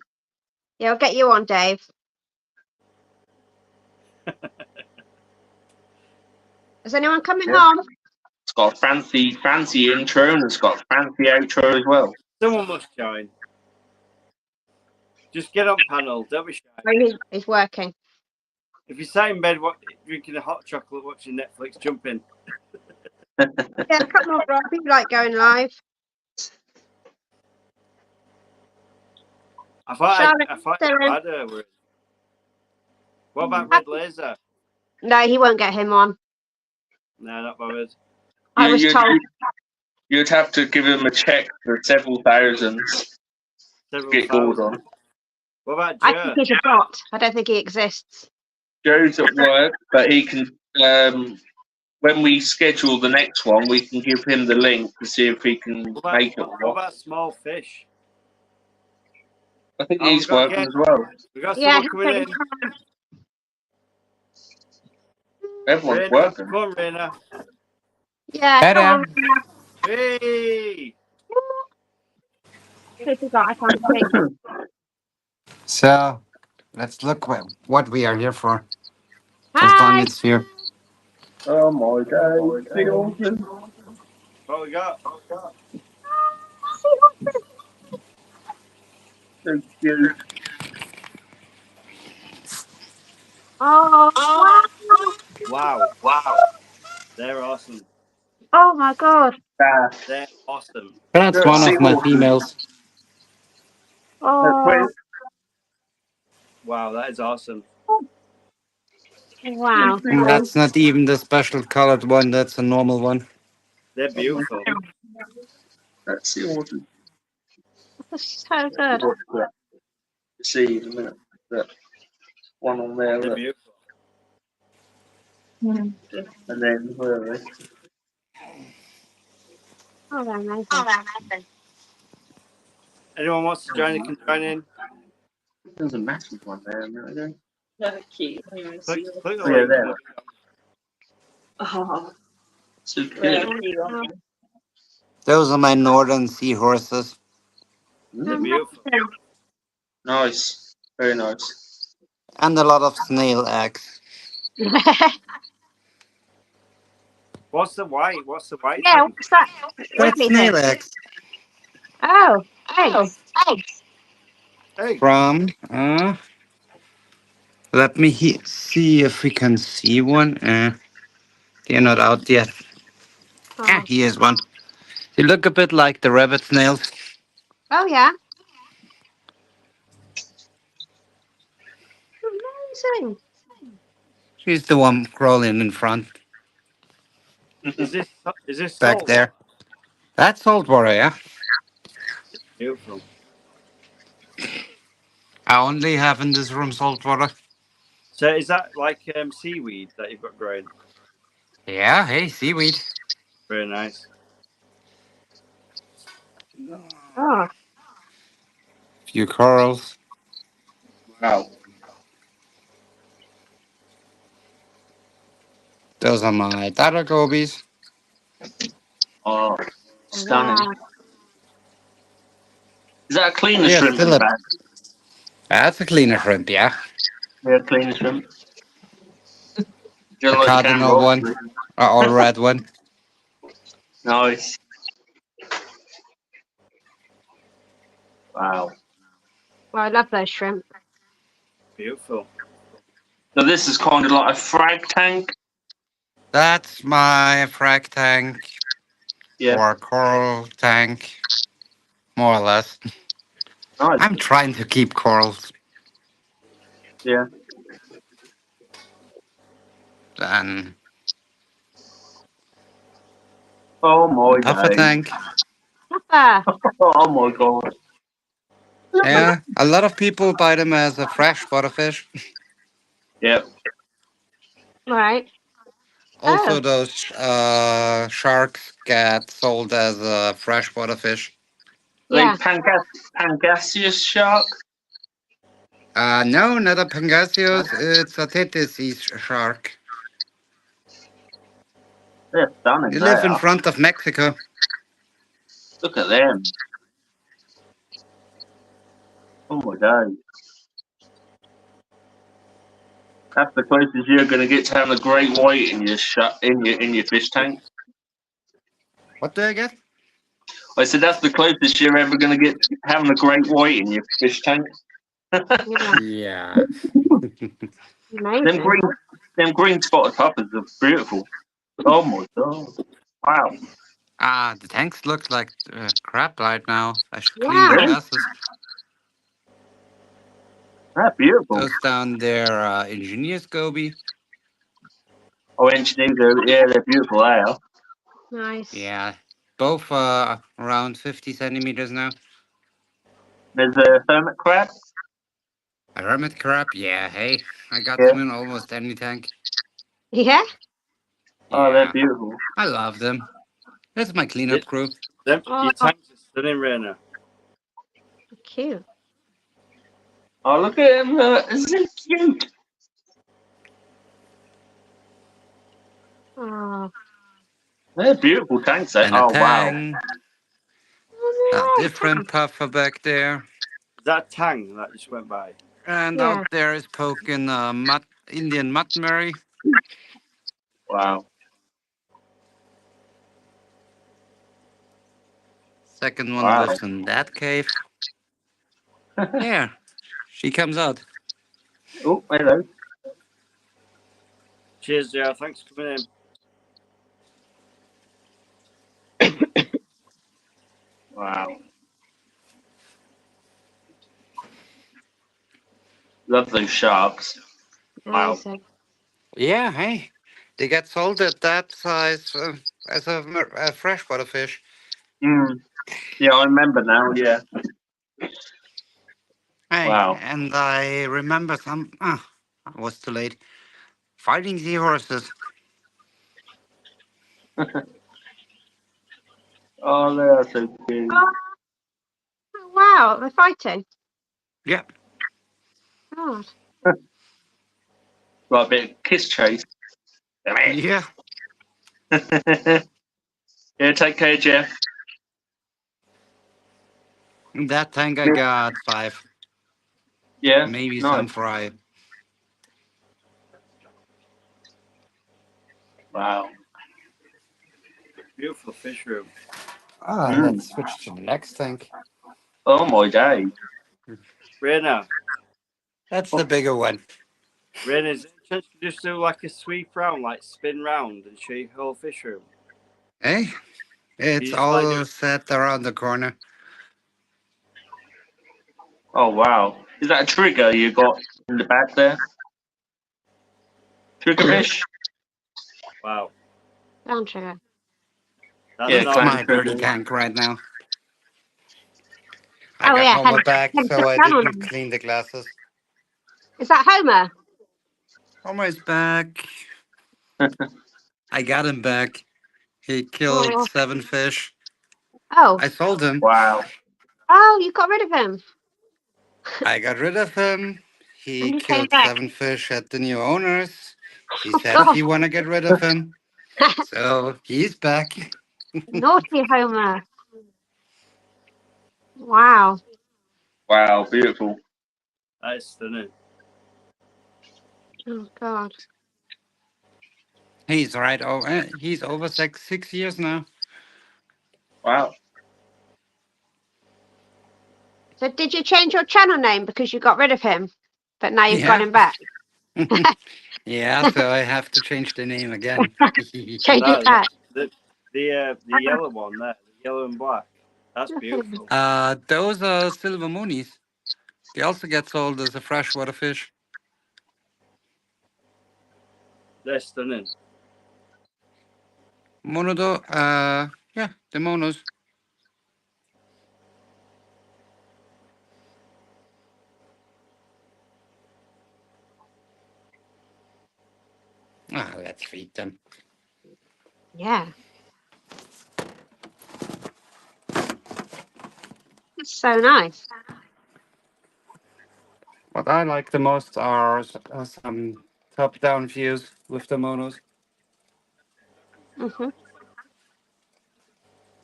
Yeah, I'll get you on, Dave. Is anyone coming on? It's got a fancy intro and it's got a fancy outro as well. Someone must join. Just get on panel. Don't be shy. He's working. If you sat in bed drinking a hot chocolate, watching Netflix, jump in. Yeah, come on, Rob. You like going live? I thought I had her. What about Red Laser? No, he won't get him on. No, not bothered. I was told. You'd have to give him a check for several thousands to get gold on. What about Joe? I think he's a bot. I don't think he exists. Joe's at work, but he can. When we schedule the next one, we can give him the link to see if he can make it. What about Small Fish? I think he's working as well. We got someone coming in. Everyone's working. Come on, Raina. Yeah, come on. Hey! So, let's look what we are here for. Hi. As long as it's here. Oh my God. What we got? So cute. Oh, Wow. They're awesome. Oh my God. They're awesome. That's one of my females. Oh, Wow, that is awesome. wow. And that's not even the special colored one, that's a normal one. They're beautiful. Let's see what That's so good. see in a minute. That one on there. They're beautiful. And then where are they? Oh, they're amazing. Anyone wants to join, can join in. There's a massive one there. Click the link. there. Oh, so cute. Those are my northern seahorses. They're beautiful. Nice. Very nice. And a lot of snail eggs. What's the white? Yeah, what's that? That's snail eggs. Oh, eggs. Hey. From, let me see if we can see one. They're not out yet. Oh. Here's one. They look a bit like the rabbit snails. Oh, yeah. Amazing. She's the one crawling in front. Is this back salt? there? That's saltwater, yeah. Beautiful. I only have in this room salt water. So is that like seaweed that you've got growing? Yeah, hey, seaweed. Very nice. Oh, Few corals. Wow. Those are my data gobies. Oh, stunning. wow. Is that a cleaner Yeah, shrimp in still the a. back? That's a cleaner shrimp, yeah. Yeah, cleaner shrimp. Just The like the camera, cardinal one, obviously. or red one. Nice. Wow. Well, I love those shrimp. Beautiful. So this is kind of like a frag tank. That's my frag tank Yeah. or coral tank, more or less. Nice. I'm trying to keep corals. Yeah. And Oh my puffer days. tank. Ah, Oh my god. Yeah, a lot of people buy them as a freshwater fish. Yep. right. Also, Oh, those sharks get sold as a freshwater fish. yeah. Like Pangasius shark. No, not a pangasius. It's a tethys shark. They're stunning They live in there. front of Mexico. Look at them. Oh my days. That's the closest you're gonna get to having a great white in your in your fish tank. What do I get? I said that's the closest you're ever gonna get to having a great white in your fish tank. Yeah. Yeah. Them Amazing. green, them green spotted puppers are beautiful. Oh my god! Wow, The tanks look like crap right now. I should clean the Wow. really? glasses. That's beautiful. Those down there, engineers goby. Oh, engineers are yeah, they're beautiful. They are. Nice. Yeah, both around 50 centimeters now. There's a hermit crab. A hermit crab. Yeah, hey, I got Yeah. them in almost any tank. Yeah. Oh, they're Yeah, beautiful. I love them. That's my cleanup crew. Oh, Your tanks are stunning, Rainer. cute. Oh, look at them. Isn't it cute? Oh, They're beautiful tanks. And a Oh wow. tang. A oh different puffer back there. Is that a tang that just went by? And yeah. out there is poking Indian mutmurray. Wow. Second one Wow. lives in that cave. Yeah, she comes out. Oh, hello. Cheers, Joe. Thanks for coming in. Wow. Love those sharks. Wow. Amazing. Yeah, hey, they get sold at that size as a freshwater fish. Mm. Yeah, I remember now. Yeah. Hey, Wow. and I remember some. I was too late. Fighting seahorses. Oh, they are so cute. Oh, wow. They're fighting. Yeah. God. Right, a bit of kiss chase. Yeah. Yeah, take care, Jeff. In that tank I got 5. Yeah, Maybe nice. some fry. Wow. Beautiful fish room. Let's switch to the next tank. Oh my day. Rainer, That's the bigger one. Rainer, is there any chance you just do like a sweep round, like spin round and show your whole fish room? Hey, it's just like all set around the corner. Oh wow. Is that a trigger you got in the back there? Triggerfish? Wow. Down trigger. That's Yeah, That's not clan my dirty trigger. tank right now. I got yeah, Homer back, hence so the I channel didn't name. clean the glasses. Is that Homer? Homer is back. I got him back. He killed Oh. 7 fish. Oh. I sold him. Wow. Oh, you got rid of him. I got rid of him. He And he came killed back. 7 fish at the new owners. He Oh, said God. he want to get rid of him. So he's back. Naughty Homer. Wow. Wow, beautiful. That is stunning. Oh, God. He's right over. He's over 6 years now. Wow. So did you change your channel name because you got rid of him? But now you've got Yeah. him back. Yeah, so I have to change the name again. Change it back. The yellow one there, the yellow and black. That's beautiful. Those are silver moonies. They also get sold as a freshwater fish. They're stunning. Monodo, yeah, the monos. Let's feed them. Yeah. It's so nice. What I like the most are some top-down views with the monos. Mm-hmm.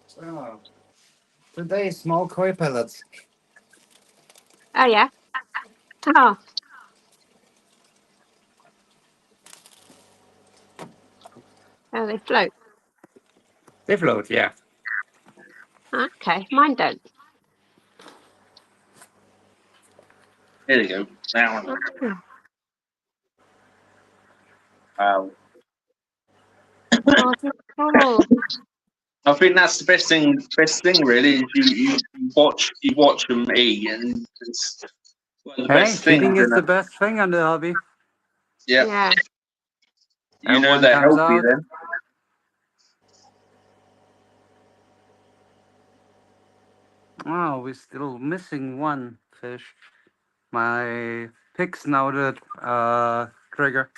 So, today, small koi pellets. Oh, yeah. Oh. Oh, they float. They float, yeah. Okay, mine don't. Here you go. Now. Oh. Wow. Oh, that's cool. I think that's the best thing. Best thing really is you watch them eat, and it's one of the Hey, best things. feeding is the Isn't it? best thing on the hobby. Yeah. Yeah. You know Everyone they're comes healthy out. then. Oh, we're still missing one fish. My pick snouted trigger.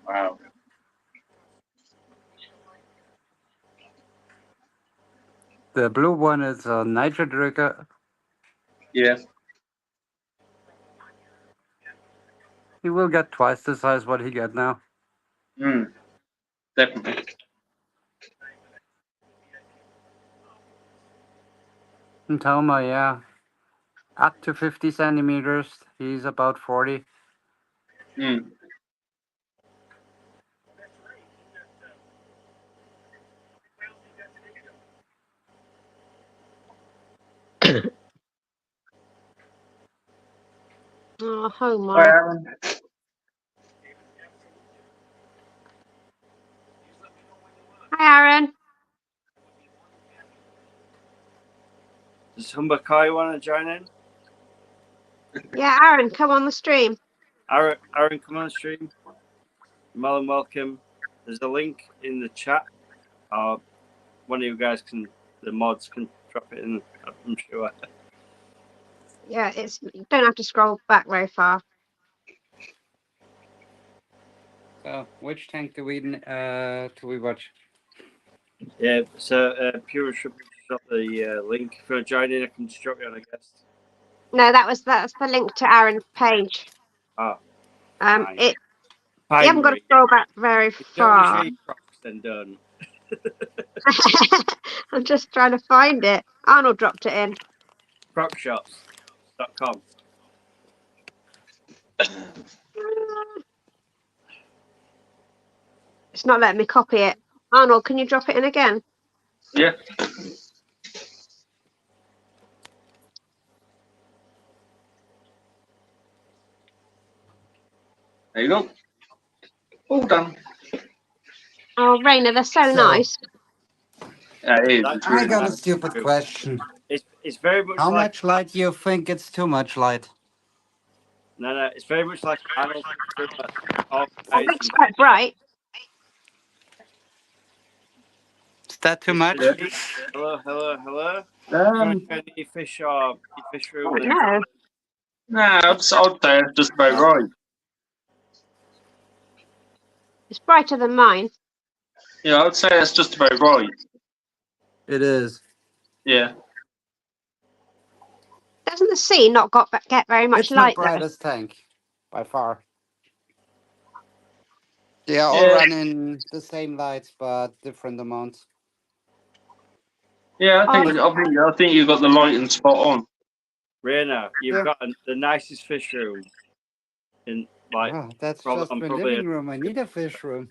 Wow. The blue one is a nitro trigger. Yeah. He will get twice the size what he get now. Definitely. And Toma, yeah. Up to 50 centimeters. He's about 40. Oh, Hi, Homer. Aaron. Hi, Aaron. Does Humbakai want to join in? Yeah, Aaron, come on the stream. Aaron, come on the stream. More than welcome. There's a link in the chat. One of you guys the mods can drop it in. I'm sure. Yeah, you don't have to scroll back very far. So, which tank do we watch? Yeah, so Pure should drop the link. If you want to join in, I can just drop you on a guest. No, that's the link to Aaron's page. Oh, You haven't got to scroll back very If you don't want to far. show your Crocs, then don't. I'm just trying to find it. Arnold dropped it in. Crocshops.com. It's not letting me copy it. Arnold, can you drop it in again? Yeah. There you go. All done. Oh, Raina, they're so nice. Yeah, it is. It's I really got a nice. stupid question. It's very much How like much light do you think it's too much light? No, it's very much like adult fish room. It looks quite bright. Is that too much? Yeah. Hello. You want to go to your fish room? No. Nah, I'd say it's just about right. It's brighter than mine. Yeah, I'd say it's just about right. It is. Yeah. Doesn't the sea not get very much It's my light though? brightest tank, by far. They are all Yeah. running the same lights, but different amounts. Yeah, I think you got the lighting spot on. Raina, you've got the nicest fish room in That's probably, just my living room. I need a fish room.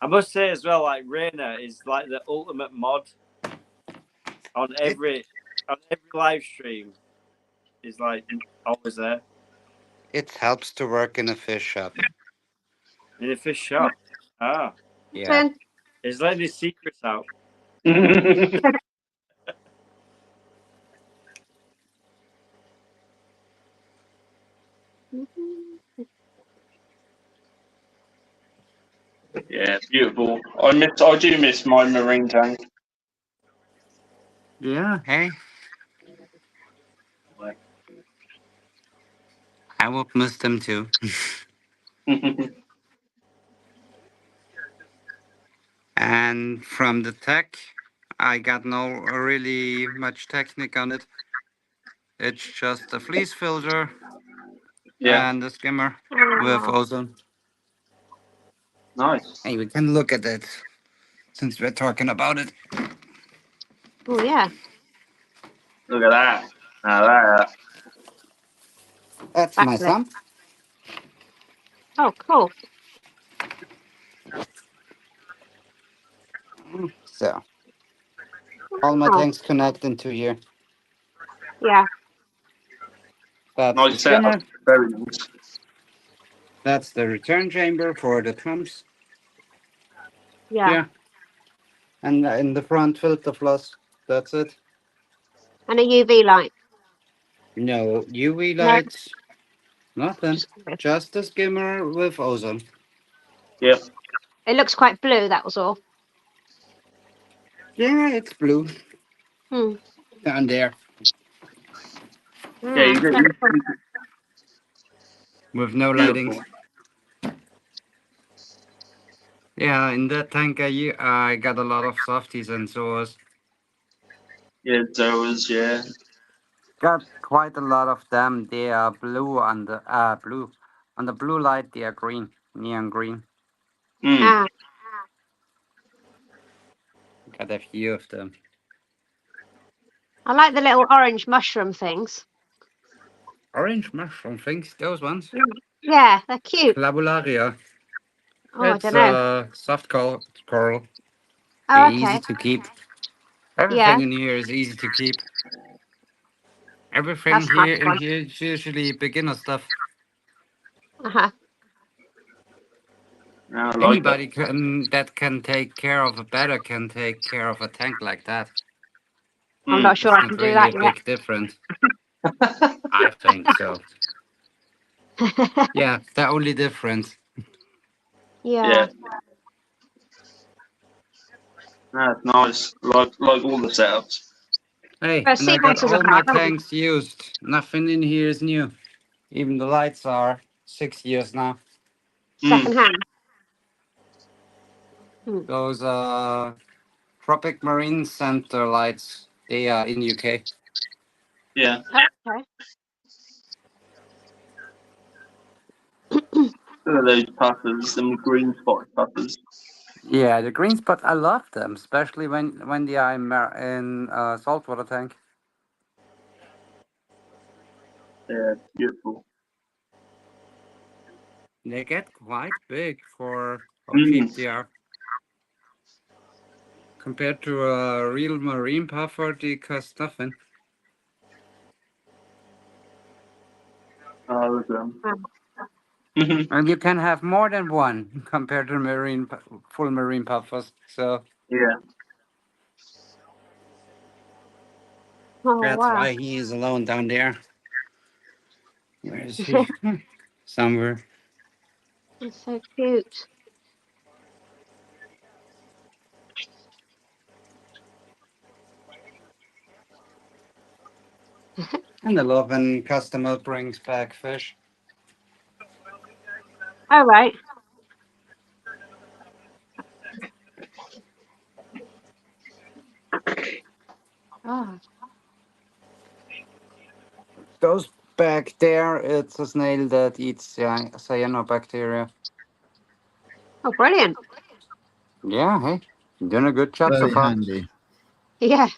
I must say as well, like Raina is like the ultimate mod on every live stream. Is like always there. It helps to work in a fish shop. In a fish shop. Ah. Yeah. He's letting his secrets out. Yeah, beautiful. I do miss my marine tank. Yeah, hey. I will miss them too. And from the tech, I got no really much technique on it. It's just a fleece filter Yeah, and a skimmer with ozone. nice. Hey, we can look at it since we're talking about it. Oh yeah. Look at that. That's my son. Oh, cool. So, all my tanks connect into here. Yeah. That's the Nice setup. skimmer. Very nice. That's the return chamber for the trumps. Yeah. And in the front, filter floss. That's it. And a UV light. No UV No. lights. Nothing. Just a skimmer with ozone. Yep. It looks quite blue. That was all. Yeah, it's blue. Hmm. Down there. Yeah, you get With no beautiful. lightings. Yeah, in that tank I got a lot of softies and soas. Yeah, Zoas, yeah. Got quite a lot of them. They are blue on the blue. On the blue light they are green. Neon green. Mm. Got a few of them. I like the little orange mushroom things. Orange mushroom things, those ones. Yeah, they're cute. Clavularia. Oh, It's I don't know. soft coral. They're Oh, easy okay. to keep. Yeah, Everything in here is easy to keep. Everything that's a nice here in one. here is usually beginner stuff. Uh-huh. I like Anybody that can take care of a better can take care of a tank like that. I'm not sure It's I not can do really a that yet. big difference. I think so. Yeah, the only difference. Yeah. That's nice. Like all the setups. Hey, Well, and sea I got monsters are all my hard. tanks used. Nothing in here is new. Even the lights are 6 years now. Second hand. Those Tropic Marine Center lights, they are in UK. Yeah. Okay. Look at those puffers, them green spot puffers. Yeah, the green spot, I love them, especially when they are in saltwater tank. Yeah, beautiful. They get quite big for how cheap they are. Compared to a real marine puffer, they cost nothing. Oh, look at them. And you can have more than one compared to full marine puffers. So Yeah. Oh, that's wow. why he is alone down there. Where is he? Somewhere. It's so cute. And I love when customer brings back fish. All right. Oh, Goes back there. It's a snail that eats cyanobacteria. oh, brilliant. Yeah, hey, doing a good job so Very far. handy. Yeah.